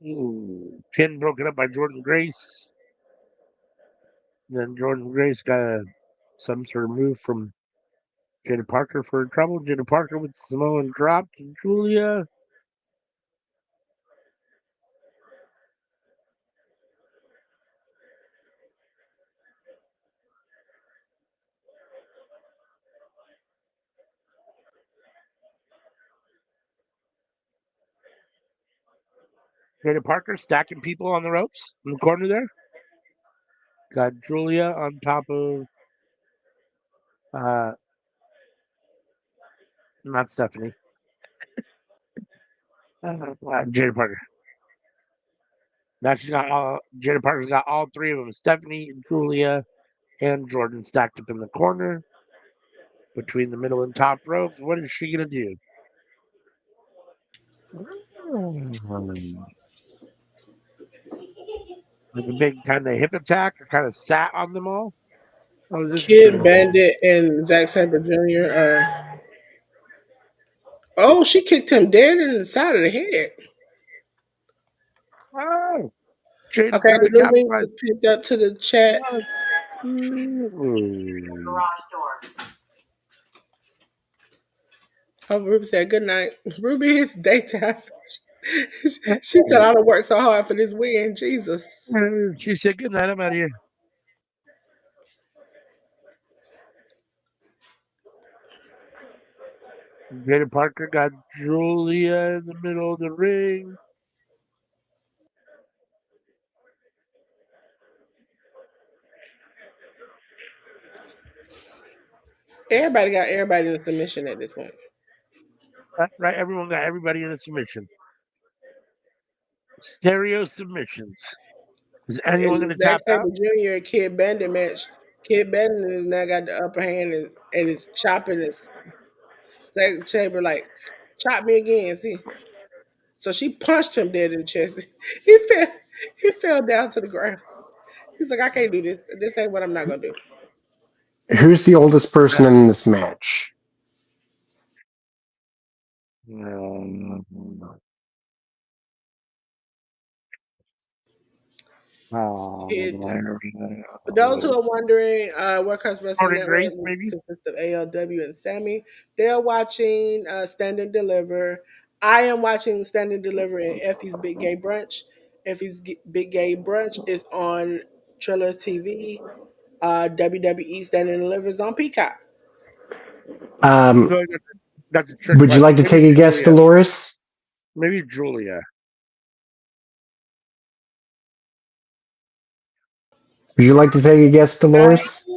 Ooh, pin broken up by Jordan Grace. And then Jordan Grace got some sort of move from Jada Parker for trouble. Jada Parker with Samoan drop to Julia. Jada Parker stacking people on the ropes in the corner there. Got Julia on top of uh not Stephanie. Jada Parker. Now she's got Jada Parker's got all three of them. Stephanie, Julia, and Jordan stacked up in the corner between the middle and top ropes. What is she gonna do? Like a big kind of hip attack or kind of sat on them all. That was interesting. Kid Bandit and Zack Sabre Jr. Oh, she kicked him dead in the side of the head. Oh, Jada Okay, trying the to new link capitalize. was picked up to the chat. Ooh. Oh, Ruby said good night. Ruby, it's daytime. She said I don't work so hard for this win. Jesus. She said, "Good night. I'm out of here." Jada Parker got Julia in the middle of the ring. Everybody got everybody in a submission at this point. Right, everyone got everybody in a submission. Stereo submissions. Is anyone In going the to Zack tap Sabre out? Jr. and Kid Bandit match, Kid Bandit has now got the upper hand and is chopping his Zack Sabre like chop me again. See, so she punched him dead in the chest. He fell. He fell down to the ground. He's like, I can't do this. This ain't what I'm not gonna do. Who's the oldest person in this match? Um, Kid. uh, For those who are wondering, Workhouse Wrestling Jordan Network Grace, maybe? consists of ALW and Sammy. They're watching Stand and Deliver. I am watching Stand and Deliver and Effy's Big Gay Brunch. Big Gay Brunch is on Triller TV. WWE Stand and Deliver is on Peacock. So Um, I got the trick would you like question. to take a guess, Dolores? Maybe Julia. Would you like to take a guess, Bye. Dolores?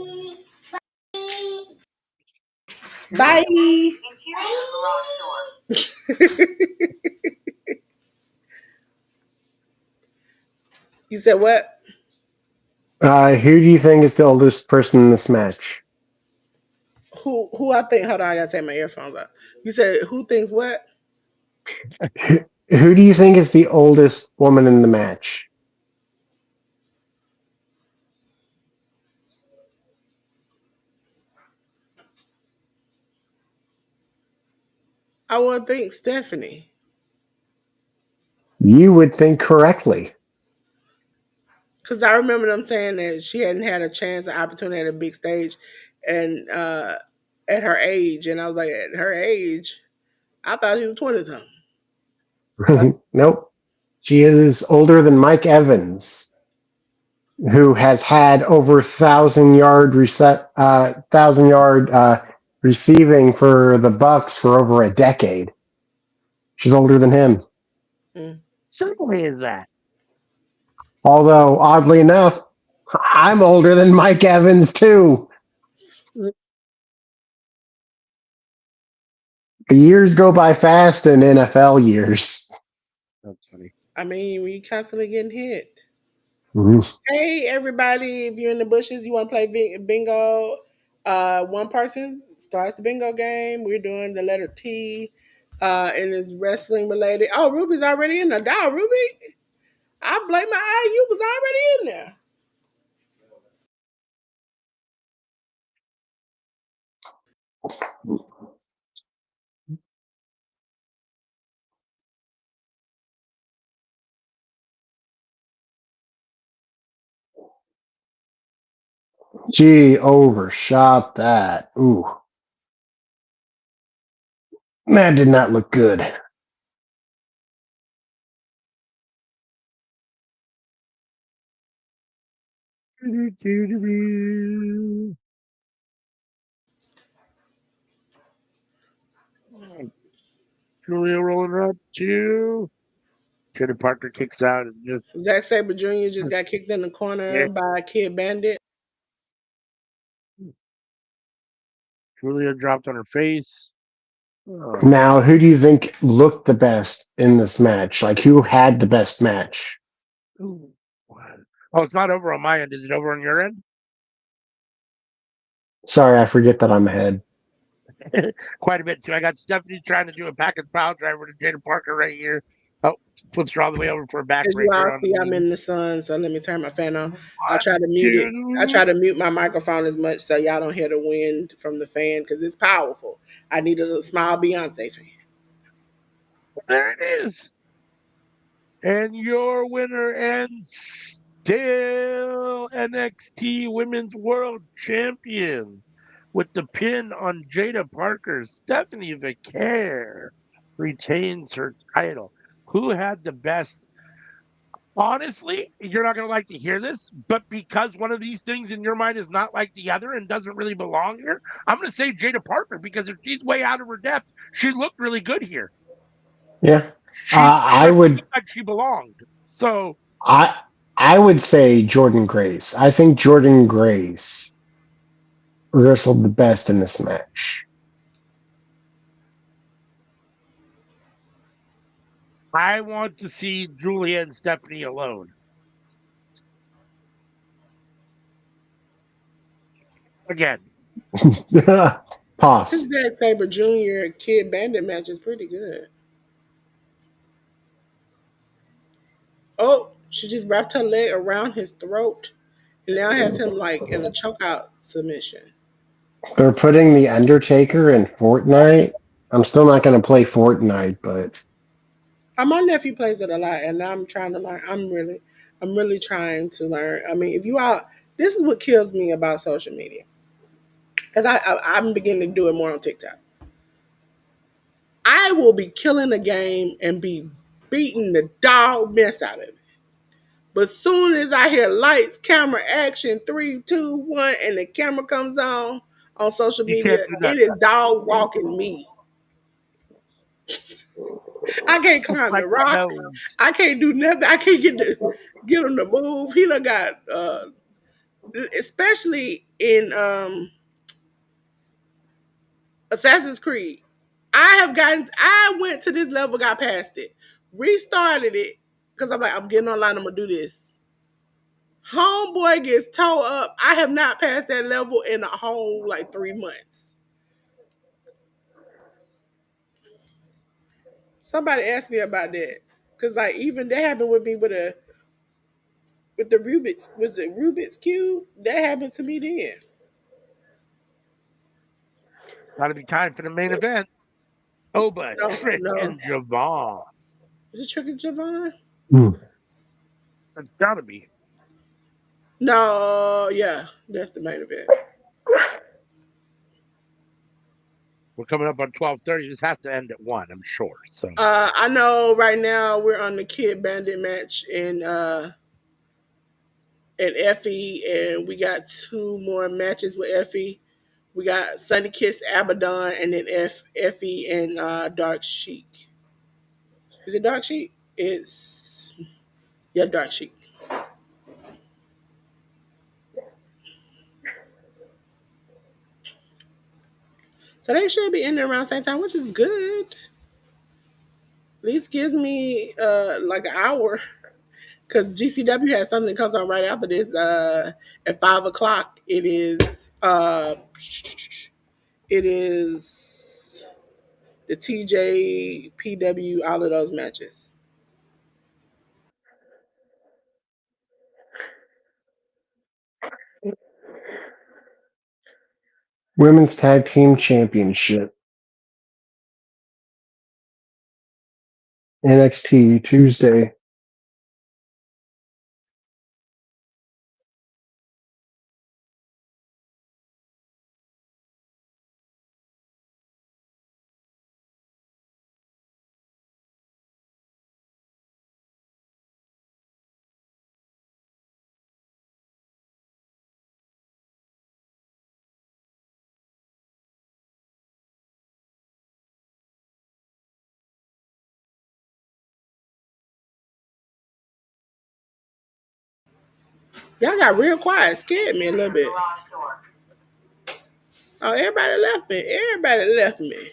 Bye. You said what? Who do you think is the oldest person in this match? Who I think? Hold on, I gotta take my earphones out. You said who thinks what? Who do you think is the oldest woman in the match? I would think Stephanie. You would think correctly. Because I remember them saying that she hadn't had a chance, an opportunity at a big stage, and at her age, and I was like, at her age, I thought she was 20 something. Nope. She is older than Mike Evans, who has had over 1,000 yard receiving for the Bucks for over a decade. She's older than him. Mm. Simply is that. Although, oddly enough, I'm older than Mike Evans, too. The years go by fast in NFL years. That's funny. I mean, we constantly getting hit. Mhm. Hey, everybody! If you're in the bushes, you want to play bingo. One person starts the bingo game. We're doing the letter T, and it's wrestling related. Oh, Ruby's already in there. Dog, Ruby! I blame my eye. You was already in there. Gee, overshot that. Ooh. That did not look good. Julia rolling up too. Jenny Parker kicks out and just Zack Sabre Jr. just got kicked in the yeah. corner by Kid Bandit. Julia dropped on her face. Oh. Now, who do you think looked the best in this match? Like, who had the best match? Ooh. Oh, it's not over on my end. Is it over on your end? Sorry, I forget that I'm ahead. Quite a bit too. I got Stephanie trying to do a back and pile driver to Jada Parker right here. Oh, flips her all the way over for a As you all backbreaker on see, I'm me. in the sun, so let me turn my fan on. I'll One, try to mute it. I two. try to mute my microphone as much so y'all don't hear the wind from the fan because it's powerful. I need a small Beyonce fan. There it is. And your winner and still NXT Women's World Champion with the pin on Jada Parker, Stephanie Vicaire retains her title. Who had the best? Honestly, you're not going to like to hear this, but because one of these things in your mind is not like the other and doesn't really belong here, I'm going to say Jada Parker because if she's way out of her depth, she looked really good here. Yeah, She I would. looked like she belonged. So I I would say Jordan Grace. I think Jordan Grace wrestled the best in this match. I want to see Julia and Stephanie alone. Again, This Pause. Zack Sabre Jr. Kid Bandit match is pretty good. Oh, she just wrapped her leg around his throat and now has him like in a choke out submission. They're putting the Undertaker in Fortnite. I'm still not going to play Fortnite, but My nephew plays it a lot, and I'm trying to learn. I'm really trying to learn. I mean, if you all, this is what kills me about social media because I'm beginning to do it more on TikTok. I will be killing a game and be beating the dog mess out of it. But soon as I hear lights, camera, action, 3, 2, 1, and the camera comes on social you media, can't do it nothing. is dog walking me. I can't It's climb the like rock. nose. I can't do nothing. I can't get him to move. He done got especially in Assassin's Creed. I went to this level, got past it, restarted it, because I'm like, I'm getting online, I'm gonna do this. Homeboy gets towed up. I have not passed that level in a whole like 3 months. Somebody asked me about that. Cause like even that happened with me with the Rubik's, was it Rubik's Cube? That happened to me then. Got to be time for the main event. Oba, No, Trick, no. and Javon. Is it Trick and Javon? mm. That's got to be. No, yeah, that's the main event. We're coming up on 12:30. This has to end at 1, I'm sure. So I know right now we're on the Kid Bandit match in Effy, and we got 2 more matches with Effy. We got Sunny Kiss Abaddon and then Effy and Dark Chic. Is it Dark Chic? It's yeah, Dark Chic. So they should be ending around the same time, which is good. At least gives me like an hour. Because GCW has something that comes on right after this. At 5 o'clock, it is the TJ, PW, all of those matches. Women's Tag Team Championship. NXT Tuesday. Y'all got real quiet, scared me a little bit. Oh, everybody left me. Everybody left me.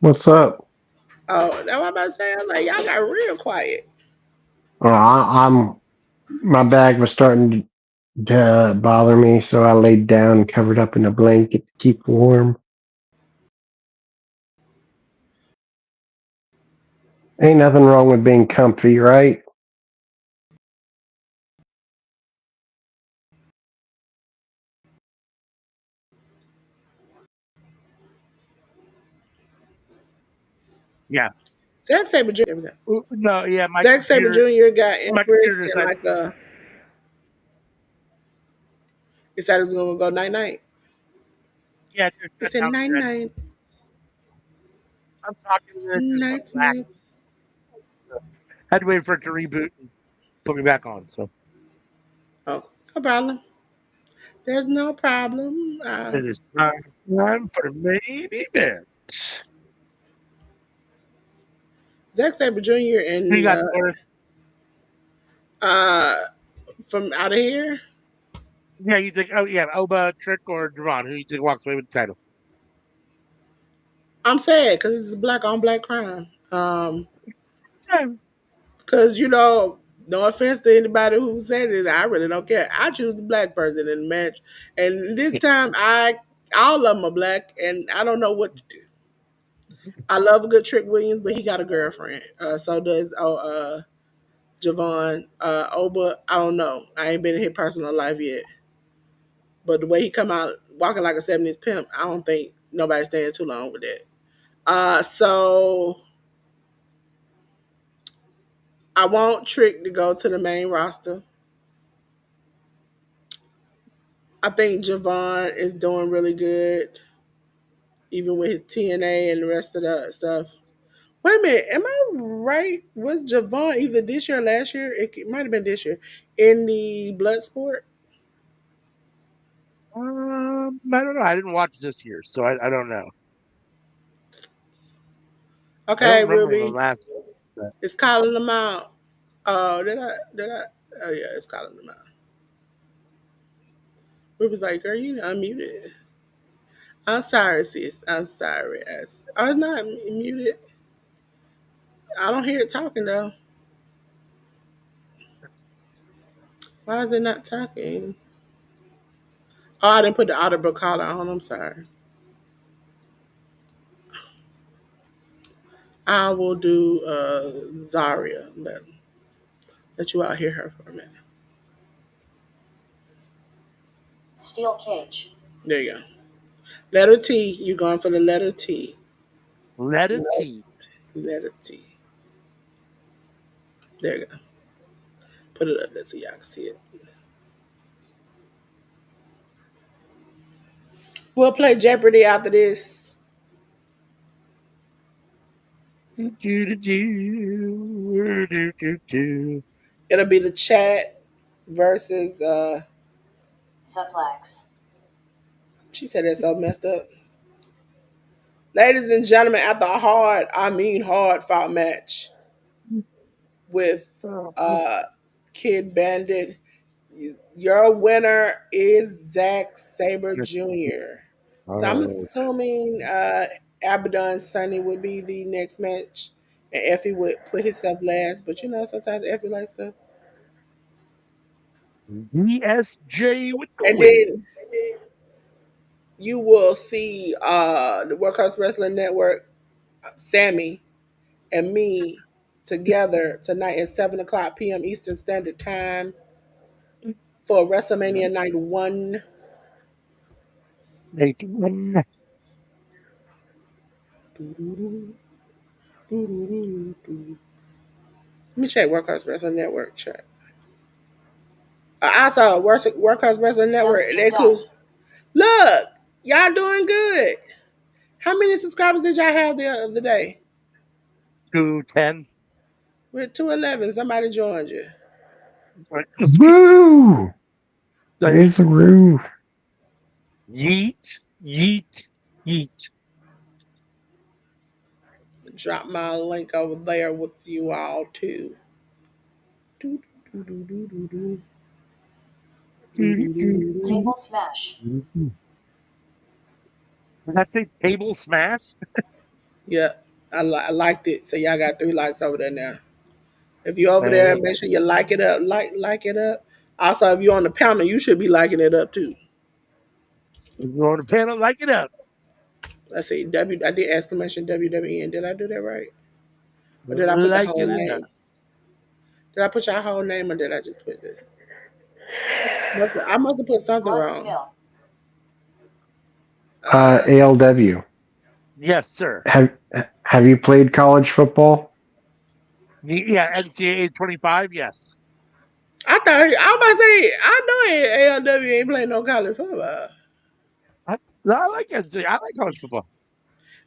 What's up? Oh, that's what I'm about to say. I was like, y'all got real quiet. I'm my bag was starting to bother me, so I laid down and covered up in a blanket to keep warm. Ain't nothing wrong with being comfy, right? Yeah. Zack Sabre Jr. No, yeah, Zack Sabre Jr. got my Empress computer and decided. like decided it was gonna go night night. Yeah, just He shut said down night the red. night, I'm talking to it, just went night black. night. So had to wait for it to reboot and put me back on. So Oh, no problem. There's no problem. it is time for the main event. Zack Sabre Jr. Who you and got, Delores? uh, from out of here. Yeah, you think? Oh, yeah, Oba, Trick, or Devon? Who you think walks away with the title? I'm sad because it's a black on black crime. Yeah, Because no offense to anybody who said it, I really don't care. I choose the black person in the match, and this time all of them are black, and I don't know what to do. I love a good Trick Williams, but he got a girlfriend. So does Javon. Oba, I don't know. I ain't been in his personal life yet, but the way he come out walking like a '70s pimp, I don't think nobody's staying too long with that. So I want Trick to go to the main roster. I think Javon is doing really good, even with his TNA and the rest of the stuff. Wait a minute, am I right? Was Javon either this year or last year? It might have been this year in the blood sport. I don't know. I didn't watch this year, so I don't know. I don't Okay, remember the Ruby, last. But it's calling them out. Oh, did I? Did I? Oh yeah, it's calling them out. Ruby's like, girl, you unmuted. I'm sorry, sis. I'm sorry. Oh, it's not muted. I don't hear it talking though. Why is it not talking? Oh, I didn't put the audible collar on. I'm sorry. I will do Zaria. Let you out hear her for a minute. Steel cage. There you go. Letter T. You going for the letter T. let it tea. Letter T. There you go. Put it up there so y'all can see it. We'll play Jeopardy after this. Do, do, do, do, do, do. It'll be the chat versus suplex. She said that's so messed up. Ladies and gentlemen, after a hard, I mean hard fought match with uh Kid Bandit, your winner is Zack Saber Jr. So I'm Oh, assuming Abaddon Sunny would be the next match, and Effie would put himself last. But you know, sometimes Effie likes to. DSJ with the And win. then you will see the Workhouse Wrestling Network, Sammy and me together tonight at 7 o'clock p.m. Eastern Standard Time for WrestleMania Night 1. Make one. Let me check Workhouse Wrestling Network. Check. I saw Workhouse Wrestling Network. And they include. Look, y'all doing good. How many subscribers did y'all have the other day? 210. We're 211. Somebody joined you. Woo! Say, There's the roof. yeet, yeet, yeet. Drop my link over there with you all too. Do, do, do, do, do, do. Do, do, do, do, do. Table smash. Did that say table smash? Yeah, I liked it. So y'all got 3 likes over there now. If you're over there, Hey, make sure you like it up. Like it up. Also, if you're on the panel, you should be liking it up too. if you're on the panel, like it up. Let's see. I did exclamation WWN. Did I do that right? Or did I put the Like whole it up. name? Did I put your whole name or did I just put the? I must have put something Blood wrong. spill. Uh, ALW. Yes, sir. Have Have you played college football? Yeah, NCAA 25, yes. I was about to say I know ALW ain't playing no college football. I like NCAA. I like college football.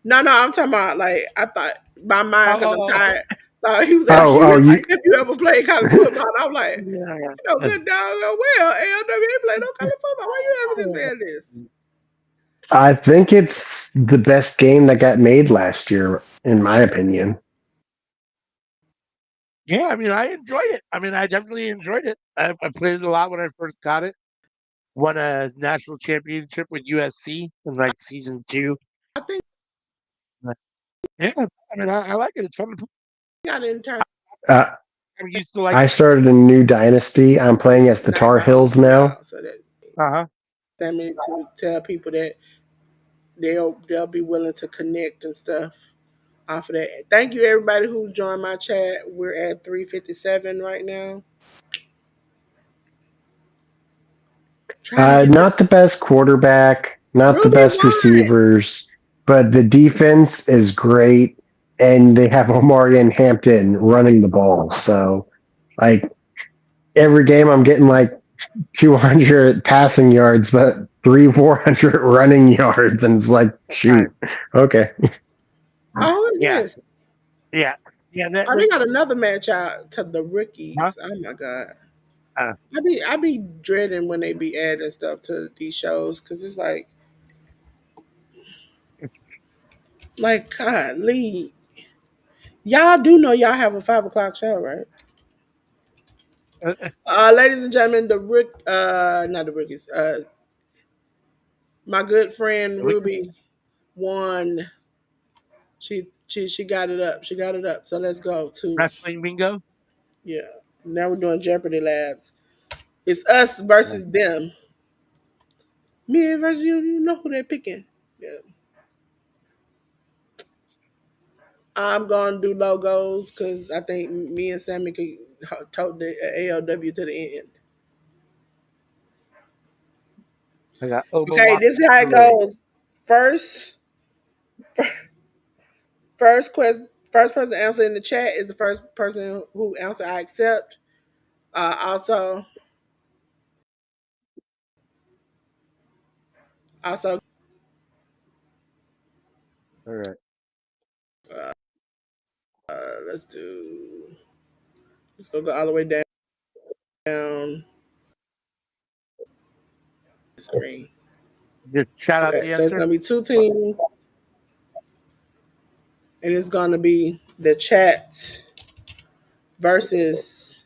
No, no, I'm talking about like I thought my mind because I'm Oh, tired. Thought he was Oh, asking oh, you you. if you ever played college football. And I'm like, yeah. you know, good dog. Well, ALW ain't playing no college football. Why you asking this man this? I think it's the best game that got made last year, in my opinion. Yeah, I mean, I enjoyed it. I mean, I definitely enjoyed it. I played it a lot when I first got it. Won a national championship with USC in like season 2. I think Yeah, I mean, I like it. It's fun to play. I didn't turn Uh, I'm used to like I it. started a new dynasty. I'm playing as the night Tar Heels house now. now, so that Uh huh. that means to tell people that they'll be willing to connect and stuff off of that. Thank you everybody who's joined my chat. We're at 357 right now. Trying to get the Not the best quarterback, not the Ruby best won. receivers, but the defense is great, and they have Omari and Hampton running the ball. So, like every game, I'm getting like 200 passing yards, but 400 running yards, and it's like, Right. shoot, okay. Oh, who is Yeah. this? Yeah. Yeah. Oh, they got another match out to the Huh? rookies. Oh my god. Uh, I be dreading when they be adding stuff to these shows because it's like God, Lee. Y'all do know y'all have a 5 o'clock show, right? uh, Ladies and gentlemen, not the rookies. My good friend Ruby won. She got it up. She got it up. So let's go to wrestling bingo. yeah. Now we're doing Jeopardy Labs. It's us versus them. Me versus you. You know who they're picking. Yeah. I'm gonna do logos because I think me and Sammy could tote the ALW to the end. I got Oba Okay, Walk this is how it Parade. goes. First, first quest, first person to answer in the chat is the first person who answer. I accept. Also, also, All right. uh, let's do. Let's go all the way down the screen. Just shout out Okay, the so it's answer. gonna be two teams, and it's gonna be the chat versus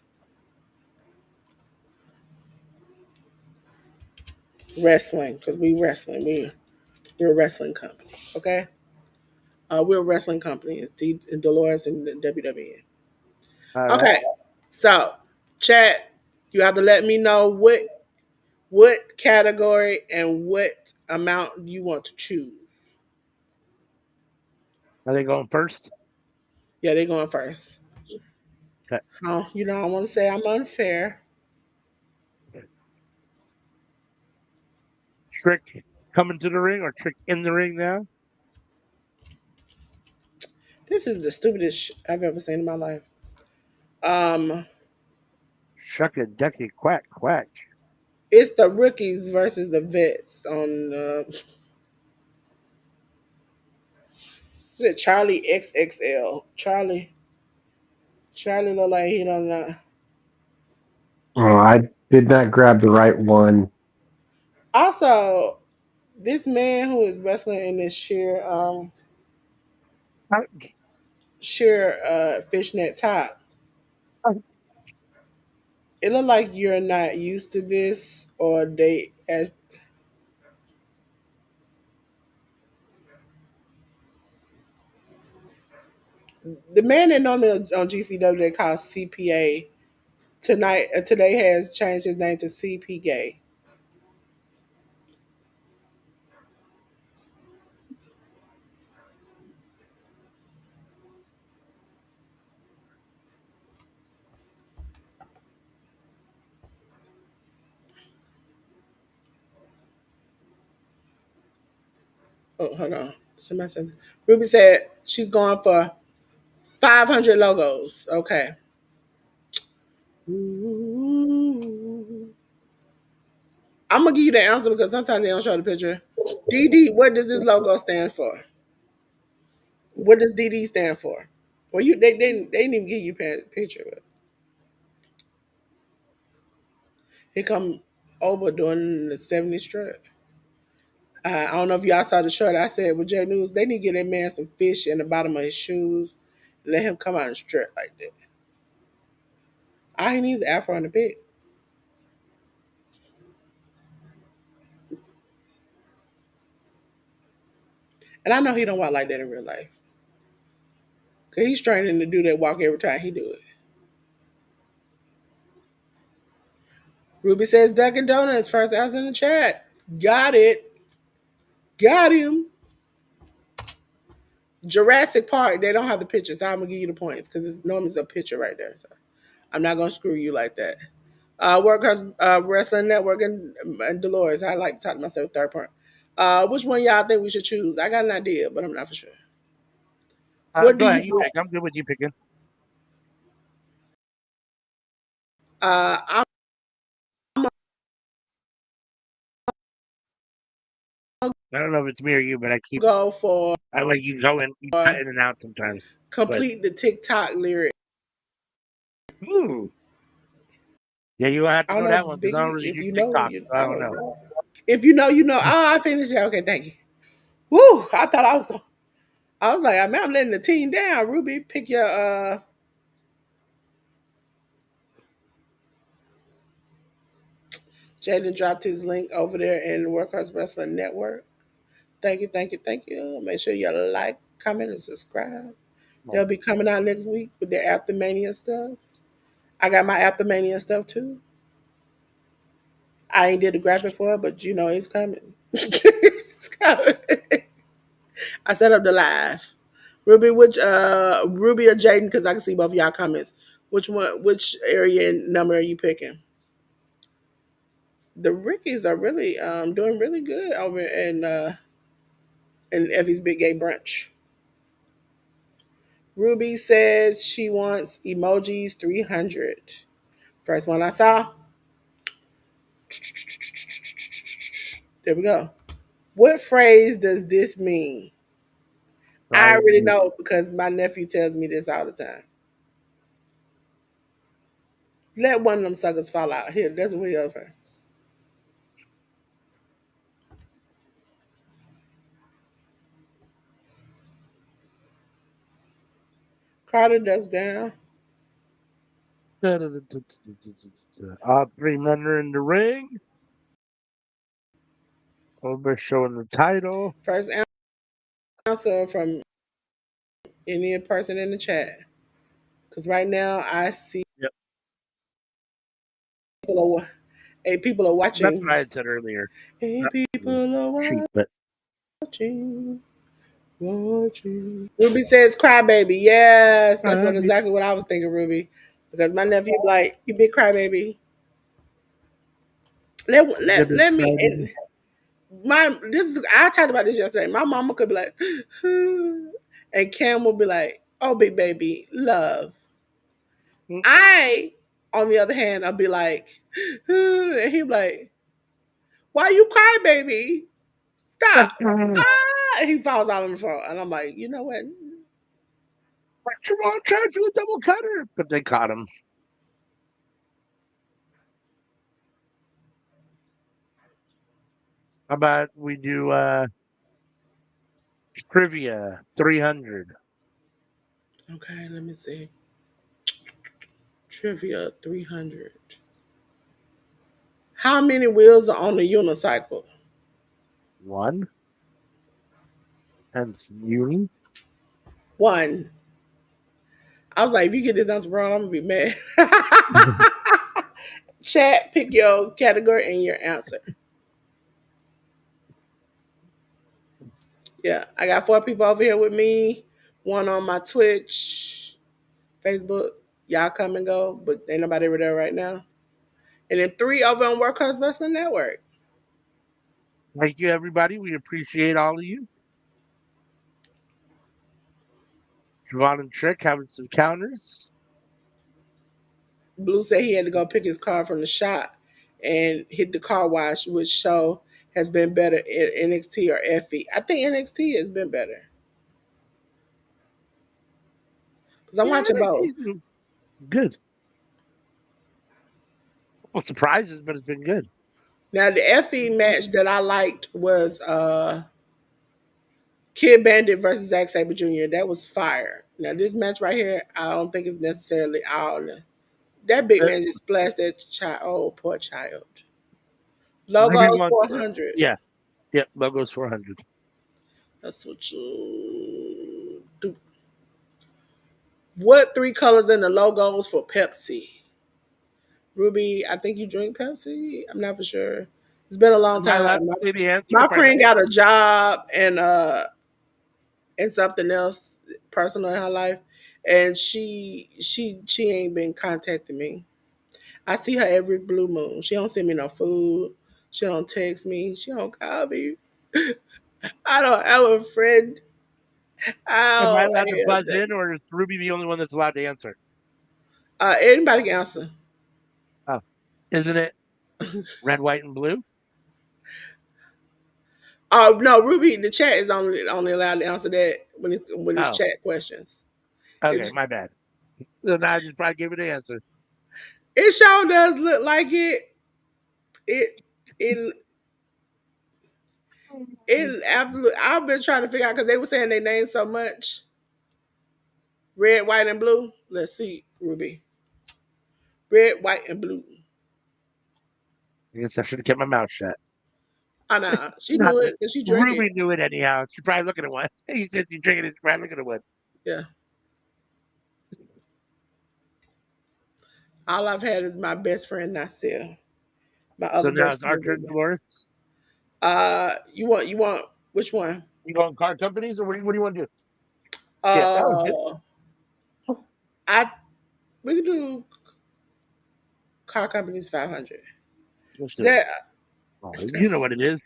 wrestling because we wrestling. We're a wrestling company. Okay, we're a wrestling company. It's Delores and the WWE. All right. Okay, so chat, you have to let me know what category and what amount you want to choose. Are they going first? Yeah, they're going first. Okay. Oh, I want to say I'm unfair. Trick coming to the ring or Trick in the ring now? This is the stupidest I've ever seen in my life. Um, Shuck a ducky quack quack. it's the rookies versus the vets on. Is it Charlie XXL? Charlie look like he don't know. Oh, I did not grab the right one. Also, this man who is wrestling in this sheer fishnet top. It look like you're not used to this, or they as the man that normally on GCW they call CPA today has changed his name to CP Gay. Oh, hold on. Somebody said Ruby said she's going for 500 logos. Okay. Ooh. I'm gonna give you the answer because sometimes they don't show the picture. DD, what does this logo stand for? What does DD stand for? Well, they didn't even give you a picture. But he come over during the 70s strut. I don't know if y'all saw the shirt I said with J News. They need to get that man some fish in the bottom of his shoes. And let him come out and strut like that. All he needs is afro and a bit. And I know he don't walk like that in real life. Cause he's training to do that walk every time he do it. Ruby says Dunkin' Donuts first answer in the chat. Got it. Got him. Jurassic Park, they don't have the pictures. So I'm gonna give you the points because it's normally a picture right there. So I'm not gonna screw you like that. Workers Wrestling Network and Dolores. I like to talk to myself third part. Which one y'all think we should choose? I got an idea, but I'm not for sure. What do Go you ahead, you think? pick. I'm good with you picking. I'm I don't know if it's me or you, but gonna go for I like you going, you cut in and out sometimes. But complete the TikTok lyric. ooh, yeah, you have to I don't know know, that one because I don't Biggie. really If do you know, TikTok, you so I I don't don't know. know. If you know, you know. Oh, I finished it. Okay, thank you. Woo! I thought I was going. I was like, I'm letting the team down. Ruby, pick your. Jaden dropped his link over there in the Workhorse Wrestling Network. Thank you, thank you, thank you. Make sure you like, comment, and subscribe. They'll be coming out next week with their Aftermania stuff. I got my Aftermania stuff too. I ain't did the graphic for it, but it's coming. It's coming. I set up the live. Ruby, Ruby or Jaden? Because I can see both of y'all comments. Which area and number are you picking? The Rickies are really doing really good over in Effy's Big Gay Brunch. Ruby says she wants emojis 300. First one I saw. There we go. What phrase does this mean? I already Right. know because my nephew tells me this all the time. Let one of them suckers fall out. Here, that's what we offer. Carter ducks down. All three men are in the ring. Over showing the title. First answer from any person in the chat. Because right now I see Yep. people are, people are That's what watching. I had said earlier. Hey, Not to people are cheat, but watching. Watching. Ruby says crybaby. Yes, that's I what mean, exactly what I was thinking, Ruby. Because my nephew be like, you big crybaby. Let me and my this is I talked about this yesterday. My mama could be like, and Cam will be like, oh big baby, love. I, on the other hand, I'll be like, and he'll be like, why you cry, baby? Stop. Ah, and he falls out on the floor. And I'm like, you know what? you want to charge you a double cutter? But they caught him. How about we do trivia 300? Okay, let me see. Trivia 300. How many wheels are on the unicycle? One. And it's uni. One. I was like, if you get this answer wrong, I'm gonna be mad. Chat, pick your category and your answer. Yeah, I got 4 people over here with me. One on my Twitch, Facebook. Y'all come and go, but ain't nobody over there right now. And then 3 over on Workhorse Wrestling Network. Thank you, everybody. We appreciate all of you. Javon and Trick having some counters. Blue said he had to go pick his car from the shop and hit the car wash, which show has been better in NXT or Effy. I think NXT has been better because I'm Yeah, watching that both. season good. Well, surprises, but it's been good. Now the Effy match that I liked was Kid Bandit versus Zack Sabre Jr. That was fire. Now this match right here, I don't think it's necessarily all. That big Uh, man just splashed that child. Oh, poor child. Ruby Logos wants, 400. yeah, yeah, logos 400. That's what you do. What 3 colors in the logos for Pepsi? Ruby, I think you drink Pepsi. I'm not for sure. It's been a long Am I allowed time. to say the answer My if I friend know? got a job and something else personal in her life, and she ain't been contacting me. I see her every blue moon. She don't send me no food. She don't text me. She don't call me. I don't have a friend. I Am I don't allowed to have buzz that. in, or is Ruby the only one that's allowed to answer? Anybody can answer. Oh, isn't it red, white, and blue? Oh no, Ruby. The chat is only allowed to answer that when it's Oh, chat questions. okay, It's my bad. Then I just probably gave it the answer. it sure does look like it. It it it absolutely. I've been trying to figure out because they were saying they named so much. Red, white, and blue. Let's see, Ruby. Red, white, and blue. I guess I should have kept my mouth shut. I know she Not knew it because she drink it. Ruby knew it anyhow. She's probably looking at one. You said you're drinking it. She's probably looking at one. Yeah. All I've had is my best friend Nasir. My So other now best it's our friend. turn, Dolores. You want which one? You going car companies, or what do you want to do? Yeah, that was good. Uh, I we can do car companies 500. Let's Is do it. that Oh, you know what it is.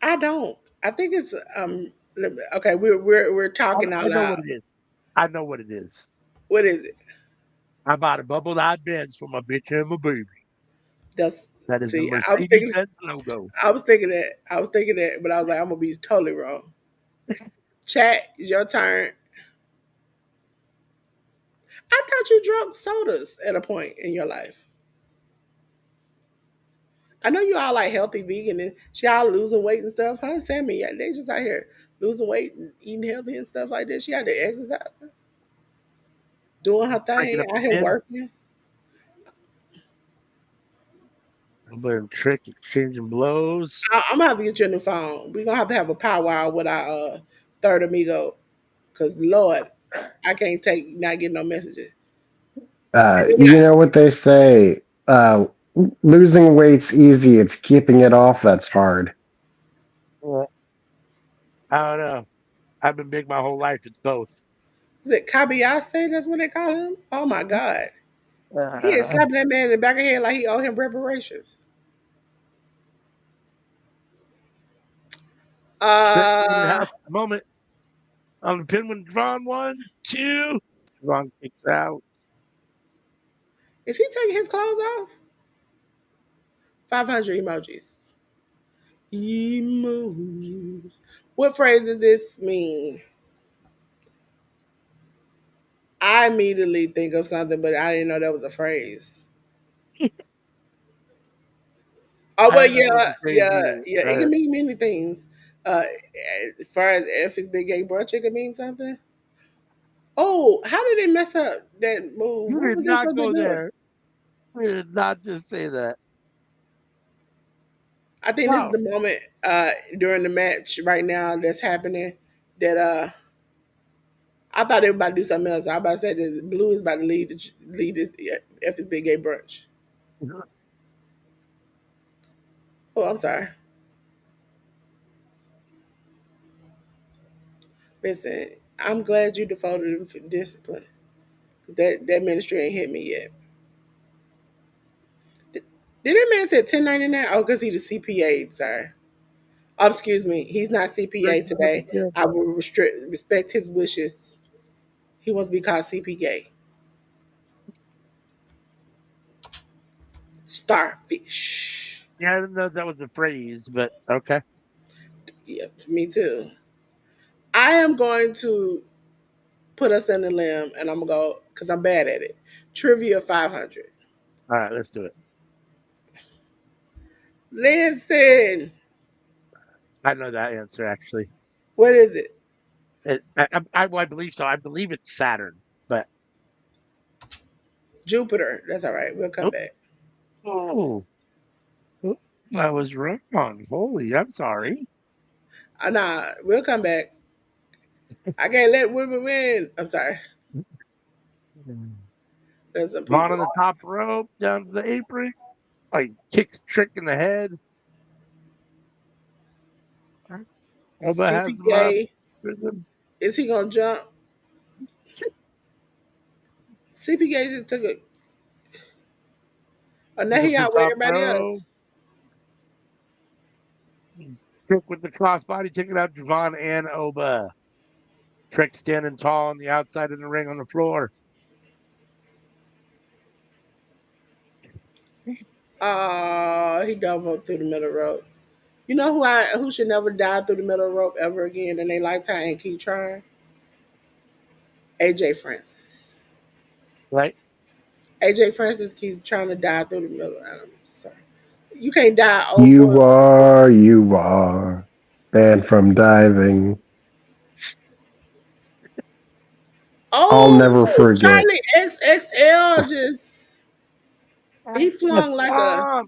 I don't. I think it's okay. We're talking I out know what loud. it is. I know what it is. What is it? I bought a bubble hot Benz for my bitch and my baby. That's That is the see. Mercedes Benz logo. I was thinking that. I was thinking that, but I was like, I'm gonna be totally wrong. Chat, it's your turn. I thought you drank sodas at a point in your life. I know you all like healthy vegan and she all losing weight and stuff. Huh, Sammy? Yeah, they just out here losing weight and eating healthy and stuff like that. She had to exercise. Doing her breaking thing up out the here pin. working. A little bit of trick exchanging blows. I'm gonna have to get you a new phone. We're gonna have a powwow with our third amigo. Cause Lord, I can't take not getting no messages. You know what they say? Losing weight's easy. It's keeping it off that's hard. Yeah. I don't know. I've been big my whole life. It's both. Is it Kabiase? That's what they call him? Oh my God. He is Uh, slapping that man in the back of the head like he owe him reparations. Trick didn't even Uh, have a moment on the pin when Devon won. Two. Devon kicks out. is he taking his clothes off? 500 emojis. Emojis. What phrase does this mean? I immediately think of something, but I didn't know that was a phrase. Oh, I well, don't know what yeah, the phrase yeah, is. yeah. It can mean many things. Uh, as far as if it's big gay brunch, it can mean something. Oh, how did they mess up that move? You What did was they not supposed to go do? there. You did not just say that. I think this is No. the moment during the match right now that's happening that I thought they were about to do something else. I was about to say that Blue is about to lead this F is Big Gay Brunch. Oh, I'm sorry. Listen, I'm glad you defaulted him for discipline. That ministry ain't hit me yet. Did that man say 1099? Oh, because he's a CPA. Sorry. Oh, excuse me. He's not CPA Breaking up today. again. I will respect his wishes. He wants to be called CPA. Starfish. Yeah, I didn't know that was a phrase, but okay. Yep, me too. I am going to put us in the limb and I'm going to go, because I'm bad at it. Trivia 500. All right, let's do it. Listen, I know that answer actually. what is it? Well, I believe so. I believe it's Saturn, but Jupiter. That's all right. We'll come oh, back. oh, oh, I was wrong. Holy, I'm sorry. Nah, we'll come back. I can't let women win. I'm sorry. There's some Vaughn people. on the top rope, down to the apron. Oh, he kicks Trick in the head. Oba has him up. CPA. Is he going to jump? CPA just took a. Oh, now Kick up he to the outweigh top everybody row. else. Trick with the crossbody, taking out Javon and Oba. Trick standing tall on the outside of the ring on the floor. He doubled through the middle rope. You know who should never die through the middle rope ever again in their lifetime and keep trying? AJ Francis. Right? AJ Francis keeps trying to die through the middle. I'm sorry. You can't die over. You are banned from diving. I'll never Oh, forget. Charlie XXL just he Yes, flung like a. Mom.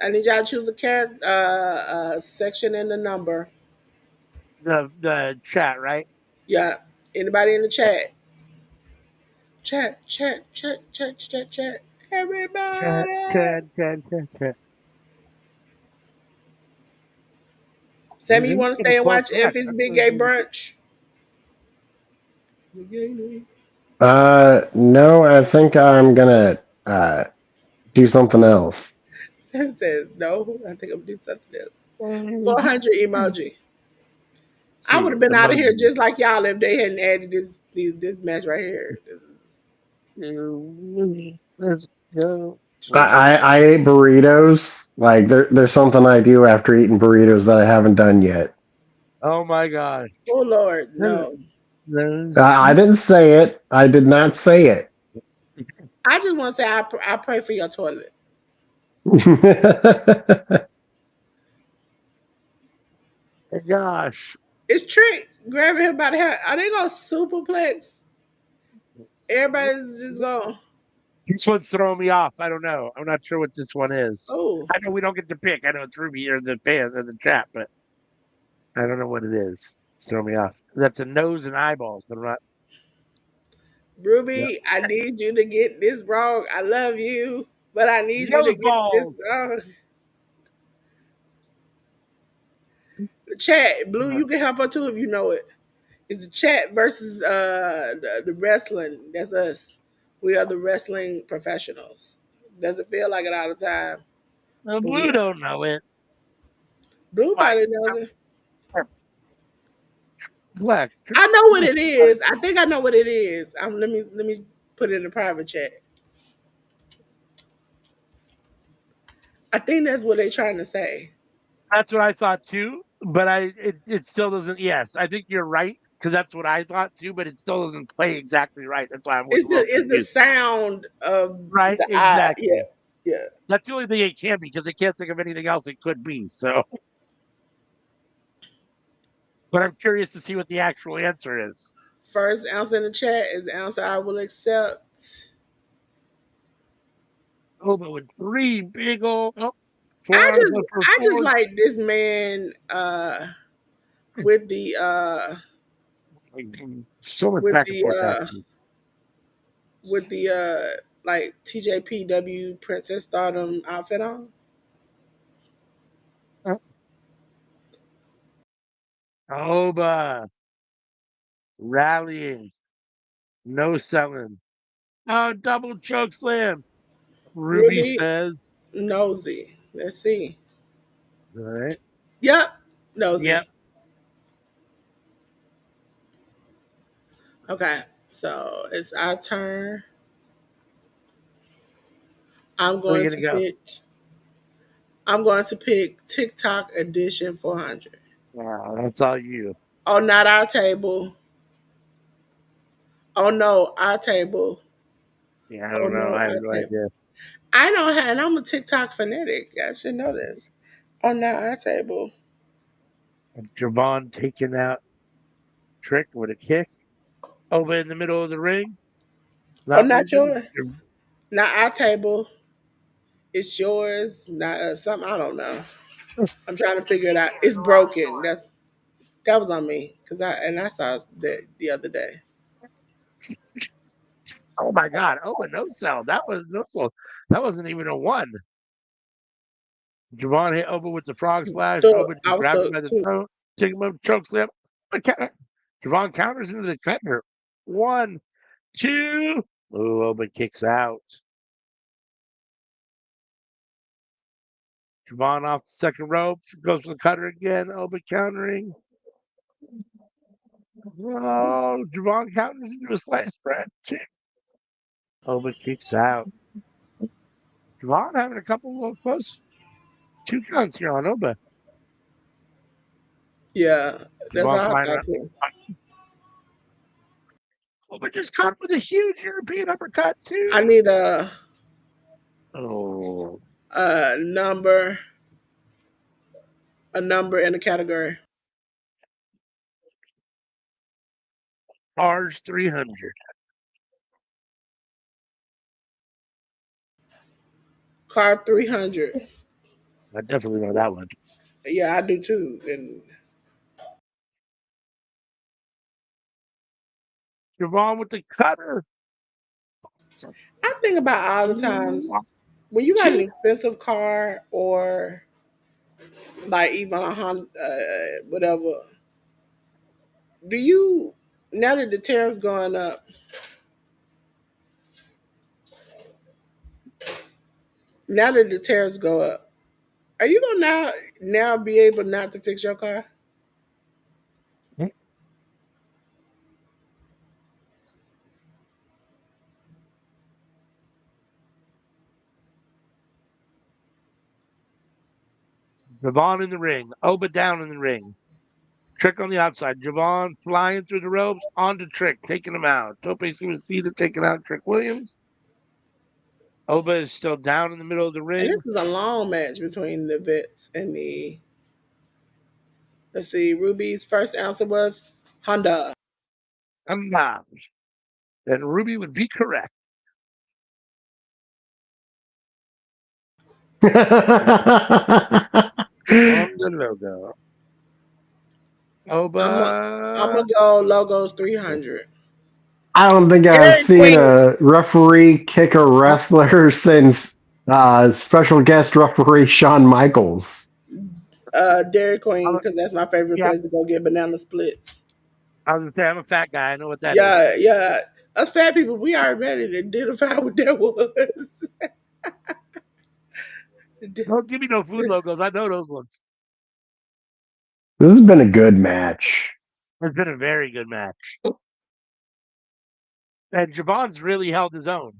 I need y'all to choose a character, section and the number. The chat, right? Yeah. Anybody in the chat? Chat, chat, chat, chat, chat, chat. Chat, Everybody. chat, chat, chat, chat. Sammy, you This has want to been a stay and close watch match. if it's I Big feel like Gay we- Brunch? No, I think I'm gonna do something else. Sam says, no, I think I'm going to do something else. 400 emoji. I would See, have been out of here emoji. just like y'all if they hadn't added this match right here. Let's go. I ate burritos. Like there's something I do after eating burritos that I haven't done yet. Oh my gosh. Oh, Lord, no. I didn't say it. I did not say it. I just want to say I pray for your toilet. Gosh. It's Trick grabbing him by the hair. Are they gonna superplex? Everybody's just going, This one's throwing me off. I don't know. I'm not sure what this one is. oh, I know we don't get to pick. I know it's Ruby or the fans or the chat, but I don't know what it is. It's throwing me off. That's a nose and eyeballs, but I'm not. Yep. Ruby, I need you to get this wrong. I love you, but I need you to Nose get this balls. chat. Blue, you can help her too if you know it. It's the chat versus the wrestling. That's us. We are the wrestling professionals. Doesn't feel like it all the time, but we Blue are. don't know it. Blue Why? probably knows it. Black. I know what it is. I think I know what it is. Let me put it in the private chat. I think that's what they're trying to say. That's what I thought too, but it still doesn't. Yes, I think you're right because that's what I thought too, but it still doesn't play exactly right. That's why I was a little It's the confused. sound of Right? the eye. Yeah, Exactly. yeah. That's the only thing it can be because I can't think of anything else it could be. So, but I'm curious to see what the actual answer is. First answer in the chat is the answer I will accept. Oh, but with three big old, oh, four on for I just four. like this man with the So much with back and the forth action. with the like TJPW Princess Stardom outfit on. Oba rallying, no selling. Oh, double choke slam. Ruby Ruby says. nosy. Let's see. All right. Yep, Yep. nosy. Okay, so it's our turn. I'm Where are going you to gonna go? pick. I'm going to pick TikTok edition 400. Wow, that's all you. Oh, not our table. Oh no, our table. Yeah, I Oh don't know. no, I have our no table. idea. I don't have, and I'm a TikTok fanatic. I should know this. Oh, not our table. Javon taking out Trick with a kick. Over in the middle of the ring. Oh, Not not moving. yours. Not our table. It's yours. Not something. I don't know. I'm trying to figure it out. It's broken. That was on me because I saw that the other day. Oh my God. Oh, but no sell. That was no sell. That wasn't even a one. Javon hit Oba with the frog splash. Stuck. Oba I just was grabbed him stuck by the too. throat, take him up, choke slam. Javon counters into the cutter. One, two. Ooh, Oba kicks out. Javon off the second rope. Goes for the cutter again. Oba countering. Oh, Javon counters into a slice spread. Oba kicks out. Javon having a couple little close two counts here on Oba. Yeah, that's Javon all I flying thought around. too. Oba just caught with a huge European uppercut I too. need Oh, a number, a number in a category. R's 300. Car 300. I definitely know that one. Yeah, I do too. And Javon with the cutter. I think about all the times when you got an Two. expensive car or like even a Honda, whatever. Do you now that the tariffs going up? Now that the tariffs go up, are you gonna now be able not to fix your car? Javon in the ring. Oba down in the ring. Trick on the outside. Javon flying through the ropes onto Trick, taking him out. Tope Suicida taking out Trick Williams. Oba is still down in the middle of the And ring. this is a long match between the vets and the Let's see. Ruby's first answer was Honda. I'm not. And Ruby would be correct. On the logo. I'm Oba. gonna go logos 300. I don't think I've Dairy seen Queen. a referee kick a wrestler since special guest referee Shawn Michaels. Dairy Queen, I'm a, because that's my favorite yeah, place to go get banana splits. I was gonna say I'm a fat guy. I know what that is. Yeah, yeah. Us fat people, we already identified what that was. Don't give me no food logos. I know those ones. This has been a good match. It's been a very good match. And Javon's really held his own.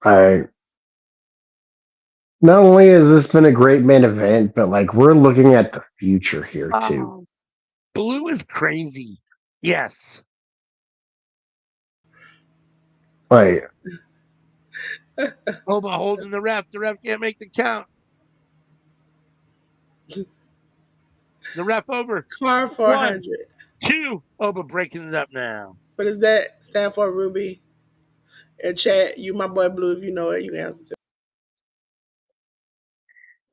I Not only has this been a great main event, but like we're looking at the future here too. Blue is crazy. Yes. Like Oba holding the ref. The ref can't make the count. The ref over. Car 1, 400. 2. Oba breaking it up now. What does that stand for, Ruby? And chat, you my boy Blue, if you know it, you can answer to.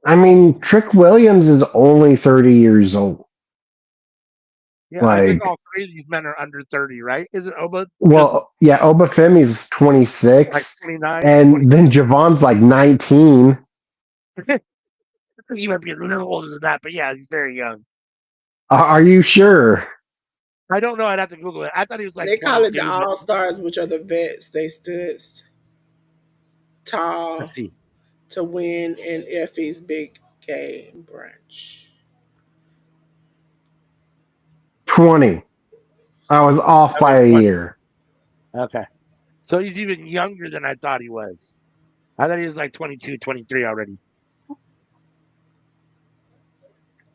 I mean, Trick Williams is only 30 years old. Yeah, I think Like, all three of these men are under 30, right? Isn't Oba just well, yeah, Obafemi's like 26, 29, 20? and then Javon's like 19. He might be a little older than that, but yeah, he's very young. Are you sure? I don't know. I'd have to Google it. I thought he was like They call it the 22, but All Stars, which are the vets. They stood tall let's see. to win in Effy's big game brunch. 20. I was off Okay, by a 20. year. Okay. So he's even younger than I thought he was. I thought he was like 22, 23 already.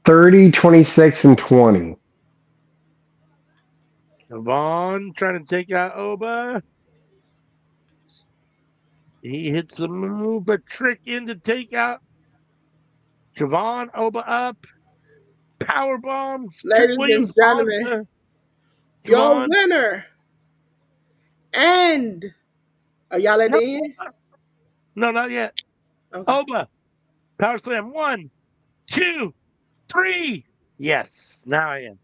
30, 26, and 20. Vaughn trying to take out Oba. He hits the move, but Trick in to take out Javon. Oba up. Power bombs. Trick Ladies and Williams gentlemen, onto your Javon. winner. And are y'all at No, the end? no, not yet. Okay. Oba. Power slam. 1, 2, 3. Yes, now I am.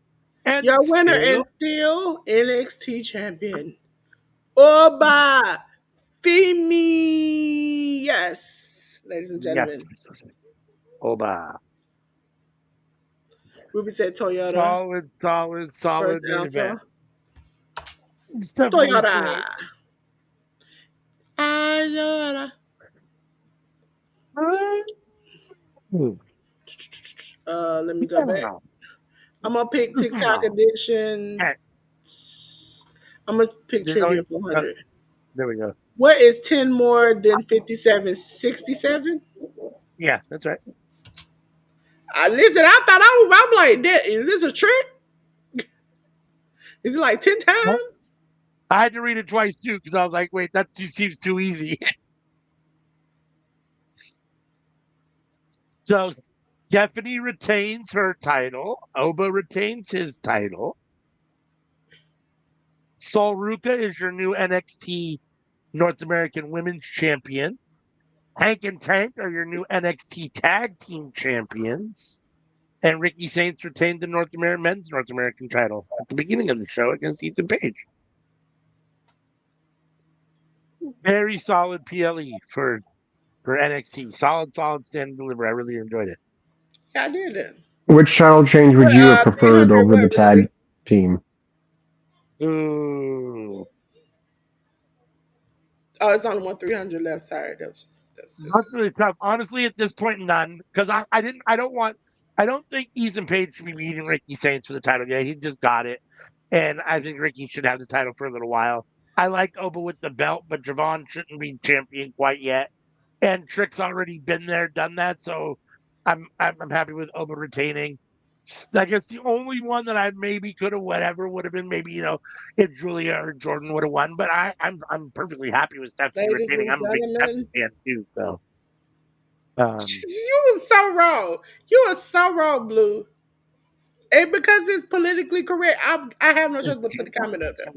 Your And winner still, and still NXT champion, Oba Femi. Yes, ladies and yes. gentlemen. Oba. Ruby said Toyota. Solid, solid, First solid main event. answer. It's definitely Toyota. for Toyota. Let me go back. I'm gonna pick TikTok edition. I'm gonna pick There's only, trivia 400. there we go. What is 10 more than 57? 67? Yeah, that's right. Listen, I thought I'm like, is this a trick? Is it like 10 Well, times? I had to read it twice too because I was like, wait, that seems too easy. So Stephanie retains her title. Oba retains his title. Sol Ruka is your new NXT North American Women's Champion. Hank and Tank are your new NXT Tag Team Champions. And Ricky Saints retained the Men's North American title at the beginning of the show against Ethan Page. Very solid PLE for NXT. Solid stand and deliver. I really enjoyed it. Yeah, I did it. Which title change would What, you have preferred 300 over what, the Ruby? tag team? Ooh. Oh, it's only one 300 left. Sorry, that's good. That's really tough. Honestly, at this point, none. Because I don't think Ethan Page should be beating Ricky Saints for the title. Yeah, he just got it. And I think Ricky should have the title for a little while. I like Oba with the belt, but Javon shouldn't be champion quite yet. And Trick's already been there, done that. So I'm happy with Oba retaining. I guess the only one that I maybe could have whatever would have been maybe, if Julia or Jordan would have won. But I'm perfectly happy with Stephanie Ladies retaining. and I'm a big Stephanie gentlemen, fan too. So You were so wrong. You are so wrong, Blue. And because it's politically correct, I have no choice but to put the comment up there.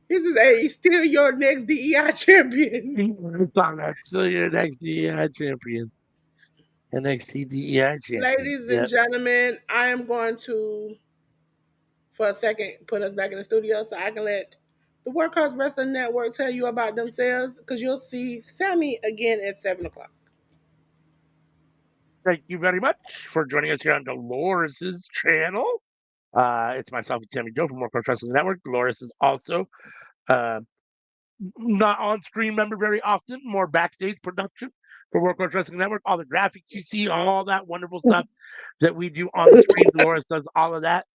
This is a still your next DEI champion. That's still your next DEI champion. NXT DEI champion. Ladies and Yep. gentlemen, I am going to, for a second, put us back in the studio so I can let the Workhorse Wrestling Network tell you about themselves because you'll see Sammy again at 7 o'clock. Thank you very much for joining us here on Dolores' channel. It's myself and Sammy Joe from Workhorse Wrestling Network. Dolores is also uh, not on screen member very often, more backstage production for Workhorse Wrestling Network. All the graphics you see, all that wonderful stuff that we do on the screen. Dolores does all of that.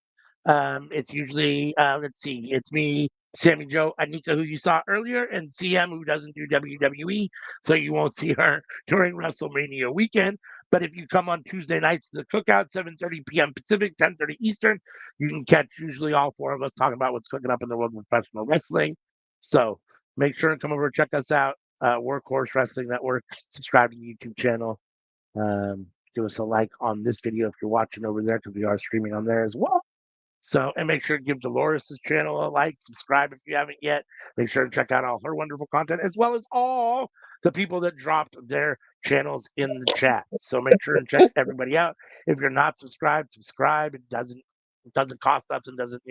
It's usually, let's see, it's me, Sammy Joe, Anika, who you saw earlier, and CM, who doesn't do WWE, so you won't see her during WrestleMania weekend. But if you come on Tuesday nights to the Cookout, 7:30 p.m. Pacific, 10:30 Eastern, you can catch usually all four of us talking about what's cooking up in the world of professional wrestling. So make sure and come over and check us out. Workhorse Wrestling Network. Subscribe to the YouTube channel. Give us a like on this video if you're watching over there because we are streaming on there as well. So, and make sure to give Dolores' channel a like, subscribe if you haven't yet. Make sure to check out all her wonderful content, as well as all the people that dropped their channels in the chat. So make sure and check everybody out. If you're not subscribed, subscribe. It doesn't cost us and doesn't,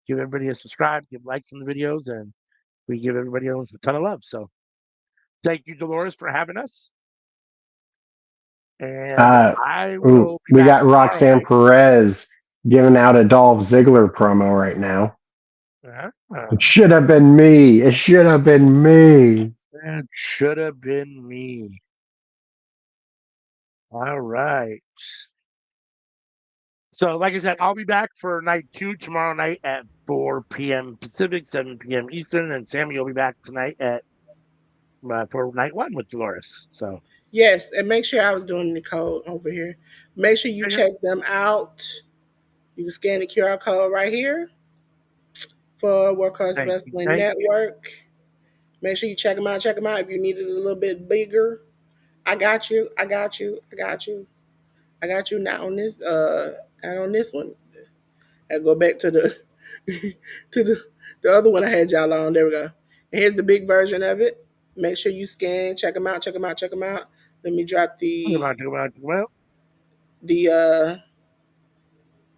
give everybody a subscribe, give likes on the videos, and we give everybody a ton of love. So thank you, Dolores, for having us. And I will be We back got tomorrow Roxanne night. Perez giving out a Dolph Ziggler promo right now. It Uh, should have been me. It should have been me. That should have been me. All right. So, like I said, I'll be back for night 2 tomorrow night at 4 p.m. Pacific, 7 p.m. Eastern, and Sammy will be back tonight at for night 1 with Dolores. So, Yes, and make sure I was doing the code over here. Make sure you yeah, check them out. You can scan the QR code right here for Workhorse thank you, Wrestling thank you. Network. Make sure you check them out. Check them out. If you need it a little bit bigger, I got you. I got you. I got you. I got you. Not on this. Not on this one. I go back to the to the other one I had y'all on. There we go. And here's the big version of it. Make sure you scan. Check them out. Check them out. Check them out. Let me drop the.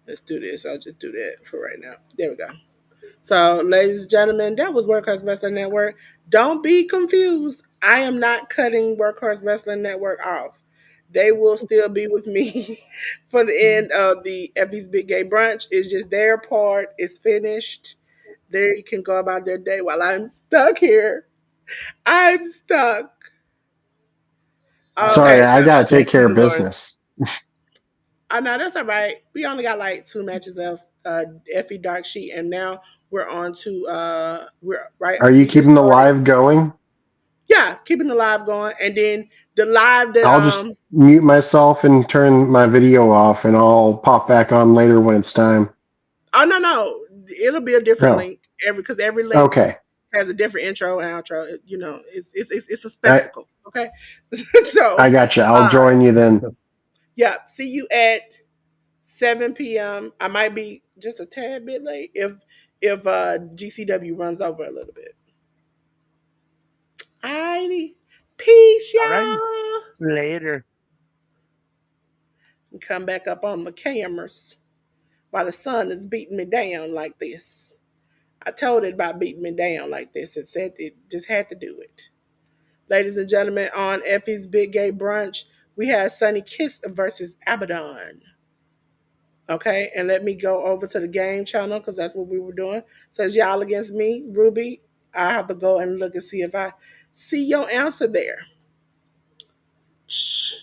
Let's do this. I'll just do that for right now. There we go. So, ladies and gentlemen, that was Workhorse Wrestling Network. Don't be confused. I am not cutting Workhorse Wrestling Network off. They will still be with me for the end of the Effy's Big Gay Brunch. It's just their part is finished. There you can go about their day while I'm stuck here. I'm stuck. Sorry, Okay, I so gotta take Thank you, care of Dolores. business. I know that's all right. We only got like 2 matches left. Effie Dark Sheet, and now we're on to we're right. Are you We just keeping the started. live going? Yeah, keeping the live going, and then the live that I'll just mute myself and turn my video off, and I'll pop back on later when it's time. oh no, it'll be a different Oh, link because every link okay. has a different intro and outro. You know, it's a I spectacle. Okay, so I got you. I'll uh join you then. yeah, see you at 7 p.m. I might be just a tad bit late if GCW runs over a little bit. Alrighty, peace, All right, y'all. later. And come back up on the cameras while the sun is beating me down like this. I told it about beating me down like this. It said it just had to do it. Ladies and gentlemen, on Effie's Big Gay Brunch, we had Sunny Kiss versus Abaddon. Okay, and let me go over to the game channel because that's what we were doing. Says y'all against me, Ruby. I have to go and look and see if I see your answer there. Shh.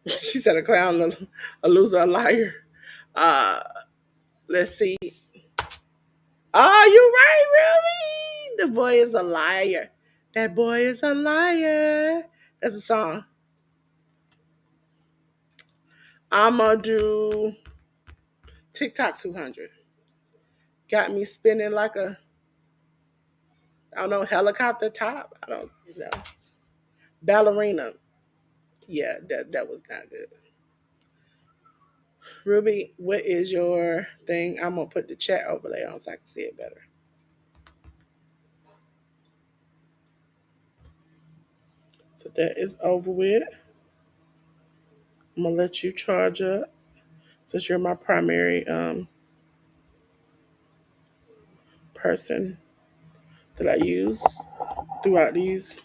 She said a clown, a loser, a liar. Uh, let's see. Oh, you right, Ruby. The boy is a liar. That boy is a liar. That's a song. I'm gonna do TikTok 200. Got me spinning like a, I don't know, helicopter top. I don't know. Ballerina. Yeah, that was not good. Ruby, what is your thing? I'm gonna put the chat overlay on so I can see it better. So that is over with. I'm gonna let you charge up since you're my primary person that I use throughout these.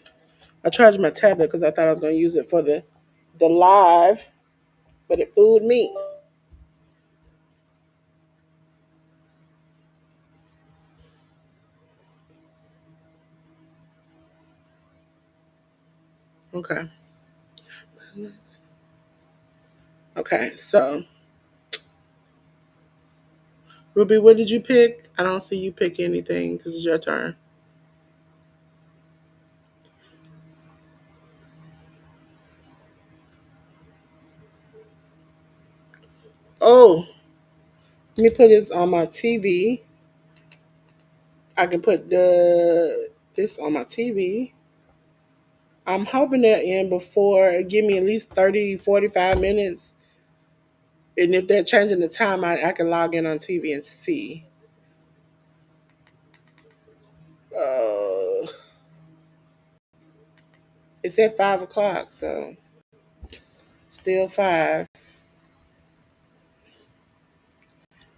I charged my tablet because I thought I was gonna use it for the live, but it fooled me. Okay. Okay. So Ruby, what did you pick? I don't see you pick anything because it's your turn. Oh, let me put this on my TV. I can put this on my TV. I'm hoping they're in before, give me at least 30, 45 minutes. And if they're changing the time, I can log in on TV and see. Uh, it's at 5 o'clock, so still 5.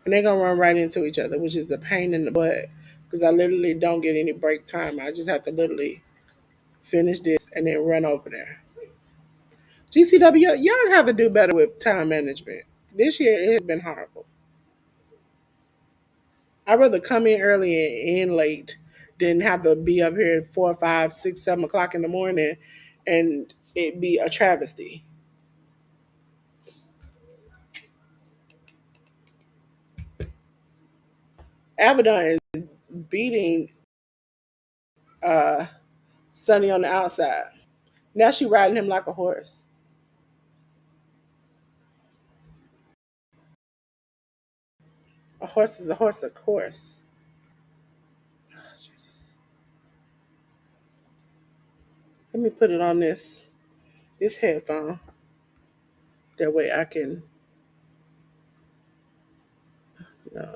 And they're going to run right into each other, which is a pain in the butt because I literally don't get any break time. I just have to literally finish this and then run over there. GCW, y'all have to do better with time management. This year, it has been horrible. I'd rather come in early and end late than have to be up here at 4, 5, 6, 7 o'clock in the morning and it be a travesty. Abaddon is beating uh, Sonny on the outside. Now she riding him like a horse. A horse is a horse, of course. Oh, Jesus. Let me put it on this headphone. That way I can.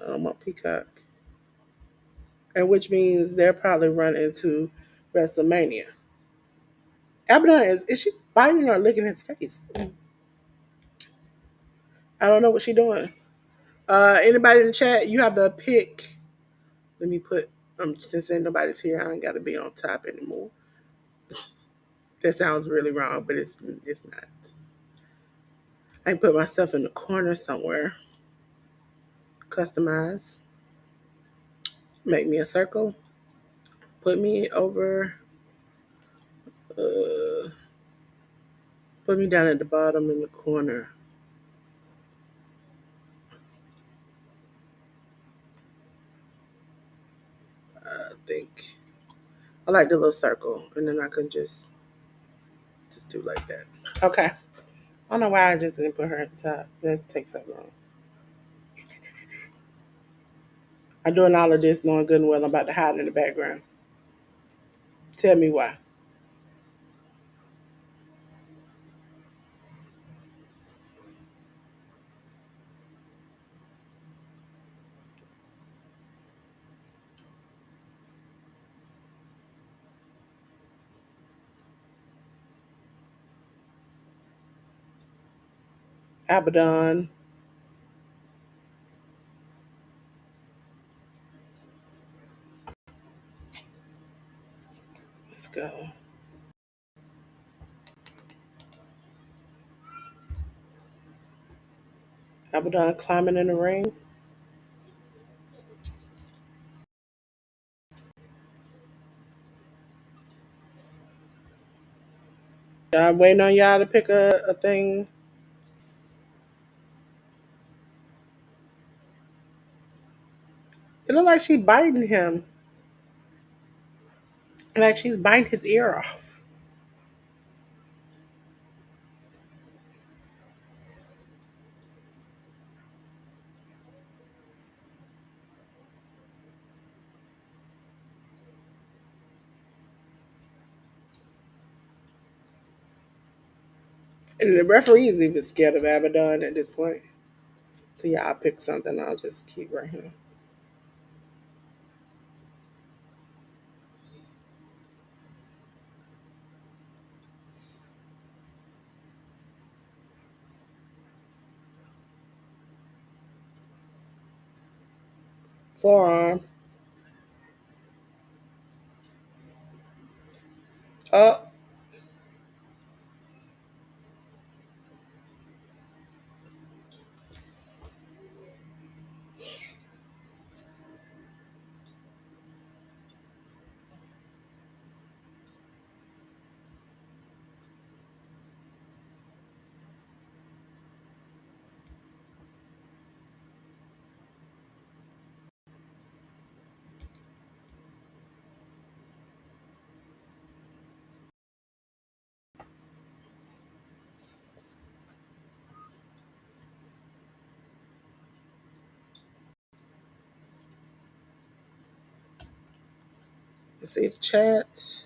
I'm on Peacock, and which means they'll probably run into WrestleMania. Abaddon is she biting or licking his face? I don't know what she's doing. Anybody in the chat, you have the pick. Let me put since ain't nobody's here, I ain't gotta be on top anymore. That sounds really wrong, but it's not. I can put myself in the corner somewhere. Customize. Make me a circle. Put me over. Uh, put me down at the bottom in the corner. I think I like the little circle, and then I can just do like that. Okay. I don't know why I just didn't put her at the top. That takes so long. I'm doing all of this knowing good and well I'm about to hide in the background. Tell me why. Abaddon. Let's go. Abaddon climbing in the ring. I'm waiting on y'all to pick a thing. It looked like she biting him. Like she's biting his ear off. And the referee is even scared of Abaddon at this point. So yeah, I'll pick something. I'll just keep right here. Forearm. Up. Let's see the chat.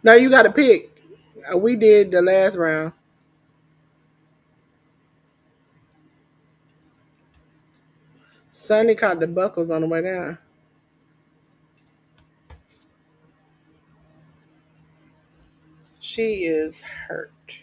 Now you got to pick. We did the last round. Sunny caught the buckles on the way down. She is hurt.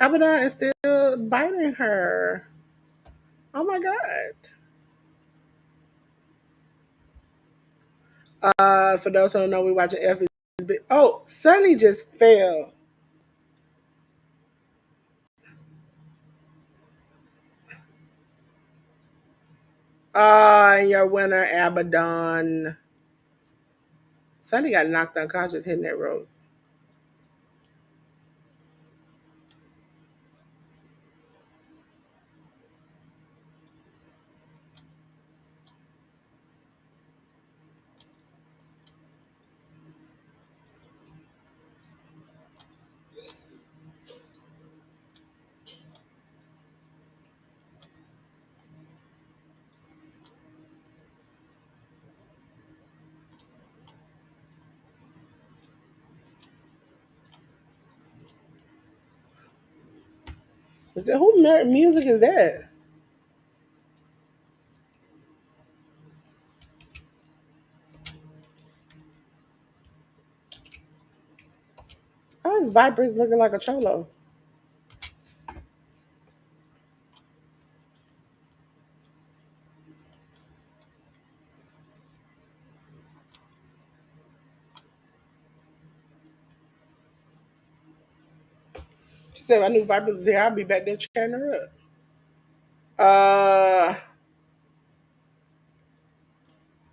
Abaddon is still biting her. Oh my god. For those who don't know, we watching Effy. Oh, Sunny just fell. Your winner, Abaddon. Sunny got knocked unconscious hitting that rope. Who music is that? Oh, his Viper's looking like a cholo. She said, I knew Vipers was here. I'll be back there cheering her up. Uh,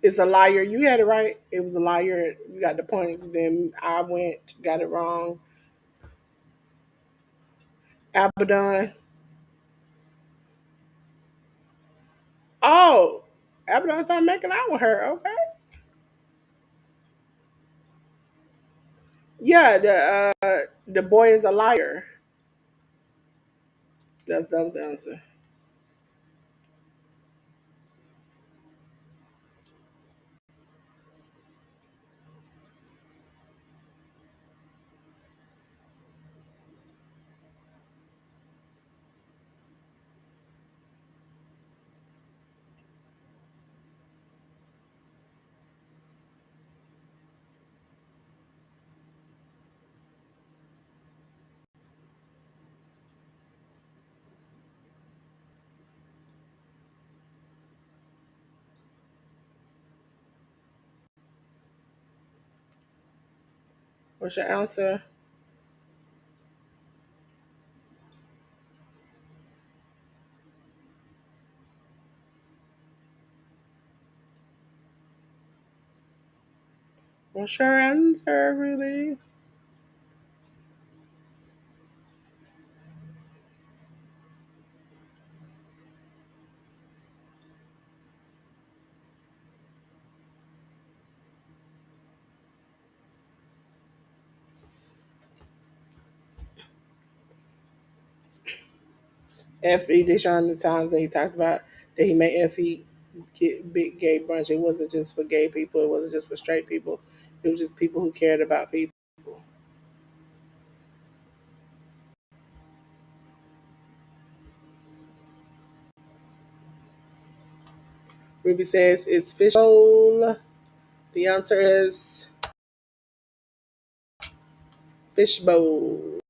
it's a liar. You had it right. It was a liar. You got the points. Then I got it wrong. Abaddon. Oh, Abaddon started making out with her. Okay. Yeah, the boy is a liar. That was the answer. What's your answer? What's your answer, really? Effy, Deshaun, the times that he talked about that he made Effy get big gay brunch. It wasn't just for gay people. It wasn't just for straight people. It was just people who cared about people. Ruby says it's fish bowl. The answer is fish bowl.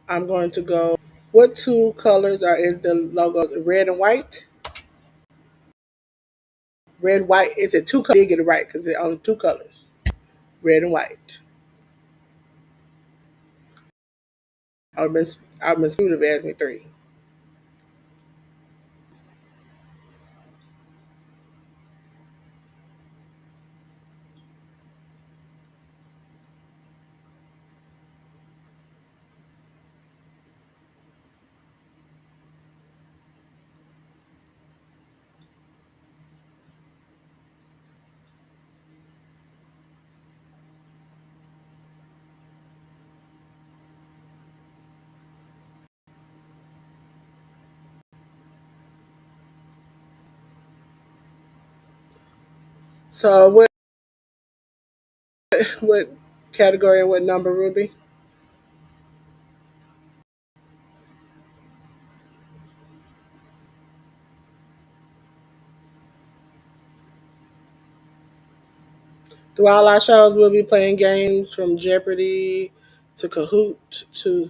I'm going to go. What two colors are in the logo? Red and white? Red, white. Is it two colors? I did get it right because it's only two colors. Red and white. I've been screwed if they asked me three. So what category and what number, Ruby? Through all our shows, we'll be playing games from Jeopardy to Kahoot to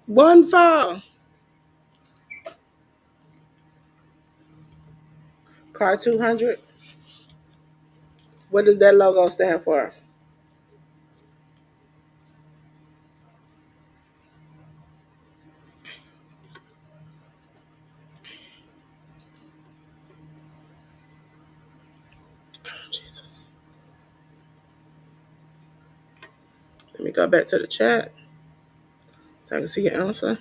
One Fall. Car 200. What does that logo stand for? Oh, Jesus. Let me go back to the chat so I can see your answer.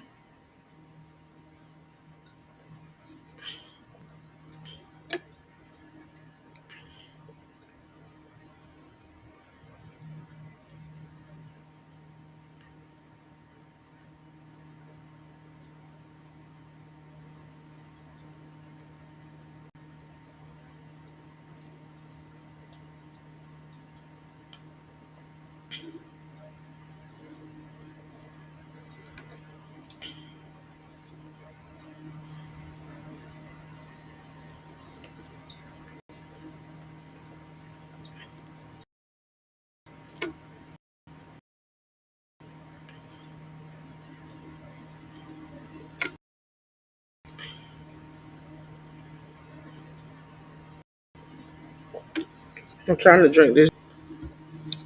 I'm trying to drink this.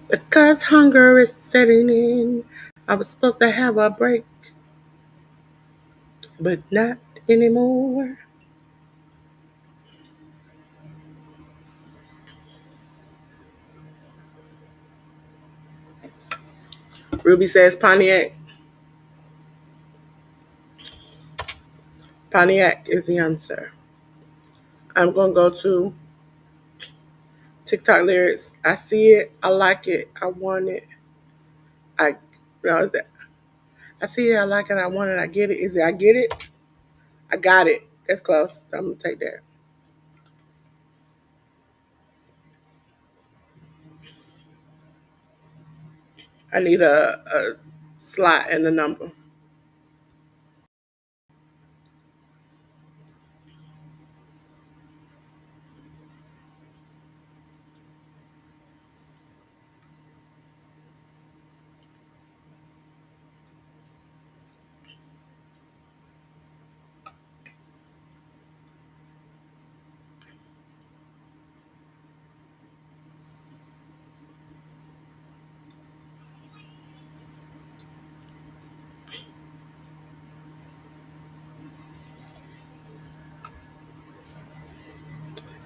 Because hunger is setting in. I was supposed to have a break, but not anymore. Ruby says Pontiac. Pontiac is the answer. I'm going to go to TikTok lyrics. I see it. I like it. I want it. No, is it? I see it. I like it. I want it. I get it. Is it? I get it. I got it. That's close. I'm going to take that. I need a slot and a number.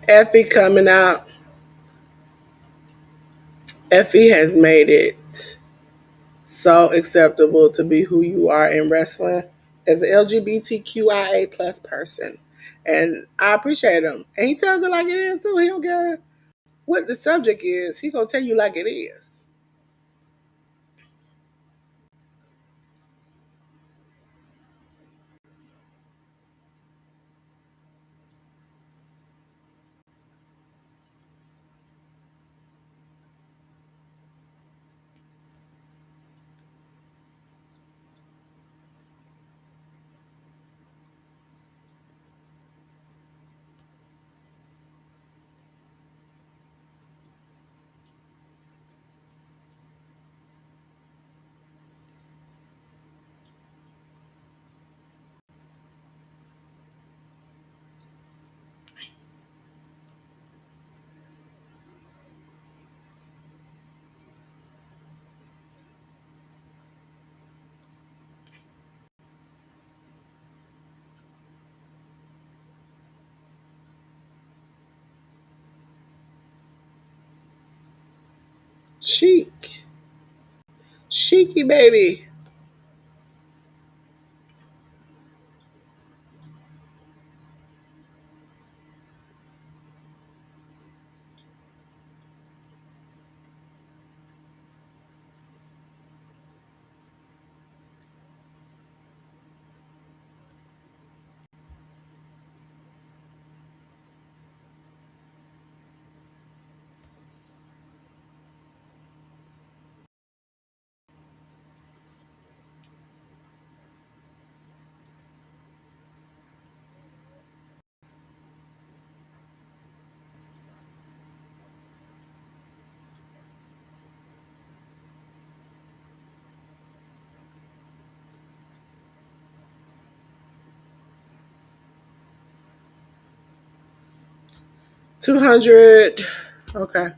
Effy coming out. Effy has made it so acceptable to be who you are in wrestling as an LGBTQIA plus person. And I appreciate him. And he tells it like it is too. He don't care what the subject is. He gonna tell you like it is. Chic. Chicy baby. 200. Okay.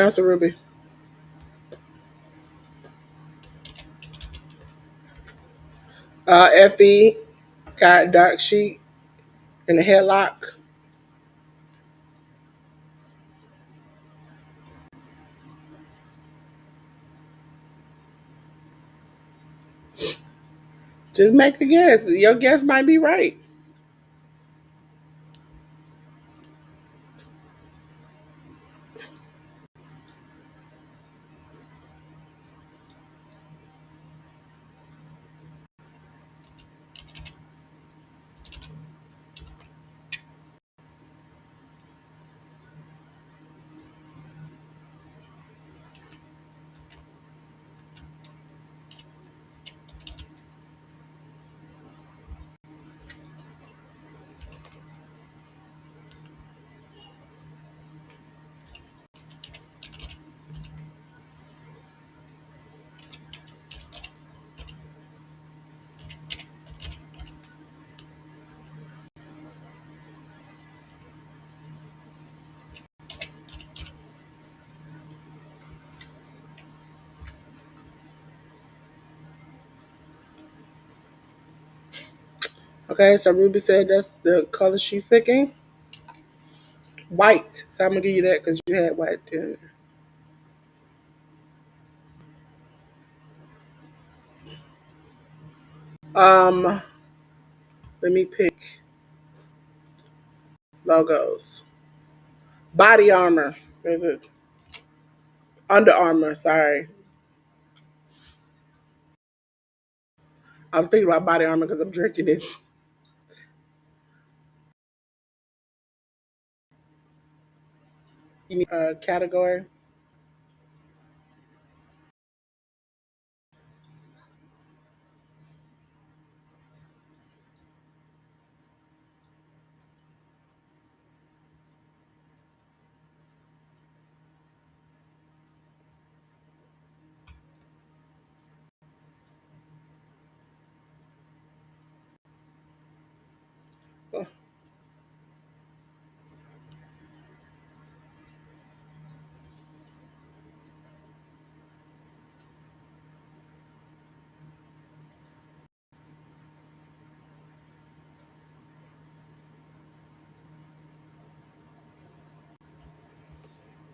That's a ruby. Effie got dark sheet in the headlock. Just make a guess. Your guess might be right. Okay, so Ruby said that's the color she's picking. White. So I'm gonna give you that because you had white. Um, let me pick logos. Body armor. Is it Under Armour? Sorry, I was thinking about body armor because I'm drinking it. You need a category.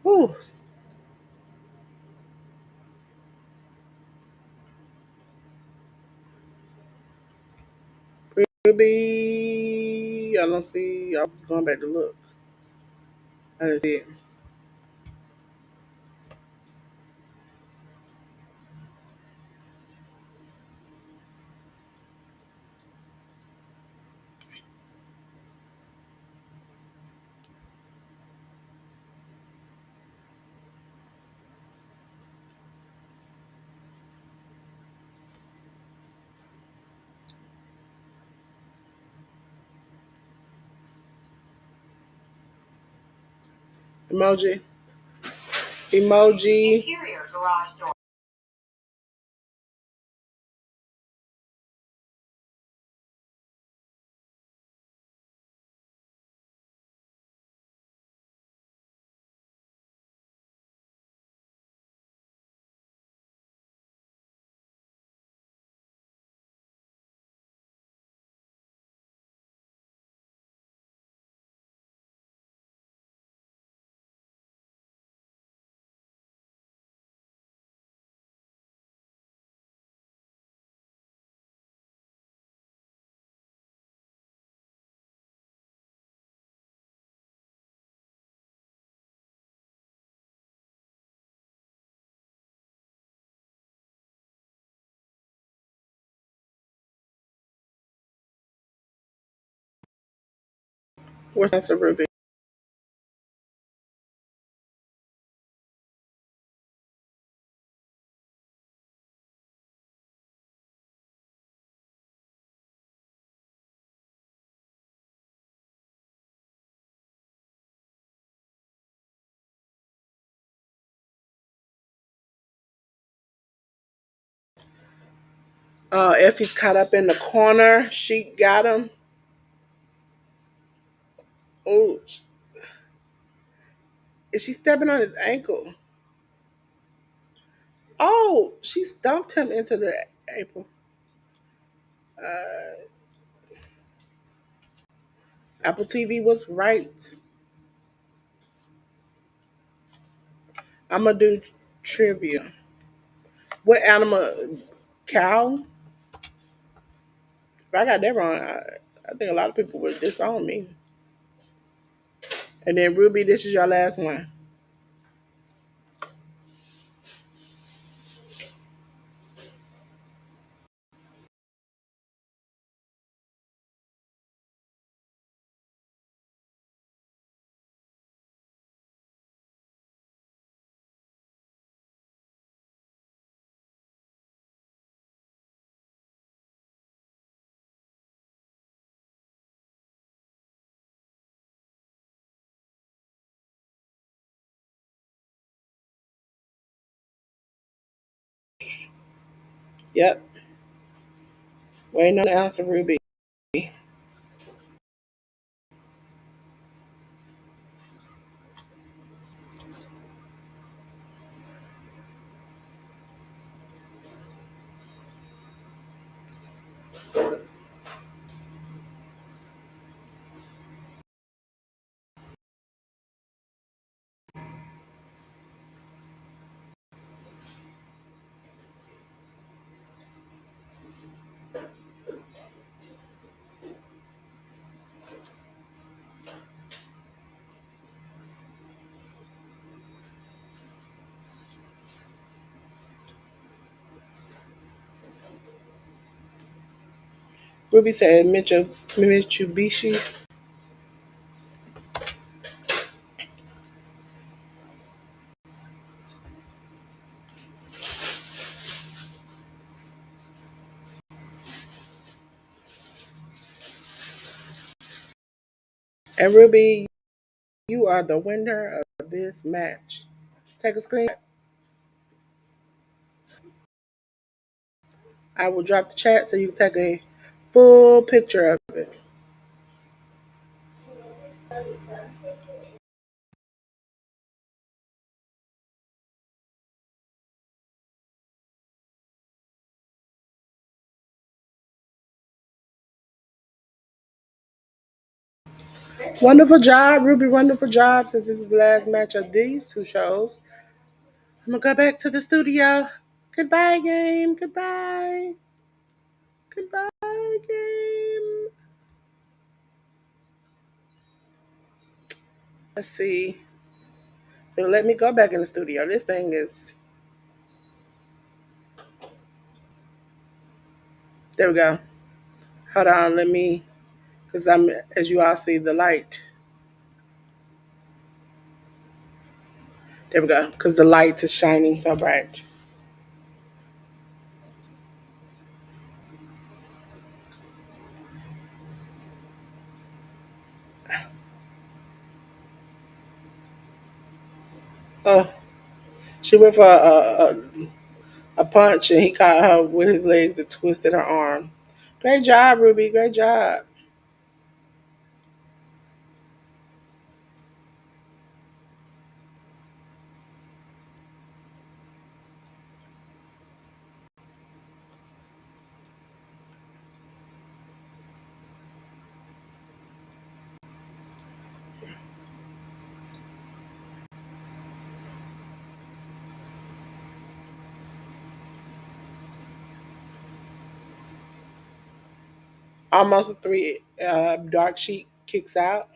Whew. Ruby. I don't see. I was going back to look. I didn't see it. Emoji. Emoji. Interior garage door. Where's Answer Ruby? Effie's caught up in the corner. She got him. Oh, is she stepping on his ankle? Oh, she stumped him into the apron. Uh, Apple TV was right. I'm gonna do trivia. What animal? Cow? If I got that wrong, I think a lot of people would disown me. And then Ruby, this is your last one. Yep. Waiting on the answer, Ruby. Ruby said Mitsubishi. And Ruby, you are the winner of this match. Take a screen. I will drop the chat so you can take a full picture of it. Wonderful job, Ruby. Wonderful job. Since this is the last match of these two shows, I'm going to go back to the studio. Goodbye, game. Goodbye. Goodbye, game. Let's see. It'll let me go back in the studio. This thing is. There we go. Hold on. Let me. Because I'm, as you all see, the light. There we go. Because the light is shining so bright. Oh, she went for a punch and he caught her with his legs and twisted her arm. Great job, Ruby. Great job. Almost a three. Dark Sheik kicks out.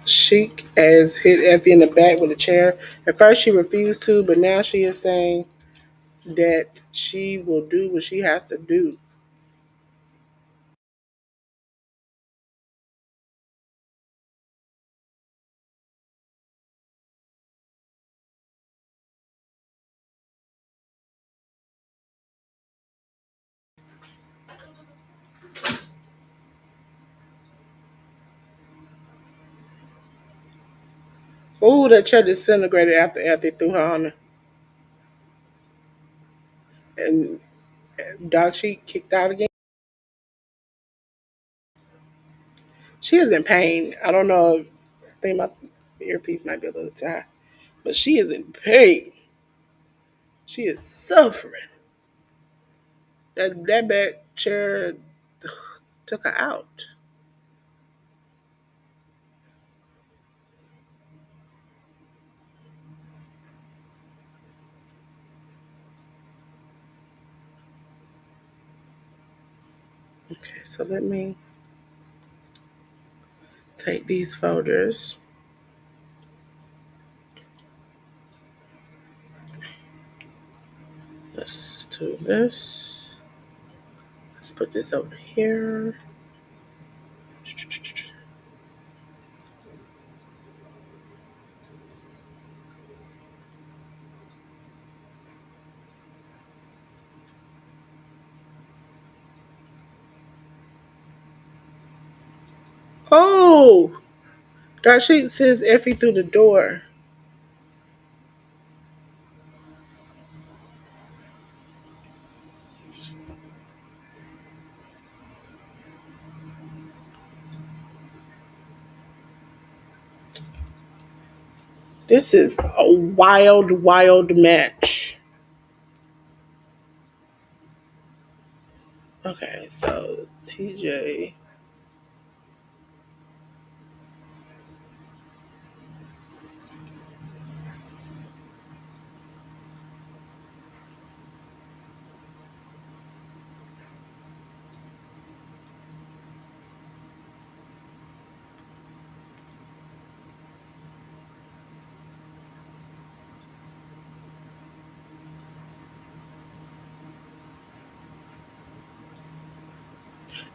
Sheik has hit Effie in the back with a chair. At first, she refused to, but now she is saying that she will do what she has to do. Ooh, that chair disintegrated after Effie threw her on her. And Dog Sheik kicked out again. She is in pain. I don't know if I think my earpiece might be a little tight, but she is in pain. She is suffering. That back chair took her out. Okay, so let me take these folders. Let's do this. Let's put this over here. Oh, Dark Sheik sends Effie through the door. This is a wild, wild match. Okay, so TJ.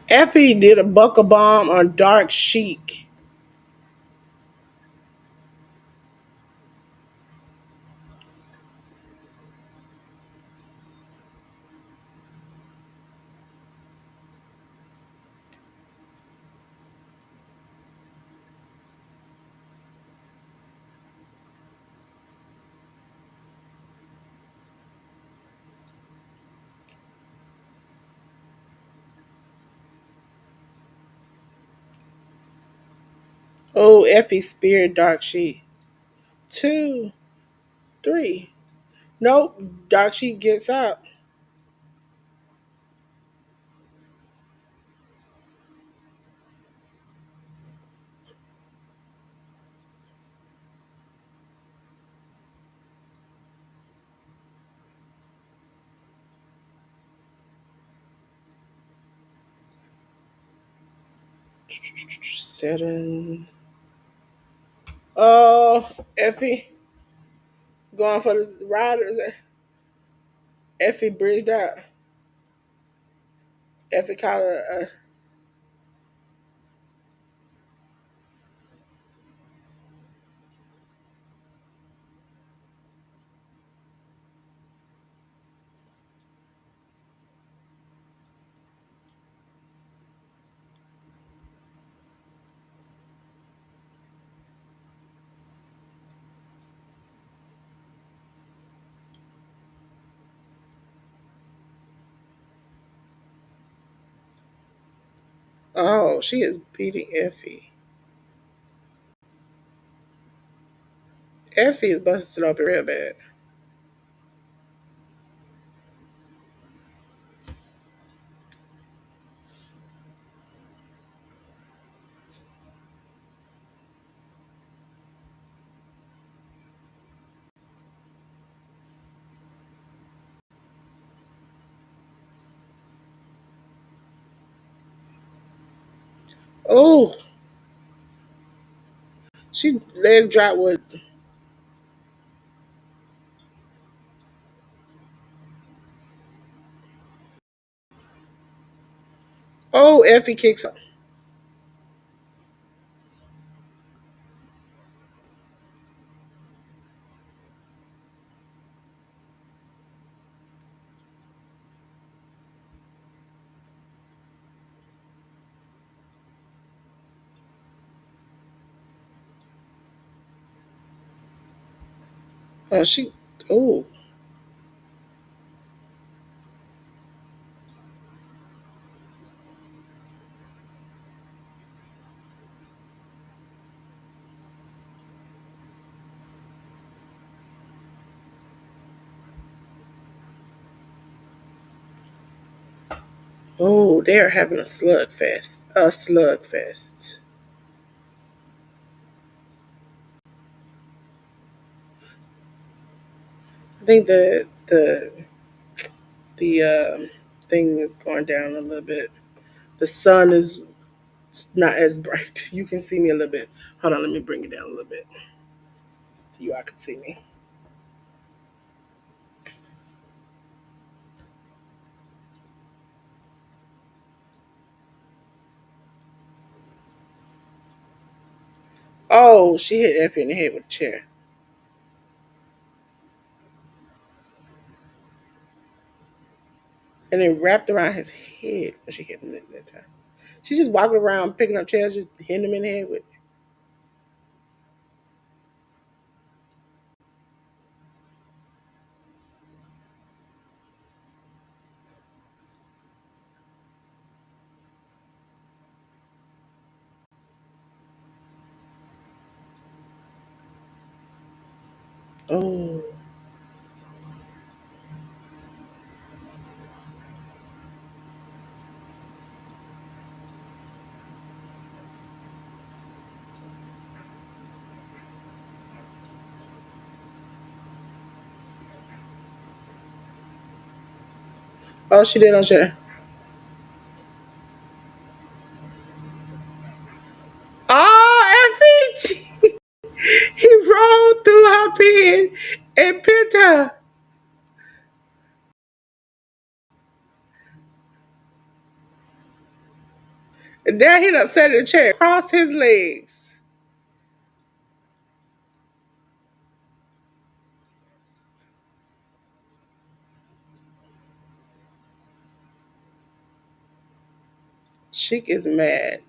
Effie did a buckle bomb on Dark Sheik. Oh, Effie speared Dark Sheik. 2, 3. Nope, Dark Sheik gets up. Seven. Oh, Effie going for this riders. Effie bridged out. Effie caught a. Oh, she is beating Effie. Effie is busted open real bad. Oh, she leg drop with. Oh, Effie kicks. Oh, she. Oh, oh, they are having a slugfest. A slugfest. I think the thing is going down a little bit. The sun is not as bright. You can see me a little bit. Hold on, let me bring it down a little bit so you all can see me. Oh, she hit Effie in the head with a chair. And then wrapped around his head when she hit him that time. She's just walking around picking up chairs, just hitting him in the head with. Oh, oh, she did on chair. Oh, Effie! He rolled through her pen and pinned her. And then he done sat in the chair, crossed his legs. Sheik is mad.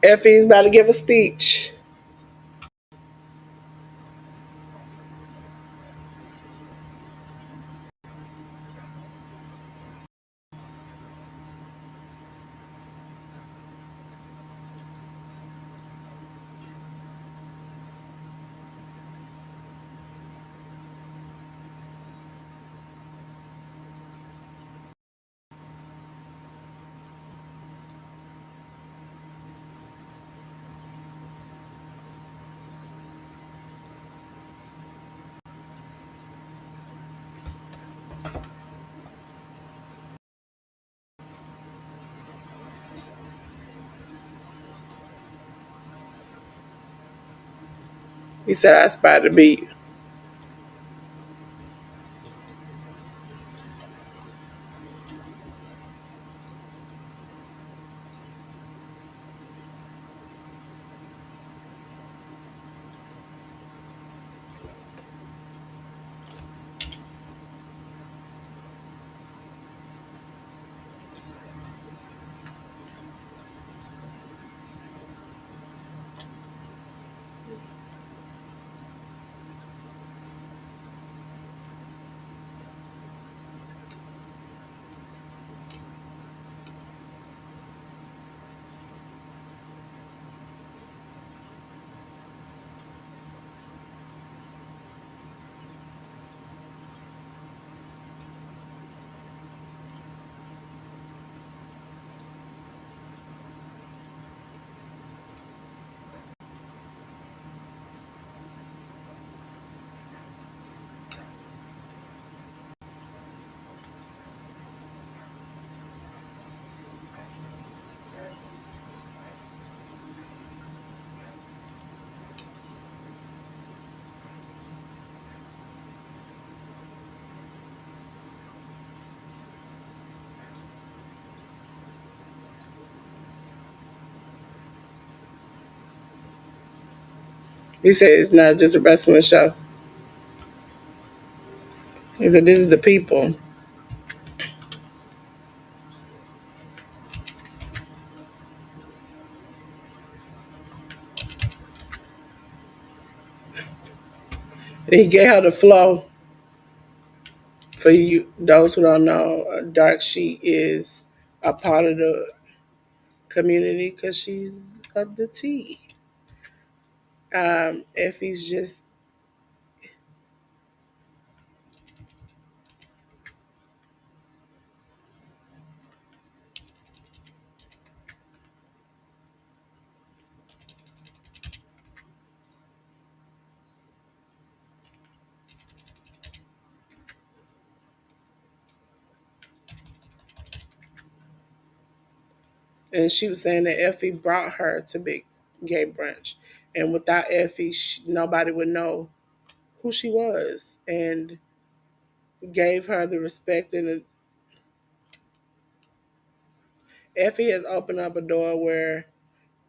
Effie's about to give a speech. He said I spotted a beat. He said it's not just a wrestling show. He said this is the people. And he gave her the flow. For you, those who don't know, Dark Sheet is a part of the community because she's of the tea. Effy's just, and she was saying that Effy brought her to Big Gay Brunch, and without Effy, nobody would know who she was, and gave her the respect. And Effy has opened up a door where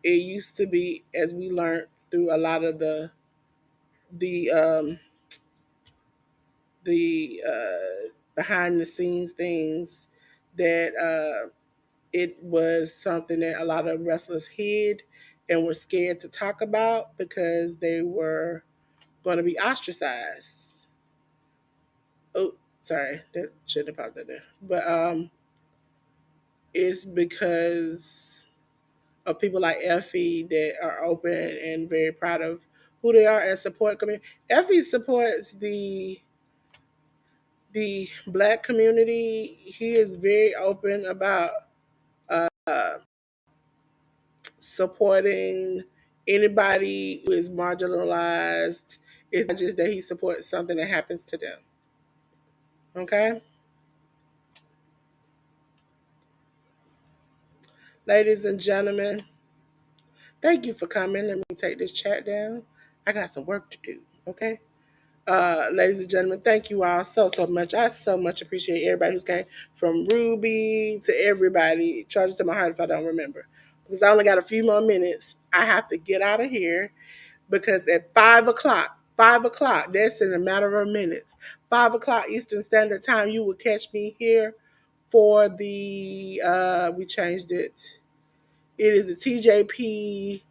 it used to be, as we learned through a lot of the behind the scenes things, that it was something that a lot of wrestlers hid and were scared to talk about because they were going to be ostracized. Oh, sorry, that shouldn't have popped out there. But it's because of people like Effie that are open and very proud of who they are and support community. Effie supports the black community. He is very open about supporting anybody who is marginalized. It's not just that he supports something that happens to them. Okay? Ladies and gentlemen, thank you for coming. Let me take this chat down. I got some work to do. Okay? Ladies and gentlemen, thank you all so much. I so much appreciate everybody who's came, from Ruby to everybody. Charges to my heart if I don't remember. Because I only got a few more minutes. I have to get out of here because at 5 o'clock, that's in a matter of minutes. 5 o'clock Eastern Standard Time, you will catch me here for the we changed it. It is the TJP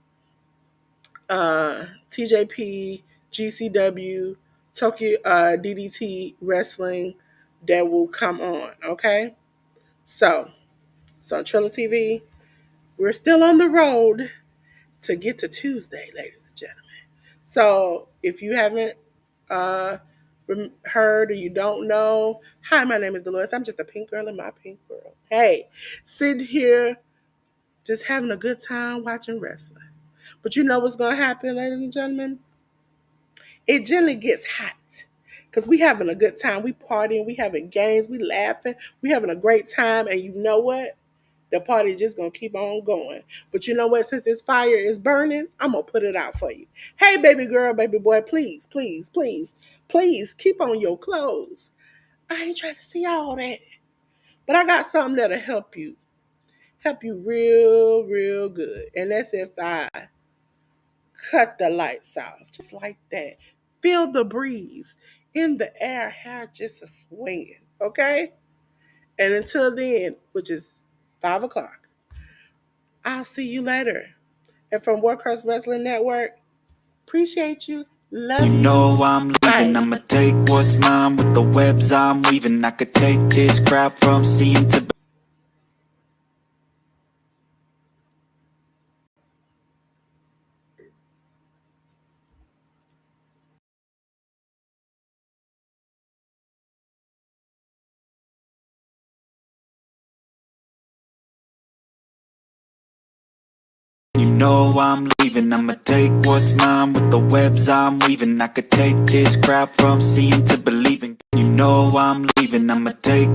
GCW Tokyo DDT wrestling that will come on. Okay, so on Trilla TV, we're still on the road to get to Tuesday, ladies and gentlemen. So if you haven't uh, heard or you don't know, hi, my name is Delores. I'm just a pink girl in my pink world. Hey, sitting here just having a good time watching wrestling. But you know what's going to happen, ladies and gentlemen? It generally gets hot because we having a good time. We partying, we having games, we laughing, we having a great time. And you know what? The party just gonna keep on going. But you know what? Since this fire is burning, I'm gonna put it out for you. Hey, baby girl, baby boy, please, please, please, please keep on your clothes. I ain't trying to see all that. But I got something that'll help you real, real good. And that's if I cut the lights off, just like that. Feel the breeze in the air, hair just a swinging, okay? And until then, which is 5 o'clock, I'll see you later. And from Workhorse Wrestling Network, appreciate you, love you. You know I'm leaving, Bye. I'ma take what's mine with the webs I'm weaving. I could take this crowd from seeing to You know I'm leaving, I'ma take what's mine with the webs I'm weaving. I could take this crowd from seeing to believing. You know I'm leaving, I'ma take